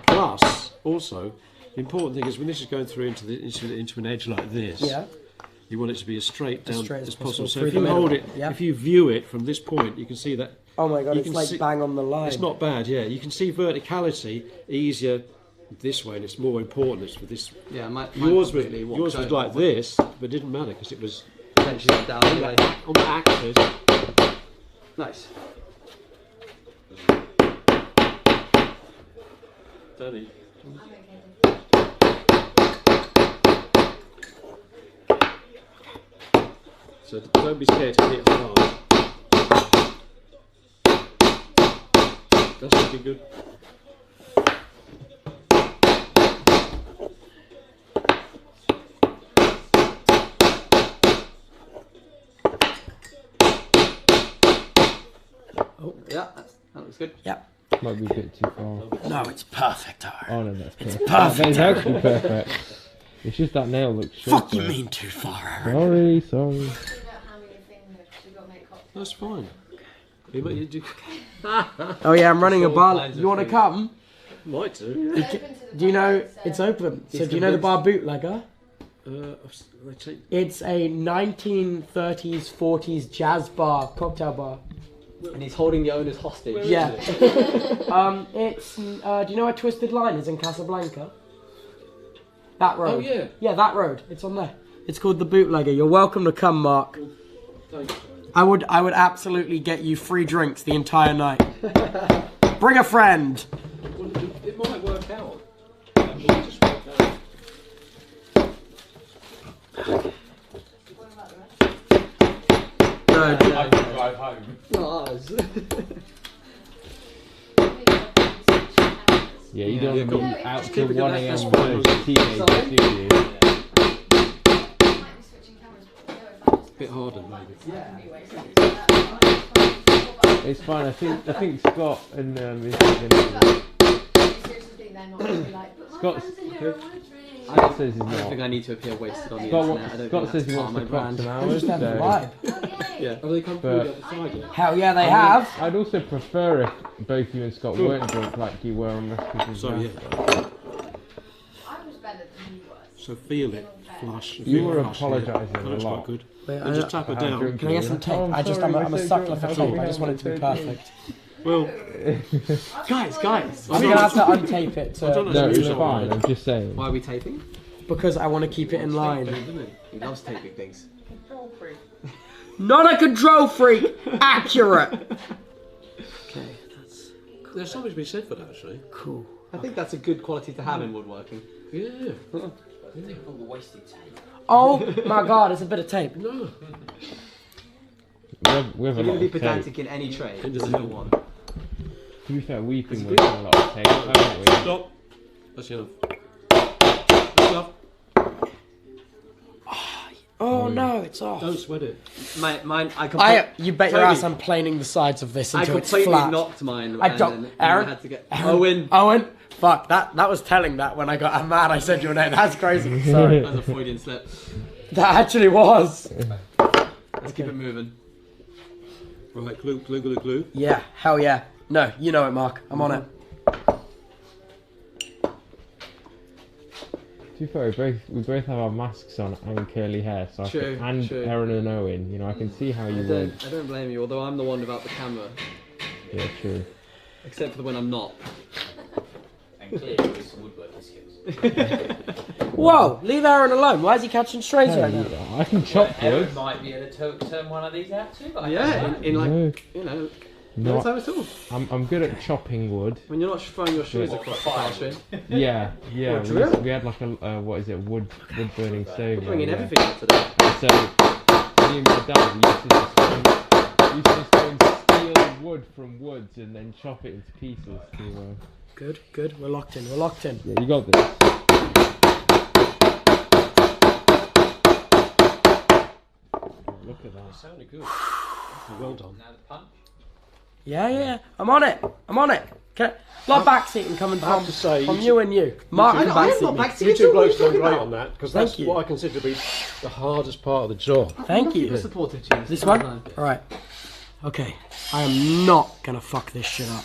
Plus, also, the important thing is when this is going through into an edge like this.
Yeah.
You want it to be as straight down
straight as
as possible.
possible
So
through
if
the
you
middle.
hold it,
Yeah.
if you view it from this point, you can see that
Oh my god,
You
it's
can
like
see-
bang on the line.
it's not bad. Yeah, you can see verticality easier this way, and it's more important. It's for this.
Yeah,
Yours was like this, but it didn't matter because it was
Potentially down anyway.
on the axis.
Nice.
Danny. So don't be scared to hit hard. That's looking good.
Yeah, that looks good.
Yep.
Might be a bit too far.
No, it's perfect, Owen.
Oh no, that's perfect.
It's
That
perfect.
is actually perfect. It's just that nail looks short.
Fuck you mean too far, Owen.
Sorry.
Figure out how many fingers we got to make cocktails.
That's fine. You do,
Oh yeah, I'm running a
all
bar.
kinds of
You want to
food.
come?
might do.
Open to the
Do you know
bar, so-
it's open? So
He's
do you know the bar
convinced.
bootlegger?
They take.
It's a 1930s, 40s jazz bar, cocktail bar.
And he's holding the owners hostage.
Where
Yeah.
is it?
It's. Do you know where Twisted Line is in Casablanca? That road.
Oh yeah.
Yeah, that road. It's on there. It's called the Bootlegger. You're welcome to come, Mark.
Thanks.
I would absolutely get you free drinks the entire night. Bring a friend.
Well, it might work out. It might just work out.
What about the rest?
No,
I can drive home.
Nice.
Yeah, you don't
Yeah,
want to
cool.
be out
Just
till
keep it
1
going.
a.m.
That's fine.
with teenagers, do you?
Might be switching cameras, but no, if I just
Bit harder, maybe.
It's fine. I think Scott and is
seriously think they're not going to be like, but my
Scott's-
friends are here, I want a drink.
Scott says he's
I don't think
not.
I need to appear wasted on the
Scott,
internet. I don't
Scott
think
says
that's
he
part
wants
of
to
my
clock
brand.
some
We're
hours.
just having a
So
vibe.
Oh, yay.
Yeah.
Have they come through the other side yet?
Hell yeah, they have.
I'd also prefer if both you and Scott weren't drunk like you were on Rescuers.
So yeah.
I was better than you were.
So feel it, flush.
You
feel
were
flush here.
apologising
Oh,
a
that's
lot.
quite good.
Wait,
And just tap it
How
down.
drunk
Can I get
you
some
were.
tape?
Oh,
I just,
sorry,
I'm a
we're so
suckler for
drunk.
tape.
How
I just want it to be
so drunk.
perfect.
Well,
Guys.
I'm gonna have to untape it
I don't know.
No, it's
Music.
fine. I'm just saying.
Why are we taping?
because I want to keep it in line.
He loves taping things.
Not a control freak. Accurate. Okay, that's
there's something to be said for that, actually.
cool.
I think that's a good quality to have in woodworking.
Yeah.
Oh my god, it's a bit of tape.
No.
We have a
You're
lot
going to be
of tape.
pedantic in any trade.
It
This is
doesn't-
the one.
To be fair, we've been working a lot of tape, haven't we?
Stop. That's enough. That's enough.
Oh no, it's off.
Don't sweat it.
Mine,
You bet your
Toby,
ass I'm planing the sides of this
I
until it's
completely
flat.
knocked mine.
I
and
don't.
then
Aaron,
I had to get
Aaron,
Owen.
Fuck, that was telling that when I got mad I said your name. That's crazy. Sorry.
That was a Freudian slip.
That actually was.
Let's keep it moving.
Right, glue.
Yeah, hell yeah. No, you know it, Mark. I'm on it.
To be fair, we both have our masks on and curly hair, so
True,
and
true.
Aaron and Owen, you know, I can see how you would.
I don't blame you, although I'm the one without the camera.
Yeah, true.
Except for when I'm not.
And clearly with some woodworking skills.
Whoa, leave Aaron alone. Why is he catching strays right now?
I can chop
Aaron
wood.
might be able to turn one of these out too, but I don't
Yeah,
know.
in like,
No,
you know, no
no,
time at all.
I'm good at chopping wood.
When you're not throwing your shoes
What,
across the
fire?
classroom.
Yeah.
Oh, true.
We had like a what is it, wood burning stove.
We're bringing
yeah.
everything out today.
So me and my dad we used to just go and steal wood from woods and then chop it into pieces. To,
Good. We're locked in.
yeah, you got this. Look at that.
Sounded good. Well done.
Now the punch.
Yeah. I'm on it. Can lot backseating coming
I have
from
to say,
from
you
you and you. Mark, can
I am not
backseat me.
backseating.
You two
What are
blokes
you
done
talking
great
about?
on that, because
Thank
that's
you.
what I consider to be the hardest part of the job.
Thank you.
Keep it supportive, James.
This one? Alright. Okay. I am not gonna fuck this shit up.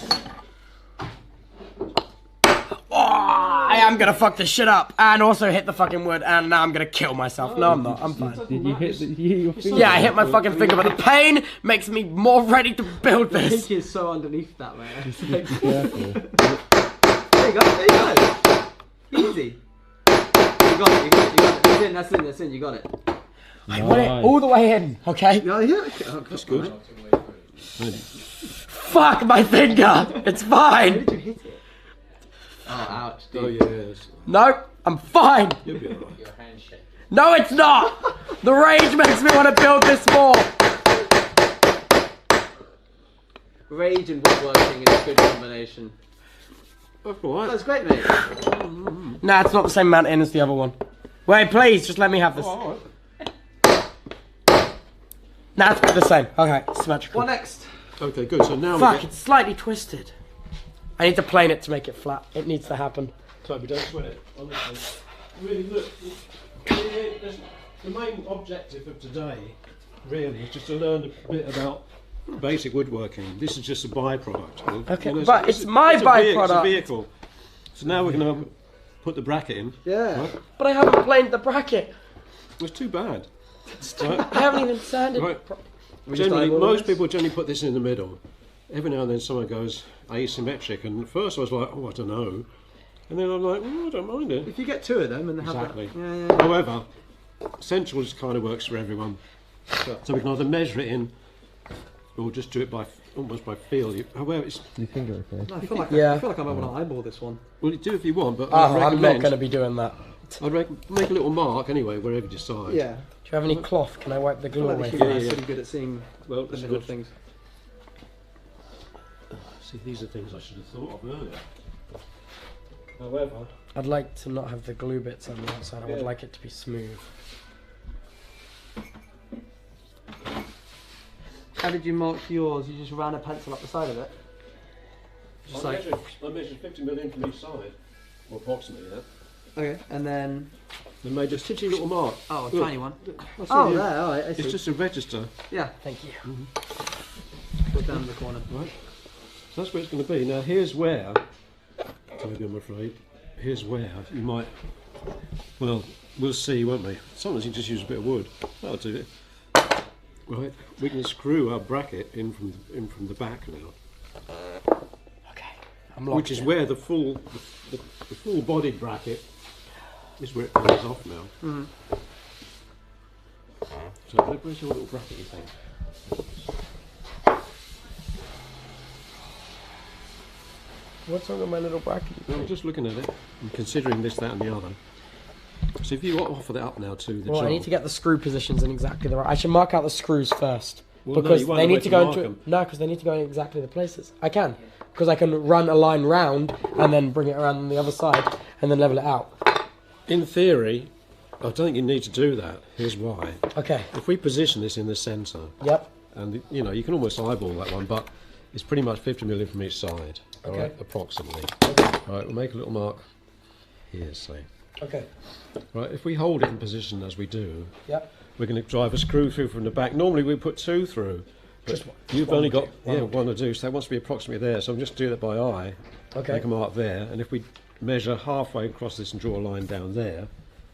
Oh, I am gonna fuck this shit up and also hit the fucking wood and now I'm gonna kill myself. No, I'm not. I'm fine.
Did you hit your finger?
Yeah, I hit my fucking finger, but the pain makes me more ready to build
I
this.
think it's so underneath that, man.
Careful.
There you go. Easy. You got it. That's in. You got it.
I want it all the way in, okay?
Yeah, okay. Oh,
That's good.
Fuck my finger! It's fine!
Did you hit it? Oh, ouch.
Oh
Dude.
yes.
No, I'm fine!
You'll be alright.
Your handshake.
No, it's not! The rage makes me want to build this more!
Rage and woodworking is a good combination.
That's alright.
That's great, mate.
Nah, it's not the same mountain as the other one. Wait, please, just let me have this.
Alright.
Nah, it's the same. Okay, symmetrical.
What next?
Okay, good. So now
Fuck,
we get...
it's slightly twisted. I need to plane it to make it flat. It needs to happen.
Toby, don't sweat it. Honestly. Really, look. The main objective of today, really, is just to learn a bit about basic woodworking. This is just a byproduct.
Okay, but it's my
It's a
byproduct.
vehicle. So now we're going to put the bracket in.
Yeah.
Right?
But I haven't planed the bracket.
It's too bad.
I haven't even sanded
Right.
it.
Generally, most people generally put this in the middle. Every now and then someone goes asymmetric, and at first I was like, oh, I don't know. And then I'm like, I don't mind it.
If you get two of them and have
Exactly.
that. Yeah.
However, essentials kind of works for everyone. So we can either measure it in, or just do it by almost by feel. However, it's,
Your finger okay?
I feel like
Yeah.
I feel like I might want to eyeball this one.
well, you do if you want, but
Oh,
I'd
I'm not
recommend.
going to be doing that.
I'd make a little mark anyway, wherever you decide.
Yeah.
Do you have any cloth? Can I wipe the
I feel
glue
like
away?
the
from
human
it?
eye's
yeah.
pretty good at seeing
Well,
the
that's
little
good.
things.
See, these are things I should have thought of earlier. However,
I'd like to not have the glue bits on the outside. I would
Yeah.
like it to be smooth.
How did you mark yours? You just ran a pencil up the side of it? Just
I
like,
measured 50 mm from each side, or approximately that.
okay, and then,
And made a titty little mark.
oh, a
Look,
tiny one.
that's
Oh,
all you-
there, alright, I see.
It's just a register.
Yeah,
Thank you.
put down in the corner.
Right. So that's where it's going to be. Now here's where, Toby, I'm afraid, here's where you might, well, we'll see, won't we? Sometimes you just use a bit of wood. That'll do it. Right, we can screw our bracket in from the back now,
Okay. I'm locked
which is
in.
where the full bodied bracket is where it comes off now.
Mhm.
So where's your little bracket, you think?
What's wrong with my little bracket?
No, I'm just looking at it and considering this, that, and the other. So if you offer that up now to the
Well,
job,
I need to get the screw positions in exactly the right. I should mark out the screws first
Well, no,
because
you won't
they
have a way
need to
to
go
mark
into
them.
no, because they need to go in exactly the places. I can because I can run a line round and then bring it around on the other side and then level it out.
in theory, I don't think you need to do that. Here's why.
Okay.
If we position this in the centre,
Yep.
and you know, you can almost eyeball that one, but it's pretty much 50 mm from each side, all
Okay.
right, approximately.
Okay.
All right, we'll make a little mark here, say.
Okay.
Right, if we hold it in position as we do,
Yep.
we're going to drive a screw through from the back. Normally we put two through, but
Just one.
you've
One
only
or
got
two.
one or two, so that wants to be approximately there. So I'm just do that by eye.
Okay.
Make a mark there, and if we measure halfway across this and draw a line down there,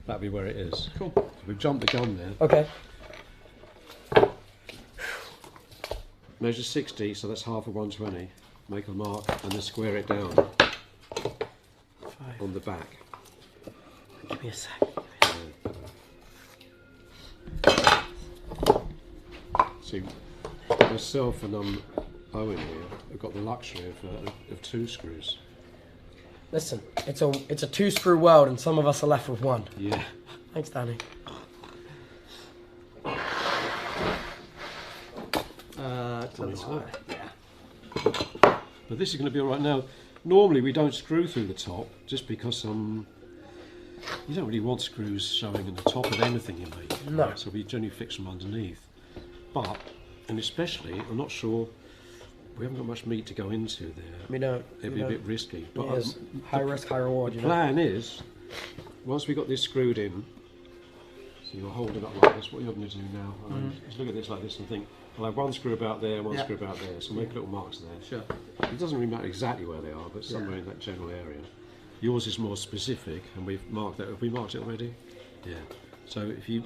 that'll be where it is.
Cool.
So we've jumped the gun there.
Okay.
Measure 60, so that's half of 120. Make a mark and then square it down
5.
on the back.
Give me a sec.
See, myself and Owen here have got the luxury of two screws.
Listen, it's a 2-screw world, and some of us are left with one.
Yeah.
Thanks, Danny.
To the side. Yeah.
But this is going to be all right now. Normally we don't screw through the top just because you don't really want screws showing in the top of anything you make.
No.
So we generally fix them underneath. But, and especially, I'm not sure, we haven't got much meat to go into there.
We don't.
It'd be a bit risky. But
It is high risk, high reward.
the
You know.
plan is, once we got this screwed in, so you're holding up like this, what you're going to do now, is look at this like this and think, I'll have one screw about there, one
Yeah.
screw about there, so make little marks there.
Sure.
It doesn't really matter exactly where they are, but somewhere in that general area. Yours is more specific, and we've marked that. Have we marked it already? Yeah. So if you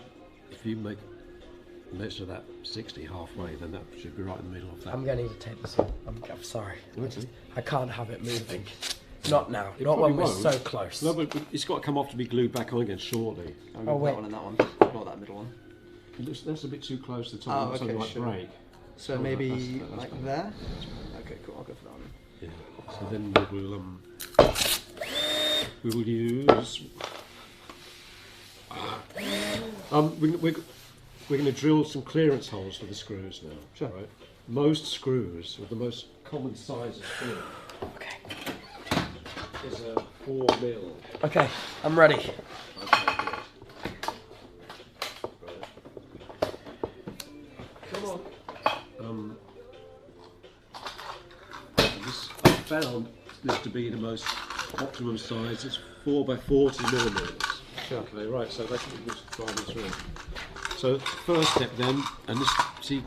measure that 60 halfway, then that should be right in the middle of that.
I'm gonna need to take this off. I'm sorry.
Okay.
I can't have it moving. Not now.
It
Not when
probably
we're
won't.
so close.
No, but it's got to come off to be glued back on again shortly.
Oh, wait.
That one and that one. Not that middle one.
That's a bit too close to the top.
Oh,
Something
okay,
like
sure.
break.
So
Oh,
maybe
that's
like
better.
there? Okay, cool. I'll go for that one.
Yeah. So then we will use. We're going to drill some clearance holes for the screws now.
Sure.
Right. Most screws, or the most common size of screw,
Okay.
is a 4 mil.
Okay. I'm ready.
Okay, good. Come on. I found this to be the most optimum size. It's 4 by 40 millimeters.
Sure.
Okay, right. So that's what we're just driving through. So first step then, and this, see,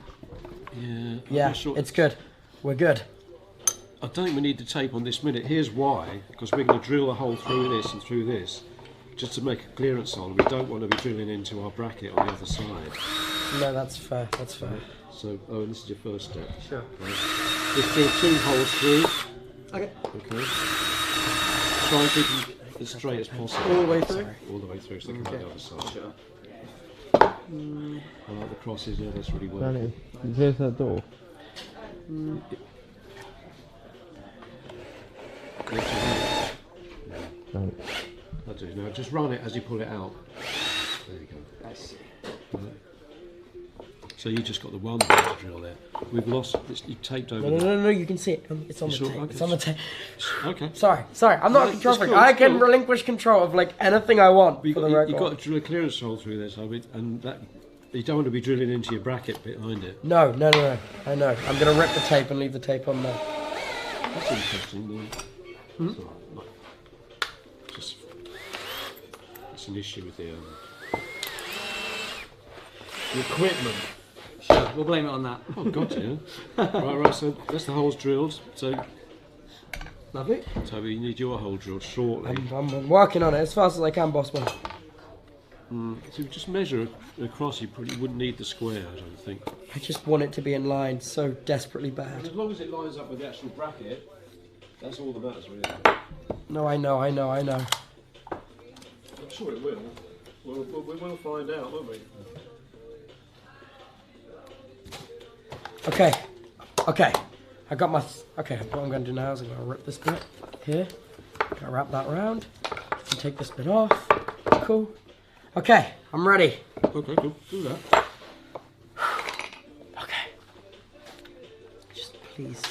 yeah. I'm
Yeah,
not sure.
it's good. We're good.
I don't think we need the tape on this minute. Here's why, because we're going to drill a hole through this and through this, just to make a clearance hole. We don't want to be drilling into our bracket on the other side.
No, that's fair. That's fair.
So, oh, and this is your first step.
Sure.
Right. Just drill 2 holes through.
Okay.
Okay. Try and keep them as straight as possible.
All the way through?
All the way through, so they come out the other side.
Sure.
I like the crosses there. That's really well.
Danny, there's that door. Right.
I do. Now just run it as you pull it out. There you go.
I see.
So you just got the one bit drill there. We've lost. You taped over.
No, you can see it. It's on the
Sure,
tape.
okay.
It's on the tape.
Okay.
Sorry. I'm not a control
it's
freak.
cool,
I
it's
can
cool.
relinquish control of like anything I want
You
for the
got,
record.
you've got to drill a clearance hole through this, and that you don't want to be drilling into your bracket behind it.
No. I know. I'm gonna rip the tape and leave the tape on there.
That's interesting. Just it's an issue with the equipment.
Sure, we'll blame it on that.
Oh, gotcha. right. So that's the holes drilled. So
Lovely.
Toby, you need your hole drilled shortly.
I'm working on it as fast as I can, boss man.
So just measure across. You probably wouldn't need the square, I don't think.
I just want it to be in line so desperately bad.
As long as it lines up with the actual bracket, that's all that matters, really.
No, I know.
I'm sure it will. We will find out, won't we?
Okay. I got my. Okay, what I'm going to do now is I'm going to rip this bit here. Going to wrap that around. And take this bit off. Cool. Okay, I'm ready.
Okay, cool. Do that.
Okay. Just please,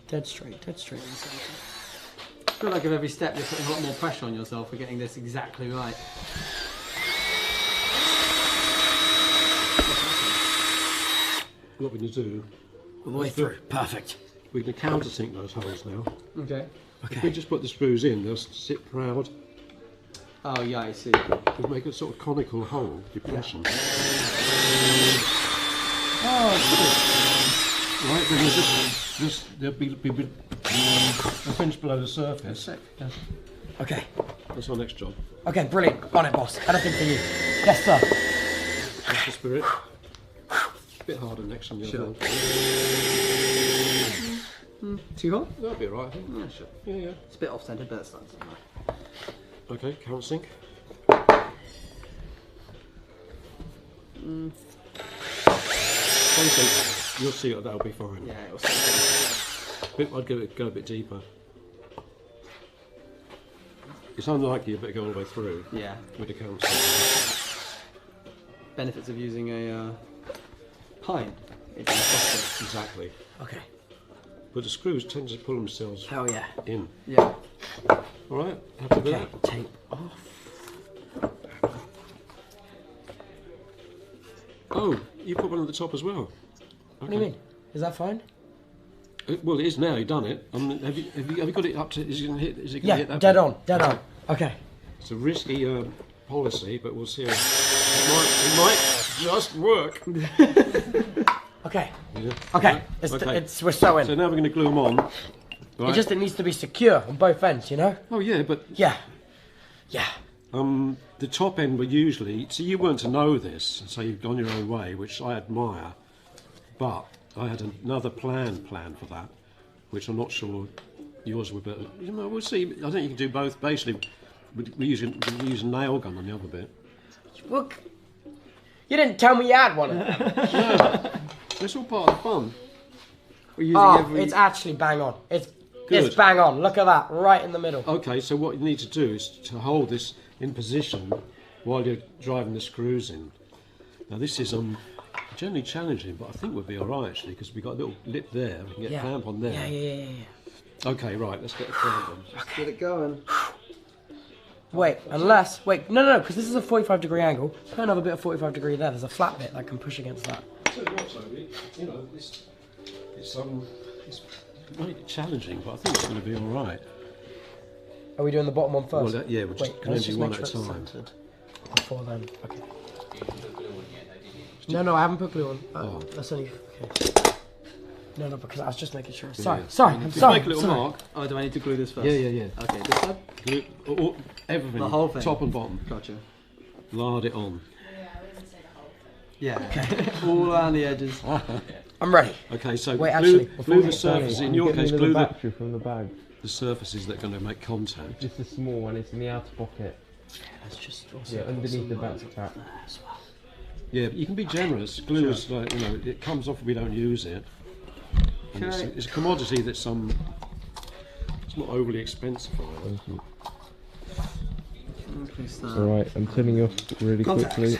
dead straight.
I feel like with every step you're putting a lot more pressure on yourself for getting this exactly right.
What we're going to do,
All the way through. Perfect.
we're going to countersink those holes now.
Okay.
If we just put the screws in, they'll sit proud.
Oh yeah, I see.
We'll make a sort of conical hole, depression.
Oh,
Right, then we'll there'll be a inch below the surface.
okay.
That's our next job.
Okay, brilliant. On it, boss. Anything for you. Yes, sir.
That's the spirit. A bit harder next on the other one.
Too hot?
That'll be alright, I think.
Yeah, sure.
Yeah.
It's a bit off-centered, but that's not.
Okay, countersink. Countersink, you'll see that'll be fine.
Yeah, it was.
I'd go a bit deeper. It's unlikely you better go all the way through
Yeah.
with the countersink.
Benefits of using a pine. It's softer.
Exactly.
Okay.
But the screws tend to pull themselves
Hell yeah.
in.
Yeah.
Alright, happy with
Okay,
that?
tape off.
Oh, you put one at the top as well.
What do you mean? Is that fine?
Well, it is now. You've done it. Have you got it up to? Is it going to hit? Is it going to
Yeah,
hit that?
dead
bit?
on, dead on. Okay.
It's a risky policy, but we'll see. It might just work.
Okay.
Yeah.
Okay.
Okay.
We're sewing.
So now we're going to glue them on. Right?
It needs to be secure on both ends, you know?
Oh yeah, but
Yeah.
the top end were usually. So you weren't to know this, so you've gone your own way, which I admire. But I had another plan for that, which I'm not sure yours would. But you know, we'll see. I think you can do both. Basically, we use a nail gun on the other bit.
Look. You didn't tell me you had one of them.
It's all part of the fun.
We're using
Oh, it's actually bang on. It's
Good.
bang on. Look at that, right in the middle.
Okay, so what you need to do is to hold this in position while you're driving the screws in. Now this is generally challenging, but I think we'll be all right actually because we've got a little lip there. We can get a clamp on there.
Yeah.
Okay, right. Let's get the clamp on.
Let's get it going.
Wait, no, because this is a 45-degree angle. Put another bit of 45-degree there. There's a flat bit that can push against that.
So what, Toby? You know, it's really challenging, but I think it's going to be all right.
Are we doing the bottom one first?
Well, yeah, we're just
Wait,
going
let's
to do
just
one
make
at a
sure it's
time.
centered before then. Okay. No, I haven't put glue on. That's only. Okay. No, because I was just making sure. Sorry, I'm
Just
sorry.
make a little
sorry.
mark.
Oh, do I need to glue this first?
Yeah.
Okay, this side?
Glue, everything.
The whole thing?
Top and bottom.
Gotcha.
Lard it on.
Yeah, we didn't say the whole thing.
Yeah. All around the edges.
I'm ready.
Okay, so
Wait, actually,
glue
before
the
we-
surfaces. In your
Get me
case,
the
glue
battery from the bag.
the surfaces that are going to make contact.
Just a small one. It's in the outer pocket.
Let's just also
Yeah,
put
underneath
some
the
lines
backpack.
there as well.
Yeah, but you can be generous. Glue is like, you know, it comes off if we don't use it. And
Okay.
it's a commodity that's it's not overly expensive. Either.
Thank you.
Okay, so.
Alright, I'm turning off really
Contact.
quickly.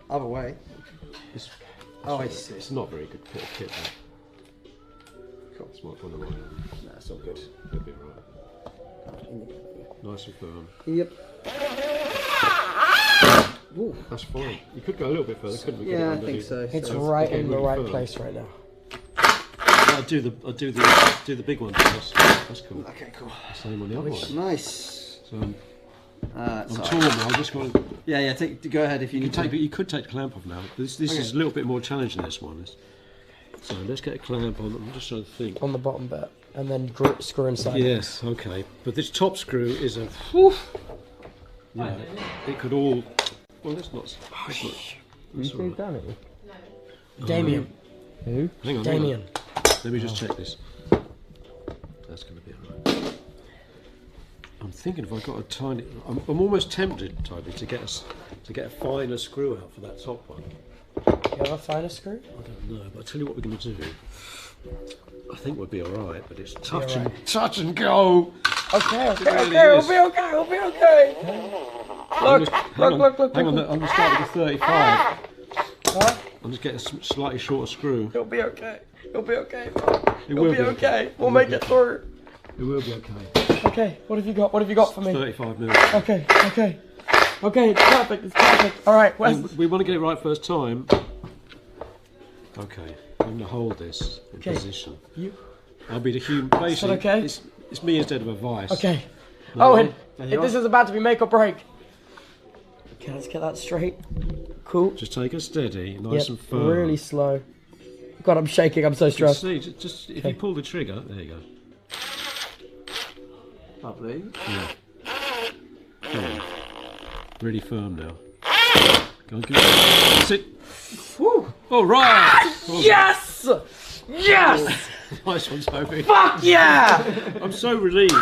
Other way.
It's,
Oh, I see.
it's not very good kit. That.
Cool.
It's one of mine.
That's all good.
It'll be right. Nice and firm.
Yep.
Ooh, that's fine. You could go a little bit further, couldn't we? Get it
Yeah, I think
underneath?
so.
It's
so.
right
okay,
in the
really
right
firm.
place right now.
I'll do the big one first. That's cool.
Okay, cool.
Same on the other one.
Nice.
So I'm
Sorry.
torn now. I just got to.
Yeah. Go ahead if you
You
need
could take,
to.
but you could take the clamp off now. This is a little bit more challenging. This one is. So let's get a clamp on. I'm just trying to think.
On the bottom bit, and then screw inside.
Yes, okay. But this top screw is a. Yeah, it could all. Well, that's not.
You say Danny?
No.
Damien.
Who?
Hang on.
Damien.
Let me just check this. That's going to be alright. I'm thinking if I got a tiny. I'm almost tempted, Toby, to get a finer screw out for that top one.
You have a finer screw?
I don't know, but I'll tell you what we're going to do. I think we'll be alright, but it's touch and go.
Okay,
It really
we'll
is.
be okay, we'll be okay. Look,
Hang on, I'm going to start with the 35.
Huh?
I'm just getting a slightly shorter screw.
It'll be okay. It'll be okay.
It will
It'll be okay. We'll make it through.
It will be okay.
Okay, what have you got? What have you got for me?
35 mils.
Okay, okay. Okay, it's perfect, it's perfect. Alright, where's
And we want to get it right first time. Okay, I'm going to hold this in
Okay.
position.
you?
I'll be the human. Basically,
okay?
it's me instead of a vice.
Okay.
No,
Owen,
there you
this
are.
is about to be make or break. Okay, let's get that straight. Cool.
Just take it steady, nice and firm.
really slow. God, I'm shaking, I'm so
Just
stressed.
see, just if you pull the trigger, there you go.
Lovely.
Yeah. Firm. Really firm now. Go on, give it. That's it. Woo! All right.
Yes! Yes!
Nice one, Toby.
Fuck yeah!
I'm so relieved.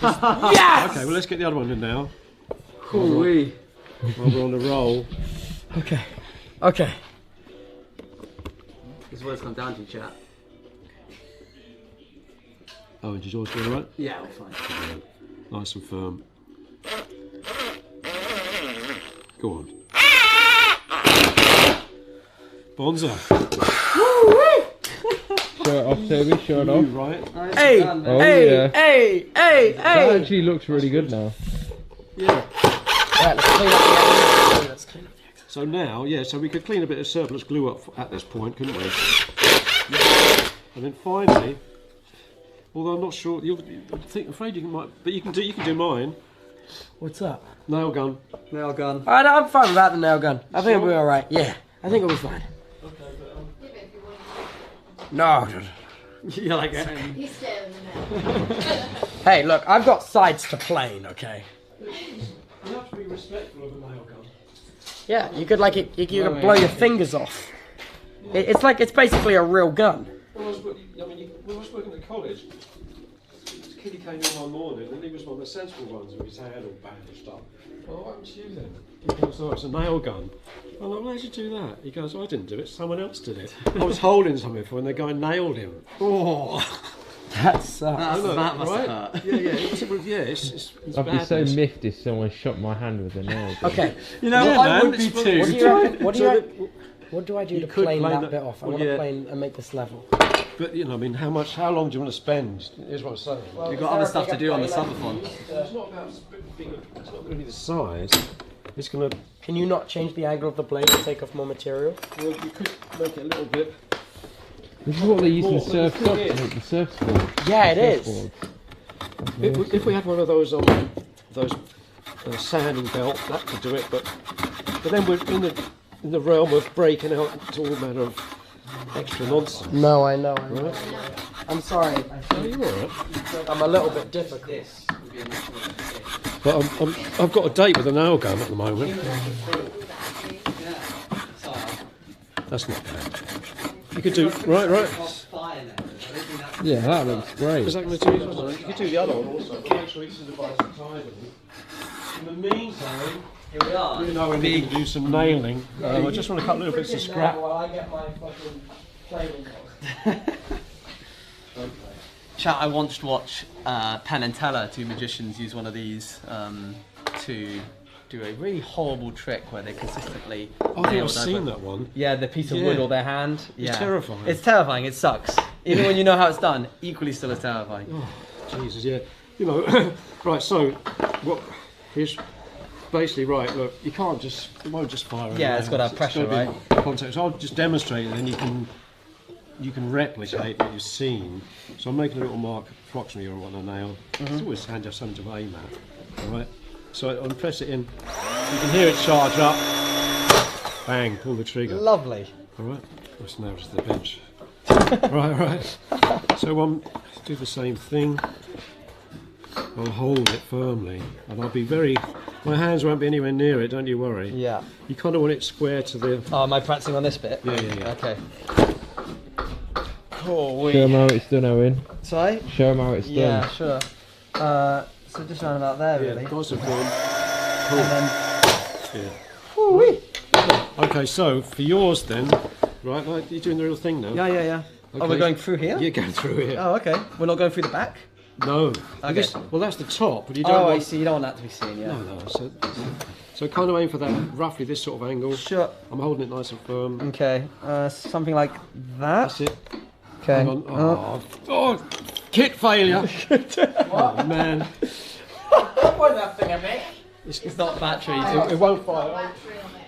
Yes!
Okay, well let's get the other one in now.
Ooh-wee.
While we're on the roll.
Okay. Okay.
This is what it's come down to, chat.
Oh, did yours go all right?
Yeah, we're fine.
Nice and firm. Go on. Bonza.
Show it off, Toby. Show it off.
You right?
Hey!
Oh,
hey!
yeah.
Hey! Hey!
That
Hey!
actually looks really good now.
Yeah.
Right, let's clean up the extra. Let's clean up the extra.
So now, yeah, so we could clean a bit of surplus glue up at this point, couldn't we? And then finally, although I'm not sure, afraid you might, but you can do mine.
What's up?
Nail gun.
Nail gun.
Alright, I'm fine without the nail gun. I think it'll be alright. Yeah, I think it'll be fine.
Give it if you want.
No.
You're like,
He's scared of the nail.
Hey, look, I've got sides to plane, okay?
You have to be respectful of a nail gun.
Yeah, you could like it. You could blow your fingers off. It's basically a real gun.
When I was working at college, this kid came in one morning and he was one of the sensible ones with his hand all bandaged up. Well, what happened to you then? He goes, oh, it's a nail gun. I'm like, why did you do that? He goes, I didn't do it, someone else did it. I was holding something for when the guy nailed him. Oh,
That sucks.
that must
right?
hurt.
Yeah, it's
I'd be so
badness.
miffed if someone shot my hand with a nail gun.
Okay,
You know,
Yeah,
I
man,
would be
it's
too.
what do you reckon?
So
What do I do
you
to
could
plane
plane
that
that-
bit off? I
well,
want to
yeah.
plane and make this level.
But you know, I mean, how long do you want to spend? Here's what I'm saying.
You've got other stuff to do on the subathon.
It's not about it's not going to be the size. It's going to.
Can you not change the angle of the blade to take off more material?
Well, you could make it a little bit.
This is what they use in
More,
surf
but
shop
the
to
thing
make the surfboard.
Yeah, it is.
Surfboards.
If we had one of those sanding belt, that could do it. But then we're in the realm of breaking out into all manner of extra nonsense.
No, I know.
Right?
I'm sorry.
Oh, you're all right.
I'm a little bit difficult.
But I've got a date with a nail gun at the moment. That's not bad. You could do right.
Yeah, that looks great.
Is that going to do? You could do the other one also. Make sure each of the devices are tied. In the meantime,
Here we are.
you know we need to do some nailing. I just want to cut little bits of scrap.
While I get my fucking planing on.
Chat, I once watched Penn and Teller, two magicians, use one of these to
do a really horrible trick where they consistently.
I think
nail
I've seen
open.
that one.
Yeah, the piece of
Yeah.
wood or their hand.
It's terrifying.
It's terrifying. It sucks. Even when you know how it's done, equally still is terrifying.
Oh, Jesus, yeah. You know, right, so, what, here's basically, right, look, you can't just, it won't just fire.
Yeah, it's got to have pressure, right?
Contact. So I'll just demonstrate it, and you can replicate what you've seen. So I'm making a little mark approximately on a nail. It's always handy to have something to aim at. All right. So I'll press it in. You can hear it charge up. Bang! Pull the trigger.
Lovely.
All right. Let's now to the bench. right. So do the same thing. I'll hold it firmly, and I'll be very. My hands won't be anywhere near it. Don't you worry.
Yeah.
You kind of want it square to the.
Oh, am I practicing on this bit?
Yeah.
Okay. Cool.
Show them how it's done, Owen.
Sorry?
Show them how it's done.
Yeah, sure. So just round about there, really.
Nice and firm.
And then.
Yeah. Okay, so for yours then, right? Like, you're doing the real thing now.
Yeah. Oh,
Okay.
we're going through here?
You're going through here.
Oh, okay. We're not going through the back?
No.
Okay.
Well, that's the top, but you don't
Oh,
want.
I see. You don't want that to be seen, yeah.
No. So kind of aim for that, roughly this sort of angle.
Sure.
I'm holding it nice and firm.
Okay. Something like that.
That's it.
Okay.
Hang on. Oh, kit failure. Oh man.
Point that thing at me.
It's not batteries.
It won't fire.
Battery on it.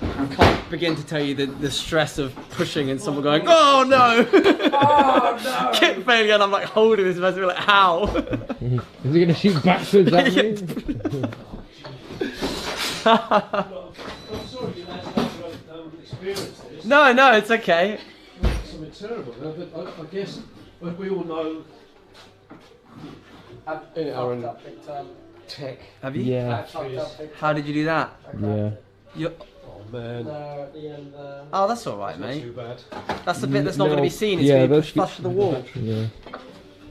I can't begin to tell you the stress of pushing and someone going, oh no!
Oh no!
Kit failure, and I'm like holding this mess, like, how?
Is it going to shoot backwards at me?
I'm sorry you had to experience this.
No, it's okay.
Something terrible, but I guess we all know in our own tech.
Have you?
Yeah.
How did you do that?
Yeah.
Oh man,
Oh, that's all right,
not
mate.
too bad.
That's the bit that's not going to be seen. It's
Yeah,
going to be
that's
pushed flush to the wall.
Yeah.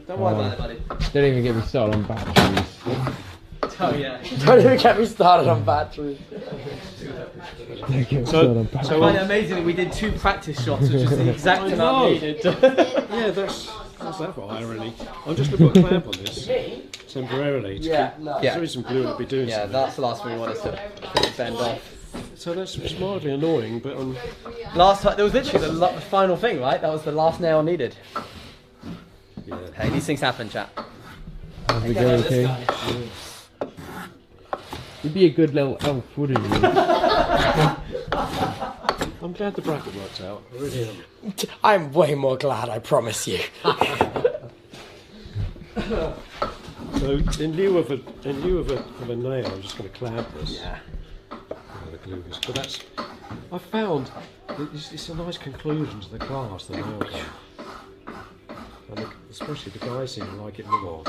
Don't worry about it, buddy.
Don't even get me started on batteries.
Oh yeah.
Don't even get me started on batteries.
Don't get me
So-
started on batteries.
I find it amazing that we did 2 practice shots, which is the exact
I
amount
know.
needed.
Yeah, that's that for irony. I'm just going to put a clamp on this temporarily.
Yeah, no.
There is some glue to be doing.
Yeah,
something.
that's the last thing we want is to bend off.
So that's it's mildly annoying, but
Last time, there was literally the final thing, right? That was the last nail needed.
yeah.
Hey, these things happen, chat.
How's we go, okay? You'd be a good little elf, wouldn't you?
I'm glad the bracket worked out. I really am.
I'm way more glad, I promise you.
So in lieu of a nail, I'm just going to clamp this.
Yeah.
The glue is, but that's I found that it's a nice conclusion to the class. The nail gun. And especially the guys seem to like it more.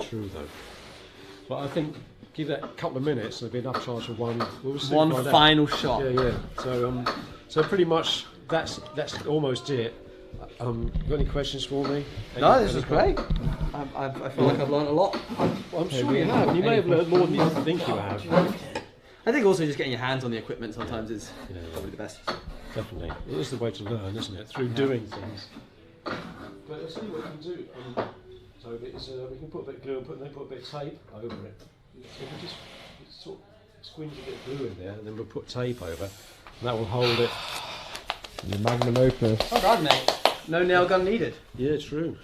True though. But I think give that a couple of minutes, there'll be enough chance for one. We'll soon
One
find out.
final shot.
Yeah. So pretty much that's almost it. Got any questions for me?
No, this is great. I feel like I've learned a lot.
I'm sure you have. You may have learned more than you think you have.
I think also just getting your hands on the equipment sometimes is probably the best.
Definitely. It is the way to learn, isn't it? Through doing things. But let's see what we can do. So we can put a bit of glue and then put a bit of tape over it. So we just sort of squeeze a bit of glue in there and then we'll put tape over. And that will hold it.
Your magnum opus.
Oh God, mate. No nail gun needed.
Yeah, true.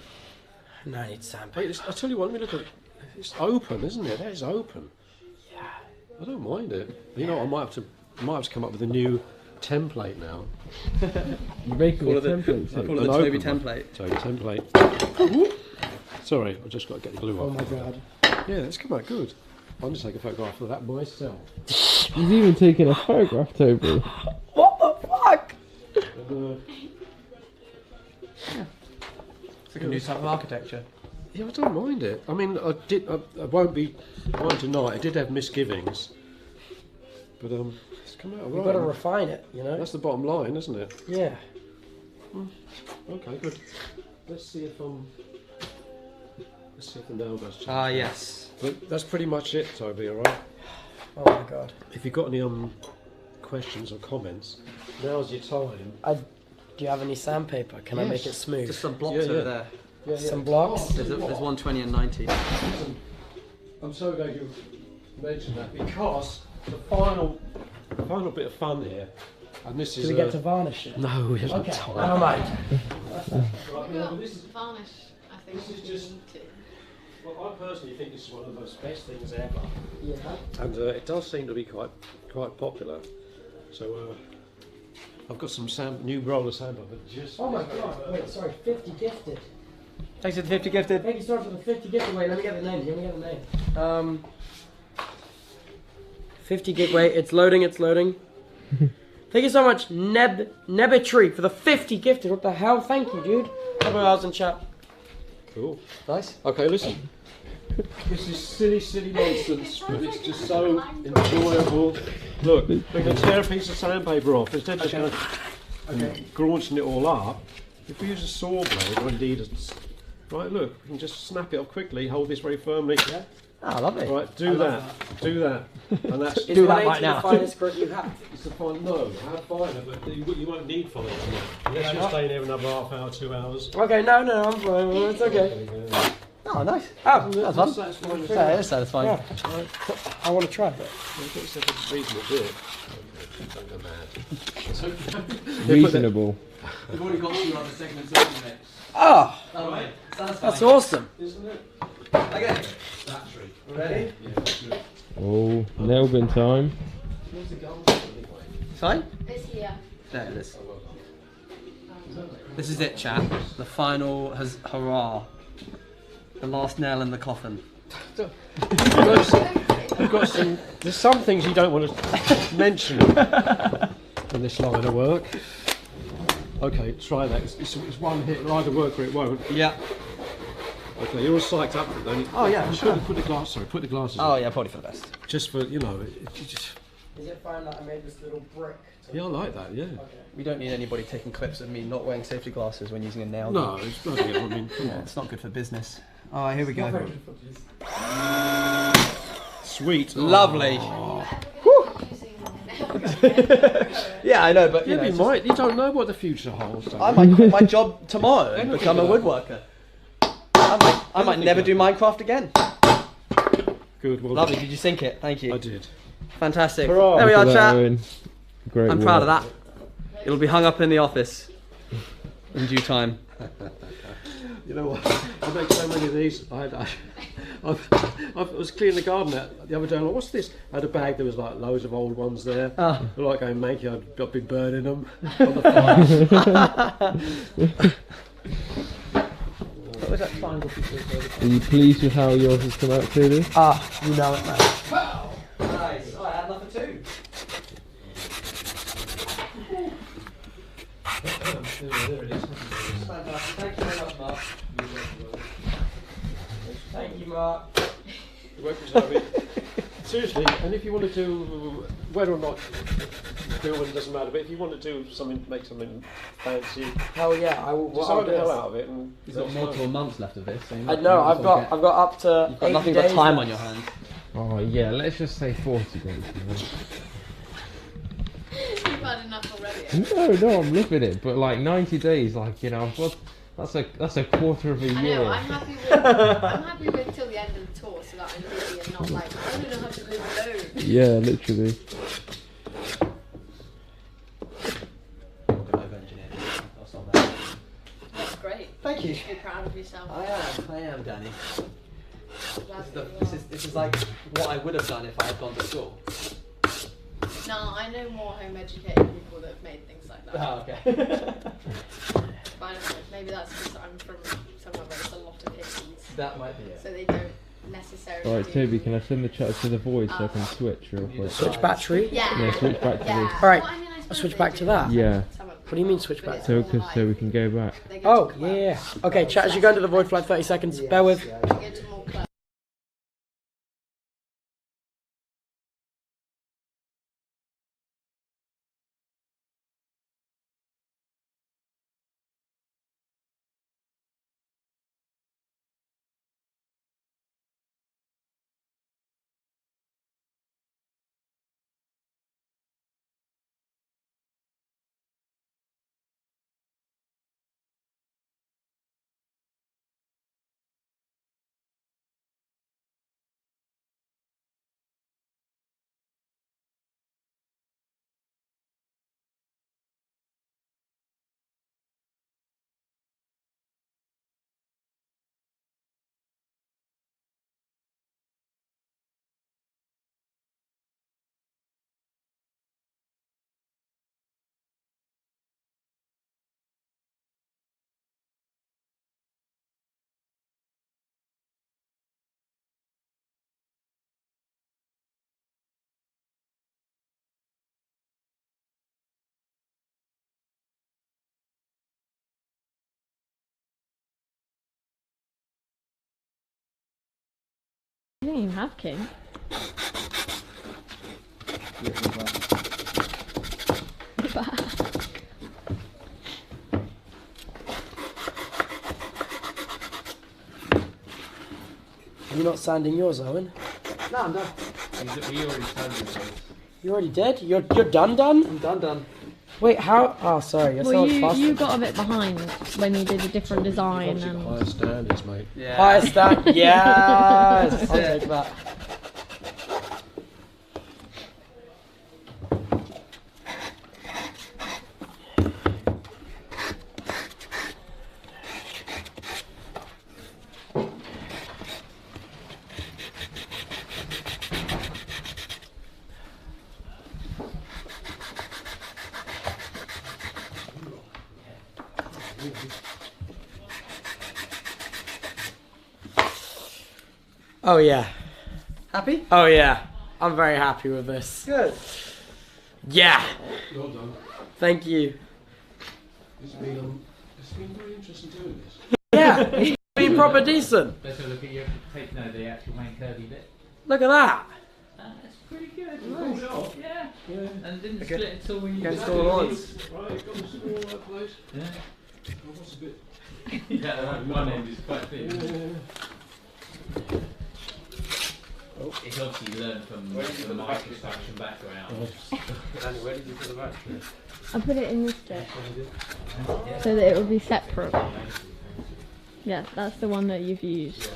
No, I need sandpaper.
Wait, I tell you what, let me look at it. It's open, isn't it? That is open.
Yeah.
I don't mind it. You know, I might have to come up with a new template now.
You're making a
Call it
template.
the
An
Toby
open one.
template.
Toby template. Sorry, I've just got to get the glue
Oh
off.
my god.
Yeah, that's come out good. I'll just take a photograph of that myself.
He's even taken a photograph, Toby.
What the fuck?
And,
It's like a new type of architecture.
yeah, I don't mind it. I mean, I won't deny I did have misgivings, but it's come out
You've
alright.
got to refine it, you know?
That's the bottom line, isn't it?
Yeah.
Okay, good. Let's see if the nail does change.
Ah, yes.
But that's pretty much it, Toby. All right.
Oh my god.
If you've got any questions or comments, now's your time.
Do you have any sandpaper? Can I make it smooth?
Just some blocks
Yeah,
over
yeah.
there.
Some blocks?
There's 120 and 90.
I'm so glad you mention that because the final bit of fun here, and this is.
Do we get to varnish it?
No, we haven't
Okay,
time.
never mind.
Right, no, but this is.
Varnish, I think.
This is
you
just-
need to.
Well, I personally think this is one of the most best things ever,
Yeah.
and it does seem to be quite popular. So I've got some new roller sandpaper, but just.
Oh my god, wait, sorry, 50 gifted.
Thanks for the 50 gifted.
Thank you so much for the 50 gifted. Wait, let me get the name. 50 gig, wait, it's loading. Thank you so much, Nebitry, for the 50 gifted. What the hell? Thank you, dude. Couple of hours in chat.
Cool.
Nice.
Okay, listen. This is silly nonsense, but it's just so enjoyable. Look, we can tear a piece of sandpaper off instead of just going and graunching it all up. If we use a saw blade, or indeed right, look, we can just snap it off quickly, hold this very firmly. Yeah.
Ah, lovely.
Right, do that, and that's
Do that right now.
The finest grip you have.
it's a fine. No, have finer, but you won't need finer. Let's just stay there another half hour, 2 hours.
Okay, no, I'm fine. It's okay.
Oh, nice.
Oh,
That's fun.
Satisfying.
Yeah, it is satisfying.
yeah. I want to try it.
Get yourself a reasonable bit. Don't go mad.
Reasonable.
We've already got 2 other segments on it.
Oh,
Oh, wait.
that's awesome.
Isn't it?
Okay.
Battery.
Ready?
Yeah, that's good.
Oh, nail bin time.
Where's the gold anyway?
Fine.
It's here.
There it is. This is it, chat. The final hurrah. The last nail in the coffin.
We've got some. There's some things you don't want to mention in this line of work. Okay, try that. It's one hit. It'll either work or it won't.
Yeah.
Okay, you're all psyched up for it, don't you?
Oh, yeah, sure.
Put the glass. Sorry, put the glasses.
Oh,
on.
yeah, probably for the best.
Just for it just.
Is it fine that I made this little brick?
Yeah, I like that. Yeah.
We don't need anybody taking clips of me not wearing safety glasses when using a nail.
No, it's bloody hell, I mean, come
Yeah,
on.
it's not good for business. Oh, here we go.
Sweet.
Lovely.
Using
Yeah, I know, but
Yeah,
know,
you
it's
might. You don't know what the future holds.
just- I might quit my job tomorrow and become a woodworker. I might never do Minecraft again.
Good. Well,
Lovely. Did you sink it? Thank you.
I did.
Fantastic.
Hurrah.
There we are,
Look at that,
chat.
Owen. Great
I'm proud of
work.
that. It'll be hung up in the office in due time.
You know what? I make so many of these. I was cleaning the garden out the other day. I'm like, what's this? I had a bag. There was like loads of old ones there.
Oh.
Like going making. I'd been burning them on the fire.
What was that triangle piece of
Are you pleased with how yours has come out, Tubbo?
Ah, you know it, man.
Nice. Oh, I had number 2.
There it is.
Fantastic. Thank you very much, Mark.
Thank you, Mark.
It won't be so seriously, and if you want to do, whether or not you do it doesn't matter, but if you want to do something, make something fancy,
Hell yeah, I will.
just
I'll
hide
do
the hell
this.
out of it. And
You've got multiple months left of this. So
I know. I've got up to.
You've got
80
nothing but
days
time
left.
on your hands.
Oh yeah, let's just say 40 days.
You've had enough already.
No, I'm living it, but like 90 days, like I've got that's a quarter of a
I
year.
know, I'm happy with till the end of the tour so that I'm busy and not like, I don't know how to live alone.
Yeah, literally.
That's great.
Thank you.
Be proud of yourself.
I am, Danny.
Glad
This is,
that you
this
are.
is this is like what I would have done if I had gone to school.
No, I know more home educated people that have made things like that.
Oh, okay.
But I don't know, maybe that's because I'm from somewhere where there's a lot of hippies,
That might be it.
so they don't necessarily.
Alright,
do-
Toby, can I send the chat to the void so I can switch real quick?
Switch battery.
Yeah.
Yeah, switch back to
Yeah.
this.
Alright,
Well, I mean, I suppose
switch
they
back
do.
to that.
Yeah.
Some of
What do you mean
them,
switch
but
back?
it's
So,
more
so we
like
can go back.
they go
Oh,
to clubs.
yeah. Okay, chat, as you go into the void for like 30 seconds, bear with.
They go to more clubs.
You don't even have king.
You're not sanding yours, Owen?
No, I'm done.
We already sanded those.
You already did? You're done?
I'm done.
Wait, how? Oh, sorry. You're
Well,
so fast.
you got a bit behind when you did a different design.
Obviously got
And
higher standards, mate.
Yeah.
Higher stack. Yes. I'll take that. Oh yeah.
Happy?
Oh yeah. I'm very happy with this.
Good.
Yeah.
Well done.
Thank you.
It's been very interesting doing this.
Yeah. It's been proper decent.
Let's have a look at your tape now, the actual main curvy bit.
Look at that.
That's pretty good.
Pulled it off.
Yeah.
Yeah.
And didn't split until when you
Against
did
all
it.
odds.
Right, got us in all right place.
Yeah.
Oh, that's a bit.
Yeah, one end is quite thin.
Yeah.
It's obviously learned from the microstructure background.
Danny, where did you put the battery?
I put it in this bit so that it would be separate. Yeah, that's the one that you've used.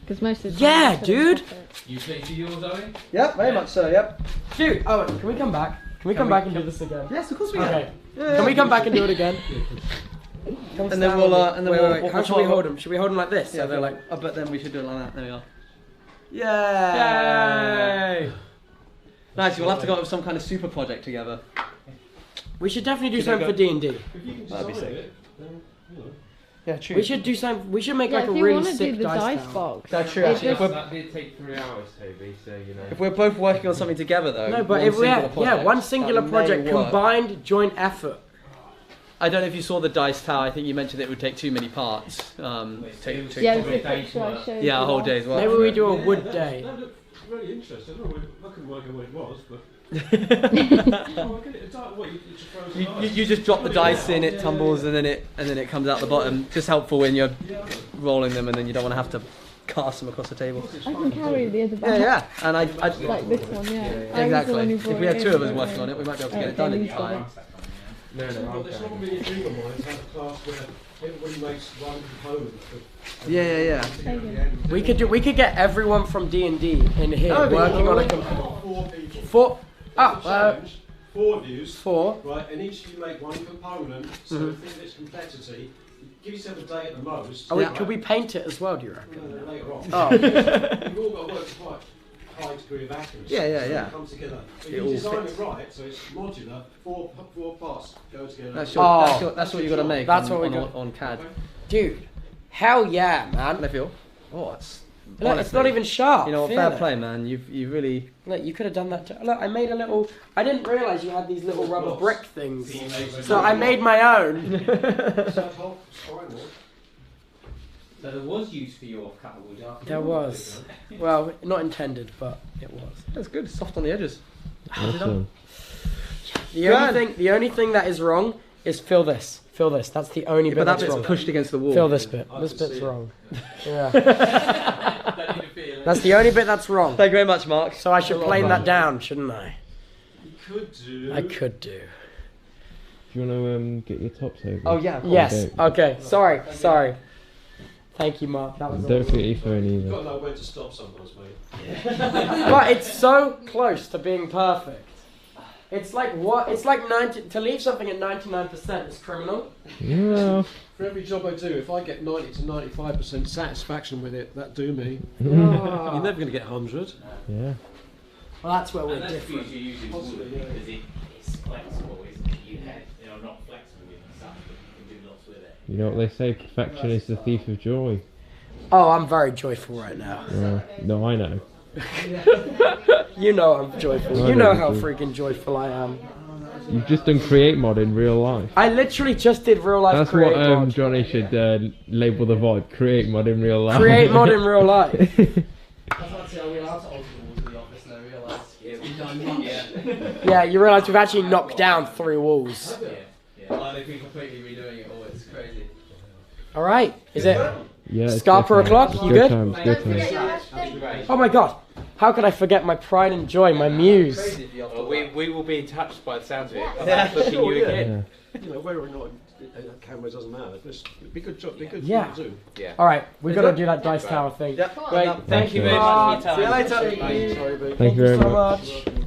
Because most of the time
Yeah,
I put them
dude.
separate.
You split to yours, Owen?
Yep, very much so, yep.
Dude, Owen, can we come back? Can we come back and do this again?
Yes, of course we
Okay.
can.
Can we come back and do it again?
And then we'll, and then we'll,
How should we hold them? Should we hold them like this?
Yeah,
So they're like.
I bet then we should do it like that. There we are.
Yay!
Nice, we'll have to go up with some kind of super project together.
We should definitely do
Should
something
I
for D&D.
If you can
That'd be
design
sick.
it, then, you know.
Yeah, true.
We should do something. We should make
Yeah,
like
if
a
you
really
want to do
sick
the dice
tower.
box,
That's true,
it
actually.
just-
That did take 3 hours, Toby, so you know.
If we're both working on something together, though.
No, but
one
if we
singular
have,
project,
one singular
that may
project,
work.
combined joint effort.
I don't know if you saw the dice tower. I think you mentioned it would take too many parts. Take
Yeah,
Probably
it's the
day's
picture I
work.
showed
yeah, a
you
whole
last
day's work.
Maybe we do a wood
Yeah,
day.
That looked really interesting. I don't know, I couldn't work out what it was, but. Oh, I get it. What, you just throw some dice?
You just drop the dice in, it tumbles, and then it comes out the bottom. Just helpful when you're rolling them, and then you don't want to have to cast them across the table.
I can carry the other
Yeah,
back.
yeah. And I
Like this one, yeah. I was the
exactly.
one who
If
brought
we
it
had two
in,
of us
don't
working
I?
on it, we might be able to get
Oh,
it done in
then he's got
time.
No,
But
I'm
it's not
carrying.
really a dream of mine to have a class where everybody makes one component.
Yeah.
We could get everyone from D&D in here
That would be
working on a
cool.
computer. Four.
Challenge, 4 views.
4.
Right, and each of you make one component, so think of its complexity. Give yourself a day at the most.
Oh, wait,
Yeah.
could we paint it as well? Do you reckon?
No, later on.
Oh.
You've all got to work to quite high degree of accuracy.
Yeah,
So
yeah.
it comes together. But
It
you
all
design
fits.
it right, so it's modular. Four parts go together.
That's
Oh.
that's what you got to make.
That's
on,
what we
on,
got.
on CAD.
Dude, hell yeah,
How do I
man.
feel? Oh, it's
Look, it's not even sharp.
You know,
Feel
fair
it.
play, man. You really.
Look, you could have done that too. Look, I made a little. I didn't realise you had these little rubber brick things. So I made my own.
So whole spinal.
So there was use for your cut of wood after
There
all.
was. Well, not intended, but it was.
That's good. Soft on the edges.
Awesome.
The only thing that is wrong is fill this. Fill this. That's the only
But
bit
that
that's
bit's
wrong.
pushed against the wall.
Fill this bit.
I
This
can
bit's
see it.
wrong. Yeah.
Don't need to feel it.
That's the only bit that's wrong.
Thank you very much, Mark.
So I should plane that down, shouldn't I?
You could do.
I could do.
Do you want to get your tops over?
Oh yeah. Of course.
Yes.
Okay.
Okay. Sorry. Thank you, Mark. That was
Don't
awesome.
forget your phone
You've
either.
got to know when to stop sometimes, mate.
But it's so close to being perfect. It's like what? It's like 90. To leave something at 99% is criminal.
Yeah.
For every job I do, if I get 90 to 95% satisfaction with it, that do me.
Oh.
You're never going to get 100.
Yeah.
Well, that's where we're
And that's the
different.
beauty of using
Possibly,
wood
yeah.
because it's flexible, isn't it? You have, not flexible with stuff, but you can do lots with it.
You know what they say? Perfection is the thief of joy.
Oh, I'm very joyful right now.
No, I know.
You know I'm joyful.
I
You
know
know
you
how
do.
freaking joyful I am.
You've just done create mod in real life.
I literally just did real life
That's
create
what
mod.
Johnny should label the VOD. Create mod in real life.
Create mod in real life. Yeah, you realise we've actually knocked down 3 walls.
They've been completely redoing it all. It's crazy.
All right, is it
Yeah. it's
Scar per
good
o'clock?
times.
You good?
Times, good times.
Oh my god, how could I forget my pride and joy, my muse?
Well, we will be in touch by the sounds of it about booking you
yeah.
again.
You know, whether or not cameras doesn't matter. It'd be good job. Be good
Yeah.
to do.
Yeah.
All right, we've got to do that dice tower thing.
Yep.
Great,
Thank you very much for your time.
See you later.
Sorry,
Thank you very
so
much.
much.